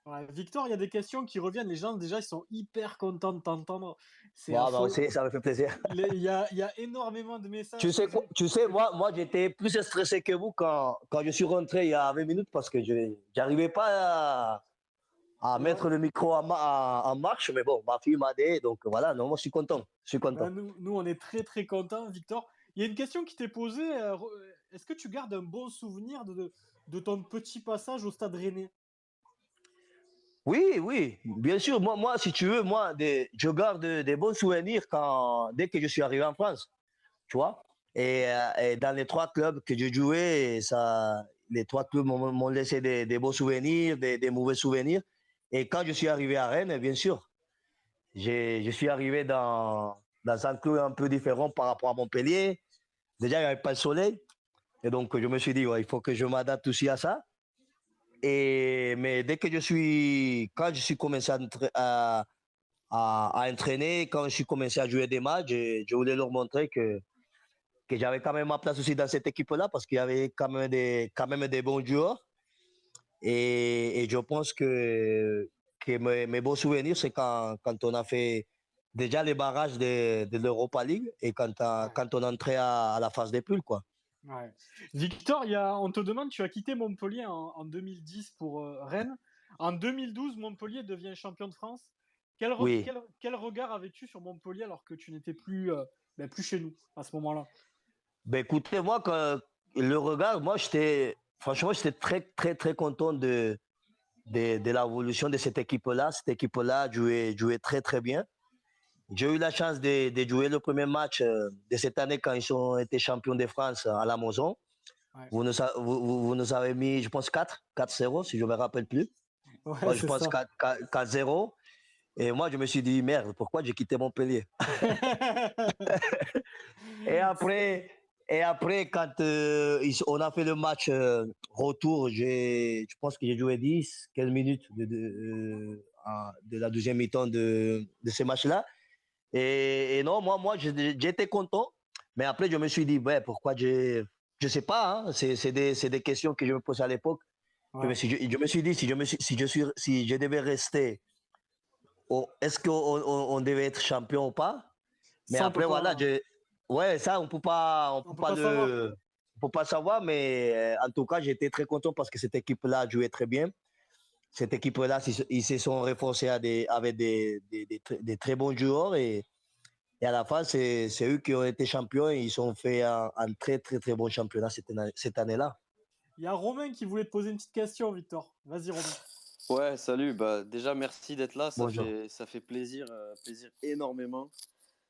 Ouais, Victor, il y a des questions qui reviennent. Les gens, déjà, ils sont hyper contents de t'entendre. C'est Wow, bah aussi, ça me fait plaisir. Il y a énormément de messages. Tu sais moi j'étais plus stressé que vous quand je suis rentré il y a 20 minutes parce que je n'arrivais pas à mettre le micro en marche. Mais bon, ma fille m'a aidé, donc voilà, non, moi je suis content. Je suis content. Nous, on est très, très contents, Victor. Il y a une question qui t'est posée. Est-ce que tu gardes un bon souvenir de ton petit passage au Stade Rennais? Oui, oui, bien sûr. Moi, si tu veux, je garde des bons souvenirs dès que je suis arrivé en France, tu vois. Et dans les 3 clubs que j'ai joué, les 3 clubs m'ont laissé des beaux souvenirs, des mauvais souvenirs. Et quand je suis arrivé à Rennes, bien sûr, je suis arrivé dans un club un peu différent par rapport à Montpellier. Déjà, il n'y avait pas le soleil. Et donc, je me suis dit, ouais, il faut que je m'adapte aussi à ça. Mais dès que quand je suis commencé à entraîner, quand je suis commencé à jouer des matchs, je voulais leur montrer que j'avais quand même ma place aussi dans cette équipe-là parce qu'il y avait quand même des bons joueurs. Et je pense que mes beaux souvenirs, c'est quand on a fait déjà les barrages de l'Europa League et quand on entrait à la phase des poules, quoi. Ouais. Victor, on te demande, tu as quitté Montpellier en 2010 pour Rennes. En 2012, Montpellier devient champion de France. Oui. Quel regard avais-tu sur Montpellier alors que tu n'étais plus chez nous à ce moment-là? Ben écoutez, moi, le regard, franchement, j'étais très, très, très content de l'évolution de cette équipe-là. Cette équipe-là jouait très, très bien. J'ai eu la chance de jouer le premier match de cette année quand ils ont été champions de France à la maison. Ouais. Vous nous avez mis, je pense, 4-0, si je ne me rappelle plus. Ouais, je pense 4-0. Et moi, je me suis dit, merde, pourquoi j'ai quitté Montpellier? Et après, quand on a fait le match retour, je pense que j'ai joué 15 minutes de la deuxième mi-temps de ce match-là. Et non, moi j'étais content. Mais après, je me suis dit, ouais, pourquoi je ne sais pas, hein, c'est des questions que je me posais à l'époque. Ouais. Je me suis dit, si je devais rester, est-ce qu'on devait être champion ou pas? Mais Ça, après, voilà, ouais, ça, on peut pas savoir, mais en tout cas, j'étais très content parce que cette équipe-là jouait très bien. Cette équipe-là, ils se sont renforcés avec des très bons joueurs et à la fin, c'est eux qui ont été champions et ils ont fait un très, très, très bon championnat cette année-là. Il y a Romain qui voulait te poser une petite question, Victor. Vas-y, Romain. Ouais, salut. Bah, déjà, merci d'être là. Bonjour. Ça fait plaisir, plaisir énormément.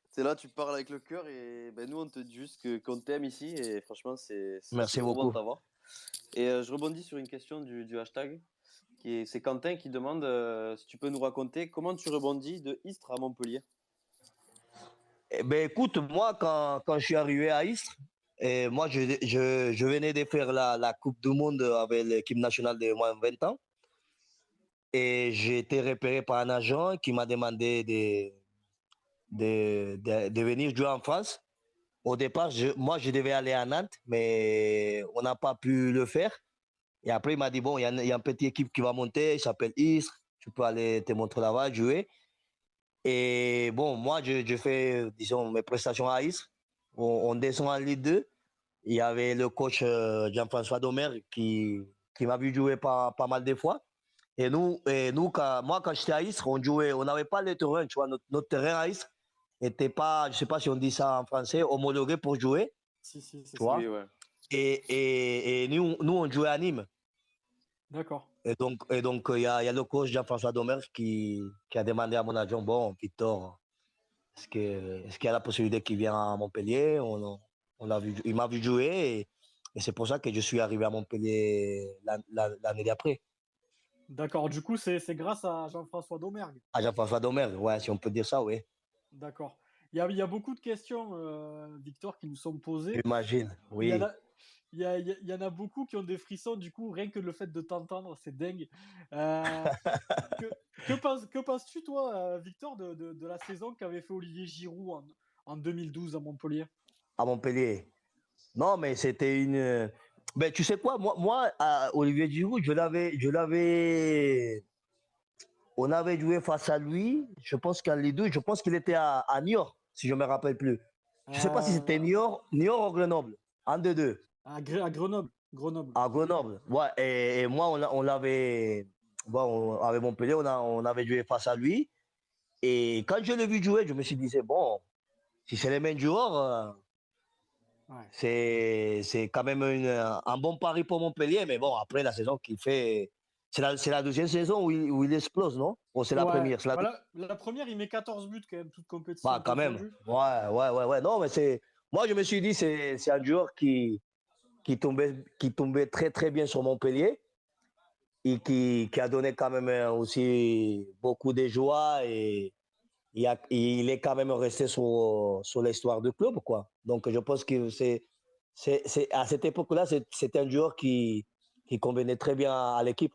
C'est là, tu parles avec le cœur et ben, nous, on te dit juste qu'on t'aime ici et franchement, Merci trop bon beaucoup. de t'avoir. Et je rebondis sur une question du hashtag. C'est Quentin qui demande si tu peux nous raconter comment tu rebondis de Istres à Montpellier. Eh ben, écoute, moi, quand je suis arrivé à Istres, moi, je venais de faire la Coupe du Monde avec l'équipe nationale de moins de 20 ans. Et j'ai été repéré par un agent qui m'a demandé de venir jouer en France. Au départ, moi, je devais aller à Nantes, mais on n'a pas pu le faire. Et après, il m'a dit, bon, il y a une petite équipe qui va monter, il s'appelle Istres, tu peux aller te montrer là-bas, jouer. Et bon, moi, je fais, disons, mes prestations à Istres. On descend en Ligue 2. Il y avait le coach Jean-François Domer qui m'a vu jouer pas mal de fois. Et nous quand j'étais à Istres, on n'avait pas le terrain, tu vois, notre terrain à Istres n'était pas, je sais pas si on dit ça en français, homologué pour jouer, Si, tu vois. Oui, ouais. Et nous, on jouait à Nîmes. D'accord. Et donc, il y a le coach Jean-François Domer qui a demandé à mon agent, bon, Victor, est-ce qu'il y a la possibilité qu'il vienne à Montpellier? Il m'a vu jouer et c'est pour ça que je suis arrivé à Montpellier l'année d'après. D'accord. Du coup, c'est grâce à Jean-François Domergue. À Jean-François Domer, ouais, si on peut dire ça, oui. D'accord. Il y a beaucoup de questions, Victor, qui nous sont posées. J'imagine, oui. Il y en a beaucoup qui ont des frissons, du coup, rien que le fait de t'entendre, c'est dingue. Que penses-tu, toi, Victor, de la saison qu'avait fait Olivier Giroud en 2012 à Montpellier? À Montpellier. Non, mais c'était une. Ben, tu sais quoi, moi Olivier Giroud, on avait joué face à lui, je pense qu'en Ligue 2, je pense qu'il était à Niort, si je ne me rappelle plus. Je ne sais pas si c'était Niort ou Grenoble, en 2-2. À Grenoble. À Grenoble, ouais. Et moi, on l'avait. Bon, avec Montpellier, on avait joué face à lui. Et quand je l'ai vu jouer, je me suis dit, c'est bon, si c'est les mêmes joueurs, c'est quand même un bon pari pour Montpellier. Mais bon, après la saison qu'il fait, c'est la deuxième saison où il explose, non? Ou c'est la première? La première, il met 14 buts quand même, toute compétition. Bah, quand même. Ouais. Non, mais moi, je me suis dit, c'est un joueur qui tombait très, très bien sur Montpellier et qui a donné quand même aussi beaucoup de joie et il est quand même resté sur l'histoire du club, quoi. Donc, je pense que à cette époque-là, c'était un joueur qui convenait très bien à l'équipe.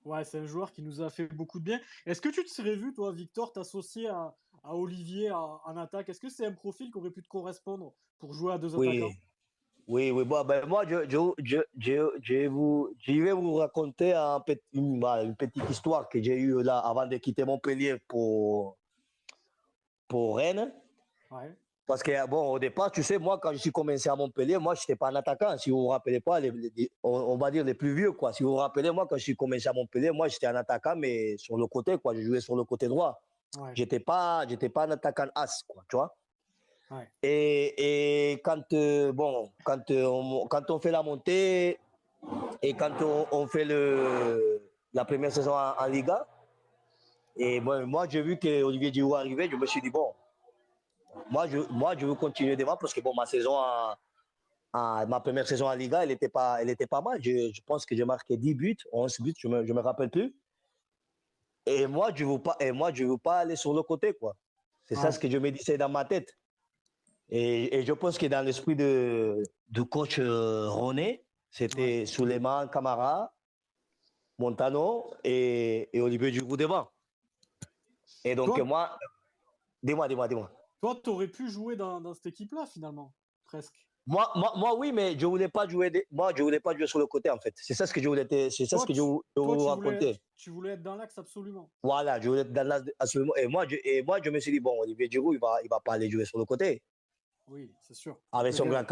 Ouais, c'est un joueur qui nous a fait beaucoup de bien. Est-ce que tu te serais vu, toi, Victor, t'associer à Olivier en attaque? Est-ce que c'est un profil qui aurait pu te correspondre pour jouer à deux attaquants? Oui, oui, oui. Bon, ben, moi, je vais vous raconter une petite histoire que j'ai eue là avant de quitter Montpellier pour Rennes. Ouais, Parce que, bon, au départ, tu sais, moi, quand je suis commencé à Montpellier, moi, je n'étais pas un attaquant. Si vous vous rappelez pas, on va dire les plus vieux, quoi. Si vous vous rappelez, moi, quand je suis commencé à Montpellier, moi, j'étais un attaquant, mais sur le côté, quoi. Je jouais sur le côté droit. ouais, J'étais pas un attaquant as, quoi, tu vois. ouais. Et quand, quand on fait la montée et quand on fait la première saison en Liga, et bon, moi, j'ai vu que Olivier Giroud arrivait, je me suis dit, bon, moi, je veux continuer devant parce que, bon, ma première saison en Liga, elle était pas mal. Je pense que j'ai marqué 10 buts, 11 buts, je me rappelle plus. Et moi, je veux pas aller sur le côté, quoi. C'est ça Ouais. ce que je me disais dans ma tête. Et je pense que dans l'esprit du coach René, c'était Souleymane Camara, Montano et Olivier Giroud devant. Et donc, Toi, moi, dis-moi. toi, t'aurais pu jouer dans cette équipe-là, finalement, presque. Moi, oui, mais je voulais pas jouer. Moi, je voulais pas jouer sur le côté, en fait. C'est ça ce que je voulais, c'est ça ce Toi, que je toi, vous raconter. tu voulais être dans l'axe absolument. Voilà, je voulais être dans absolument. Et moi, je me suis dit, bon, Olivier Giroud, il va pas aller jouer sur le côté. Oui, c'est sûr. Avec Le son gars-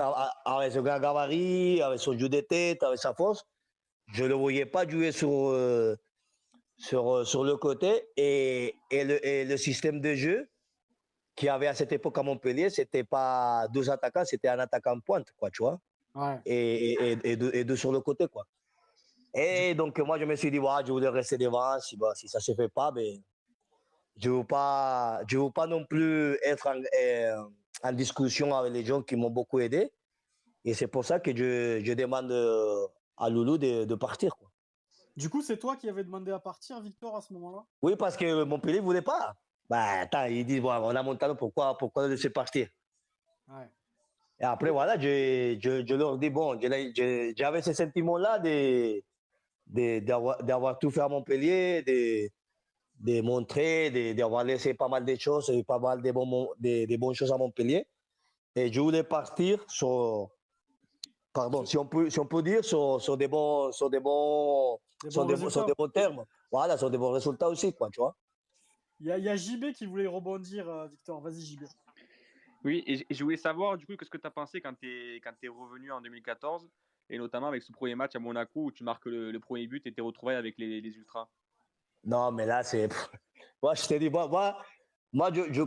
avec son grand gabarit, avec son jeu de tête, avec sa force, je ne le voyais pas jouer sur le côté. Et le système de jeu qu'il y avait à cette époque à Montpellier, c'était pas deux attaquants, c'était un attaquant pointe, quoi, tu vois. Ouais. Et deux sur le côté, quoi. Du- Et donc, moi, je me suis dit, voilà, je voulais rester devant. Si ça ne se fait pas, ben, je veux pas non plus être en discussion avec les gens qui m'ont beaucoup aidé. Et c'est pour ça que je demande à Loulou de partir, quoi. Du coup, c'est toi qui avais demandé à partir, Victor, à ce moment-là? Oui, parce que Montpellier ne voulait pas. Bah, attends, ils disent, bon, on a Montano, pourquoi le laisser partir? Ouais. Et après, voilà, je leur dis, bon, j'avais ce sentiment-là d'avoir tout fait à Montpellier, de montrer, d'avoir laissé pas mal de choses, et pas mal de bonnes choses à Montpellier. Et je voulais partir pardon, si on peut dire, sur des bons, Des bons sur résultats. des bons termes. Voilà, sur des bons résultats aussi, quoi, tu vois. Il y a JB qui voulait rebondir, Victor. Vas-y, JB. Oui, et je voulais savoir du coup, qu'est-ce que tu as pensé quand tu es revenu en 2014, et notamment avec ce premier match à Monaco où tu marques le premier but et tes retrouvailles avec les Ultras. Non, mais là, c'est. Moi, je te dis,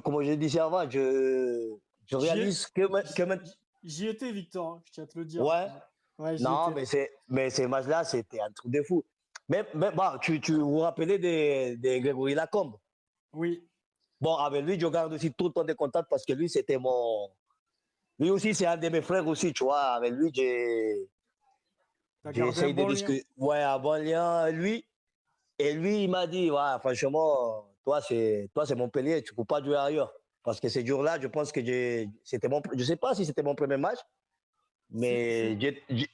comme je disais avant, je J'y ai- réalise que J'y étais, Victor, hein, je tiens à te le dire. Ouais, Ouais, j'y non, étais. mais ces matchs-là, c'était un truc de fou. Mais bon, tu vous rappelez de Grégory Lacombe? Oui. Bon, avec lui, je garde aussi tout le temps des contacts parce que lui, c'était mon. Lui aussi, c'est un de mes frères aussi, tu vois. Avec lui, T'as j'ai gardé un essayé de bon lien. discuter. Ouais, un bon lien. Et lui, il m'a dit, ouais, franchement, toi, c'est Montpellier, tu ne peux pas jouer ailleurs. Parce que ces jours-là, je pense que je ne sais pas si c'était mon premier match, mais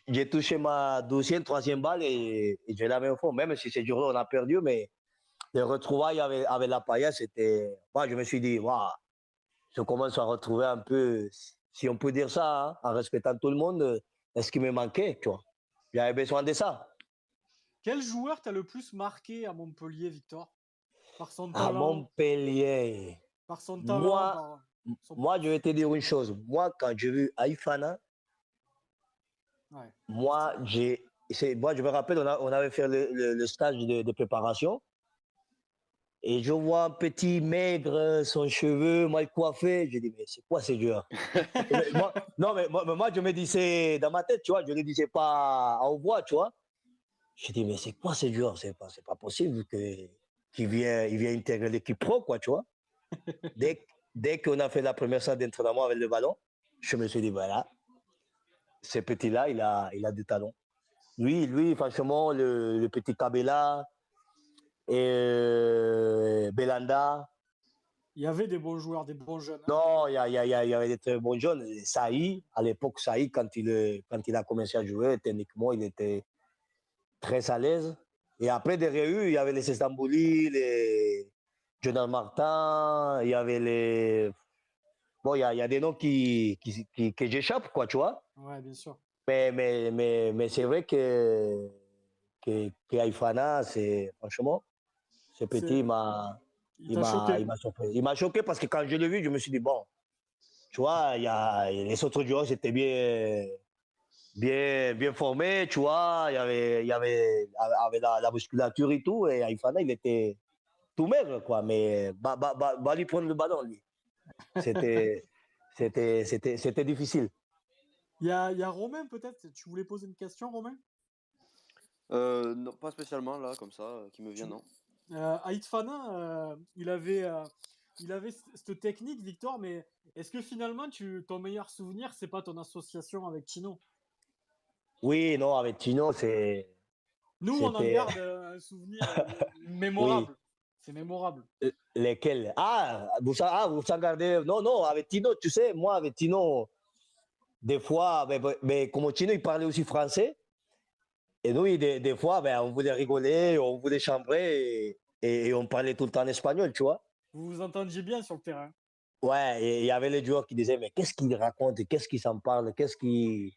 j'ai touché ma 12e, 3e balle et je l'avais au fond. Même si ces jours-là, on a perdu, mais les retrouvailles avec la paille, c'était. Moi, je me suis dit, waouh, je commence à retrouver un peu, si on peut dire ça, hein, en respectant tout le monde, ce qui me manquait, tu vois. J'avais besoin de ça. Quel joueur t'a le plus marqué à Montpellier, Victor? Par son À talent, Montpellier, par son talent, moi, par son... moi, je vais te dire une chose. Moi, quand j'ai vu Aïfana, Ouais. moi, je me rappelle, on avait fait le stage de préparation. Et je vois un petit maigre, son cheveu mal coiffé. Je dis, mais c'est quoi ce joueur? Non, mais moi, je me disais dans ma tête, tu vois, je ne le disais pas à haute voix, tu vois. Je dis, mais c'est quoi ce joueur? C'est pas possible qu'il vienne intégrer l'équipe pro, quoi, tu vois. Dès qu'on a fait la première séance d'entraînement avec le ballon, je me suis dit, voilà, ce petit-là, il a du talent. Lui, franchement, le petit Kabela et Belanda. Il y avait des bons joueurs, des bons jeunes. Hein. Non, il y avait des très bons jeunes. Saï, à l'époque, Saï, quand il a commencé à jouer, techniquement, il était très à l'aise. Et après, derrière eux, il y avait les Stambouli, les Jonathan Martin, il y avait les. Bon, il y a des noms que j'échappe, quoi, tu vois. Ouais, bien sûr. Mais c'est vrai que Aifana, franchement, ce petit, Il t'a choqué. il m'a surpris. Il m'a choqué parce que quand je l'ai vu, je me suis dit, bon, tu vois, les autres joueurs, c'était bien formés, tu vois, avec la musculature et tout, et Aifana, il était tout maigre, quoi, mais va lui prendre le ballon, lui. C'était difficile. Il y a Romain, peut-être. Tu voulais poser une question, Romain? Non, pas spécialement là, comme ça, qui me vient, non. Haït Fana, il avait cette technique, Victor, mais est-ce que finalement, ton meilleur souvenir, c'est pas ton association avec Tino? Oui, non, avec Tino, Nous, on en c'était. garde un souvenir Oui. mémorable. C'est mémorable. Lesquels? Vous en gardez. Non, non, avec Tino, tu sais, moi, avec Tino, des fois, mais comme Tino, il parlait aussi français, et nous, des fois, on voulait rigoler, on voulait chambrer, et on parlait tout le temps en espagnol, tu vois. Vous vous entendiez bien sur le terrain. Ouais, et il y avait les joueurs qui disaient, mais qu'est-ce qu'il raconte, qu'est-ce qu'il s'en parle, qu'est-ce qu'il.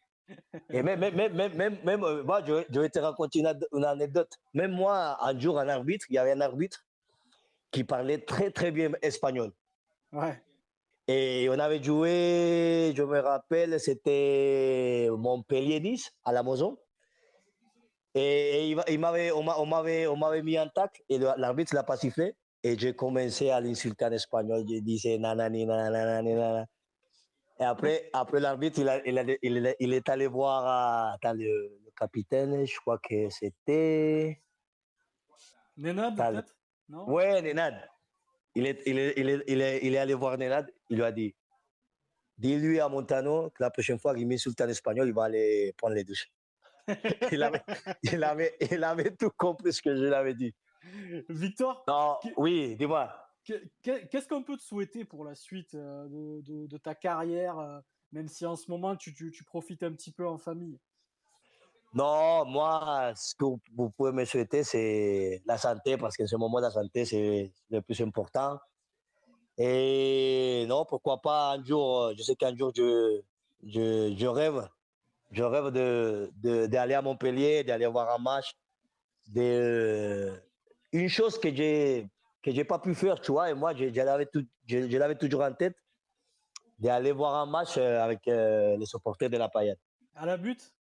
Et moi, je vais te raconter une anecdote. Même moi, un jour, il y avait un arbitre qui parlait très, très bien espagnol. Ouais. Et on avait joué, je me rappelle, c'était Montpellier 10 à la maison. Et on m'avait mis en tacle et l'arbitre l'a pas sifflé. Et j'ai commencé à l'insulter en espagnol. Je disais nanani, nanani, nanana. Et après l'arbitre, il est allé voir le capitaine, je crois que c'était. Nenad, peut-être? Non? Ouais, Nenad. Il est allé voir Nenad, il lui a dit, dis-lui à Montano que la prochaine fois qu'il m'insulte en espagnol, il va aller prendre les douches. il avait tout compris ce que je lui avais dit. Victor, Non, oui, dis-moi. qu'est-ce qu'on peut te souhaiter pour la suite de ta carrière, même si en ce moment tu profites un petit peu en famille? Non, moi, ce que vous pouvez me souhaiter, c'est la santé, parce qu'en ce moment, la santé, c'est le plus important. Et non, pourquoi pas un jour, je sais qu'un jour, je rêve. Je rêve d'aller à Montpellier, d'aller voir un match. Une chose que j'ai pas pu faire, tu vois, et moi, je l'avais toujours en tête, d'aller voir un match avec les supporters de la Paillette. À la butte?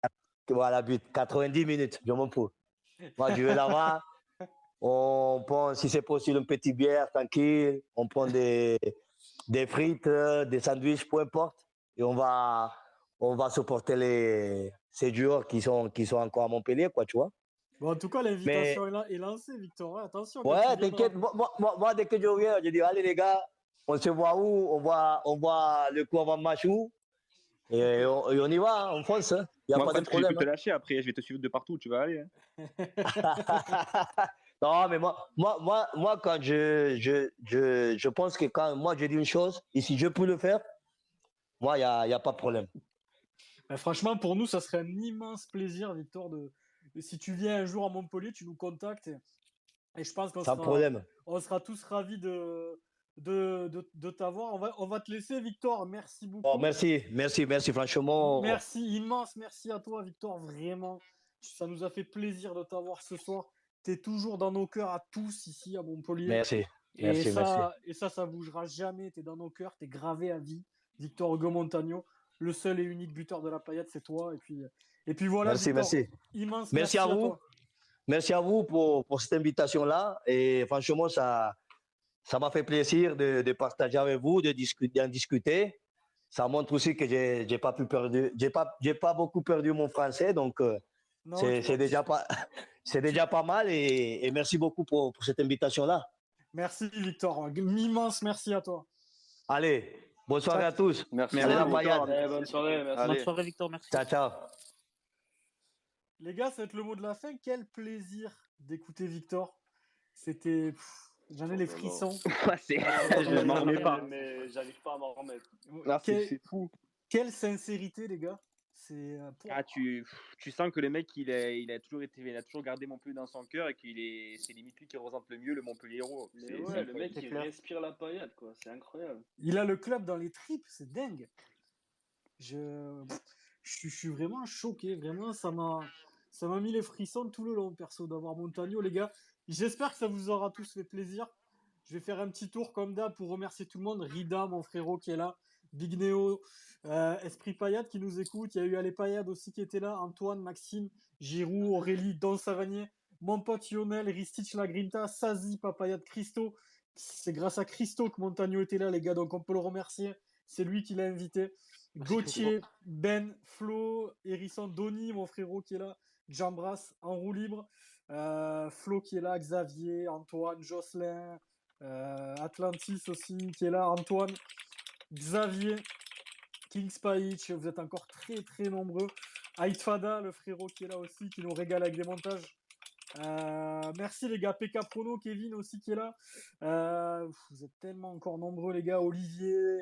Voilà, but, 90 minutes, je m'en fous. Moi, je vais là-bas, on prend, si c'est possible, une petite bière tranquille, on prend des frites, des sandwichs, peu importe, et on va supporter ces joueurs qui sont encore à Montpellier, quoi, tu vois. Bon, en tout cas, Mais, l'invitation est lancée, Victor. Ouais, attention, quand tu ouais, viendras. t'inquiète, moi, dès que je reviens, je dis, allez les gars, on se voit où, on voit le coup avant match où, et on y va, on fonce, il n'y a Moi, pas de je vais problème. plus te lâcher après, je vais te suivre de partout, tu vas aller. Non, mais moi quand je pense que quand moi je dis une chose, et si je peux le faire, moi, il y a pas de problème. Ben, franchement, pour nous, ça serait un immense plaisir, Victor, si tu viens un jour à Montpellier, tu nous contactes. Et je pense Sans problème. on sera tous ravis de t'avoir. On va te laisser, Victor. Merci beaucoup. Oh, merci, franchement. Merci, immense merci à toi, Victor. Vraiment, ça nous a fait plaisir de t'avoir ce soir. Tu es toujours dans nos cœurs à tous ici à Montpellier. Merci. Et ça bougera jamais. Tu es dans nos cœurs, tu es gravé à vie. Victor Hugo Montagno, le seul et unique buteur de la Paillette, c'est toi. Et puis voilà, Merci, Victor, merci. Immense Merci à vous. toi. Merci à vous pour cette invitation-là. Et franchement, ça m'a fait plaisir de partager avec vous, d'en discuter. Ça montre aussi que j'ai pas beaucoup perdu mon français, donc c'est déjà pas mal. Et merci beaucoup pour cette invitation-là. Merci, Victor. Immense merci à toi. Allez, bonne soirée à tous. Merci. Allez, la Victor. paillade. Bonne soirée, merci. Bonne soirée, Victor, merci. Ciao, ciao. Les gars, ça va être le mot de la fin. Quel plaisir d'écouter Victor. C'était. J'en ai les frissons. Je m'en remets pas. Mais j'arrive pas à m'en remettre. Là, c'est fou. Quelle sincérité, les gars. Ah, tu sens que le mec, il a toujours gardé Montpellier dans son cœur et c'est limite lui qui représente le mieux le Montpellier héros. Mais C'est ouais, le incroyable. mec, C'est il clair. respire la paillade, quoi. C'est incroyable. Il a le club dans les tripes, c'est dingue. Je, je suis vraiment choqué, vraiment, ça m'a mis les frissons tout le long, perso, d'avoir Montagno, les gars. J'espère que ça vous aura tous fait plaisir. Je vais faire un petit tour comme d'hab pour remercier tout le monde. Rida, mon frérot qui est là, Big Neo, Esprit Payade qui nous écoute. Il y a eu Ale Payade aussi qui était là, Antoine, Maxime, Giroud, Aurélie, Don Savanier, mon pote Lionel, Ristich Lagrinta, Sazi, Papayade, Christo. C'est grâce à Christo que Montagno était là, les gars, donc on peut le remercier. C'est lui qui l'a invité. Merci, Christo. Gauthier, Ben, Flo, Hérisson, Donny, mon frérot qui est là, Jambras, en roue libre, Flo qui est là, Xavier, Antoine, Jocelyn, Atlantis aussi qui est là, Antoine, Xavier, King Spaich, vous êtes encore très très nombreux. Aïtfada, le frérot qui est là aussi, qui nous régale avec des montages. Merci les gars, PK Prono, Kevin aussi qui est là. Vous êtes tellement encore nombreux les gars, Olivier.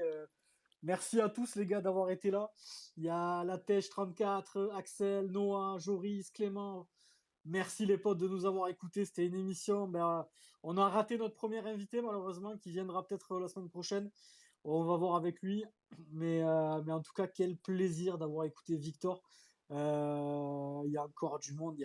Merci à tous les gars d'avoir été là. Il y a Latèche 34, Axel, Noah, Joris, Clément. Merci les potes de nous avoir écoutés. C'était une émission. On a raté notre premier invité malheureusement qui viendra peut-être la semaine prochaine. On va voir avec lui. Mais en tout cas, quel plaisir d'avoir écouté Victor. Il y a encore du monde.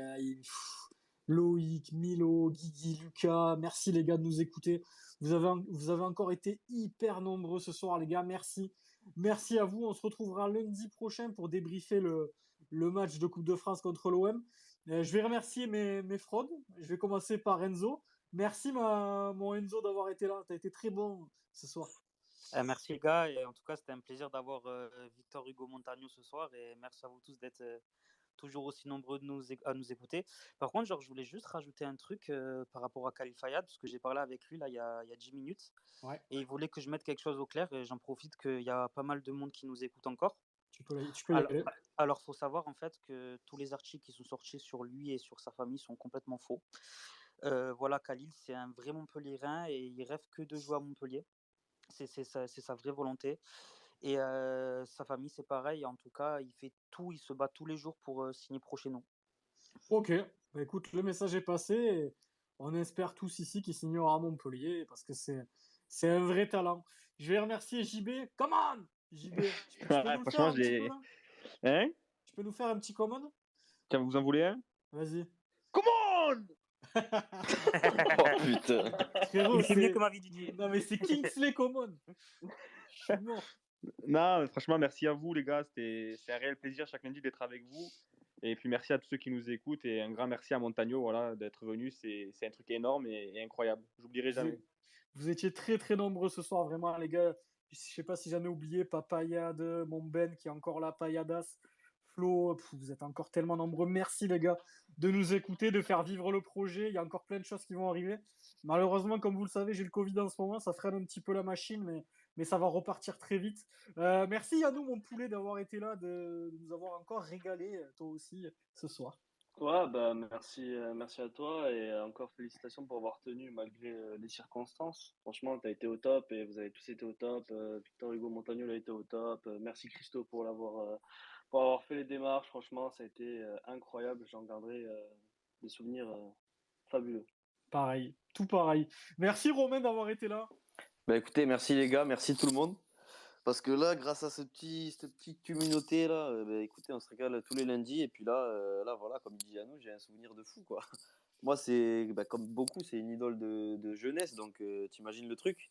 Loïc, Milo, Guigui, Lucas. Merci les gars de nous écouter. Vous avez encore été hyper nombreux ce soir les gars. Merci. Merci à vous. On se retrouvera lundi prochain pour débriefer le match de Coupe de France contre l'OM. Je vais remercier mes fraudes. Je vais commencer par Enzo. Merci mon Enzo d'avoir été là. Tu as été très bon ce soir. Merci les gars, et en tout cas c'était un plaisir d'avoir Victor Hugo Montagno ce soir, et merci à vous tous d'être toujours aussi nombreux à nous écouter. Par contre, je voulais juste rajouter un truc par rapport à Khalil Fayad, parce que j'ai parlé avec lui là il y a 10 minutes, Ouais. et il voulait que je mette quelque chose au clair, et j'en profite qu'il y a pas mal de monde qui nous écoute encore. Tu peux y aller. Alors, faut savoir en fait que tous les articles qui sont sortis sur lui et sur sa famille sont complètement faux. Voilà, Khalil, c'est un vrai Montpellierin et il rêve que de jouer à Montpellier. C'est sa vraie volonté. Et sa famille, c'est pareil. En tout cas, il fait tout, il se bat tous les jours pour signer pro chez nous. Ok, écoute, le message est passé. Et on espère tous ici qu'il signera à Montpellier parce que c'est un vrai talent. Je vais remercier JB. Come on, JB. Tu peux nous le faire un petit peu là? Hein? Tu peux nous faire un petit commande? Tiens, vous en voulez un? Vas-y. Come on! Oh putain. Frérot, C'est mieux que ma vie DJ. Non mais c'est Kingsley Common. Je suis mort. Non, franchement, merci à vous les gars. C'est un réel plaisir chaque lundi d'être avec vous. Et puis merci à tous ceux qui nous écoutent et un grand merci à Montagno voilà, d'être venu. C'est un truc énorme et incroyable. J'oublierai jamais. Vous étiez très très nombreux ce soir, vraiment les gars. Je sais pas si j'en ai oublié, Papayade, mon Ben qui est encore là, Payadas, Flo, vous êtes encore tellement nombreux. Merci les gars de nous écouter, de faire vivre le projet. Il y a encore plein de choses qui vont arriver. Malheureusement, comme vous le savez, j'ai le Covid en ce moment, ça freine un petit peu la machine, mais ça va repartir très vite. Merci à nous, mon poulet, d'avoir été là, de nous avoir encore régalé, toi aussi, ce soir. Ouais, bah merci à toi et encore félicitations pour avoir tenu malgré les circonstances. Franchement, tu as été au top et vous avez tous été au top. Victor Hugo Montagno a été au top. Merci Christo pour avoir fait les démarches. Franchement, ça a été incroyable. J'en garderai des souvenirs fabuleux. Pareil, tout pareil. Merci Romain d'avoir été là. Bah écoutez, merci les gars, merci tout le monde. Parce que là, grâce à cette petite communauté là, bah, écoutez, on se régale tous les lundis. Et puis là voilà, comme il dit Yannou, j'ai un souvenir de fou quoi. Moi, c'est comme beaucoup, c'est une idole de jeunesse, donc t'imagines le truc.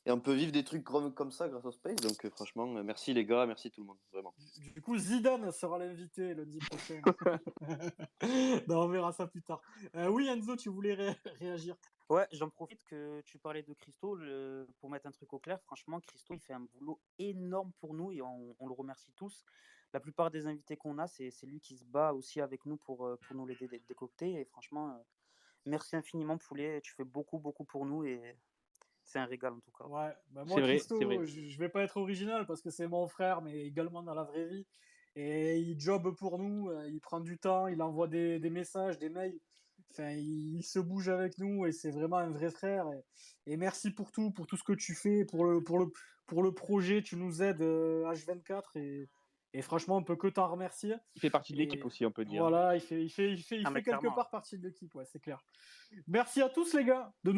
Et on peut vivre des trucs comme ça grâce au Space. Donc franchement, merci les gars, merci tout le monde, vraiment. Du coup, Zidane sera l'invité lundi prochain. Non, on verra ça plus tard. Oui, Enzo, tu voulais réagir. Ouais, j'en profite que tu parlais de Christo pour mettre un truc au clair. Franchement, Christo, il fait un boulot énorme pour nous et on le remercie tous. La plupart des invités qu'on a, c'est lui qui se bat aussi avec nous pour nous les décocter. Et franchement, merci infiniment, Poulet. Tu fais beaucoup, beaucoup pour nous et c'est un régal en tout cas. Ouais, moi, C'est vrai, Christo, c'est vrai. je vais pas être original parce que c'est mon frère, mais également dans la vraie vie. Et il job pour nous, il prend du temps, il envoie des messages, des mails. Enfin, il se bouge avec nous et c'est vraiment un vrai frère. Et merci pour tout ce que tu fais, pour le projet. Tu nous aides H24 et Et franchement, on peut que t'en remercier. Il fait partie de l'équipe Et aussi, on peut dire. voilà, il fait Ah, mais quelque clairement. part partie de l'équipe, ouais, c'est clair. Merci à tous les gars de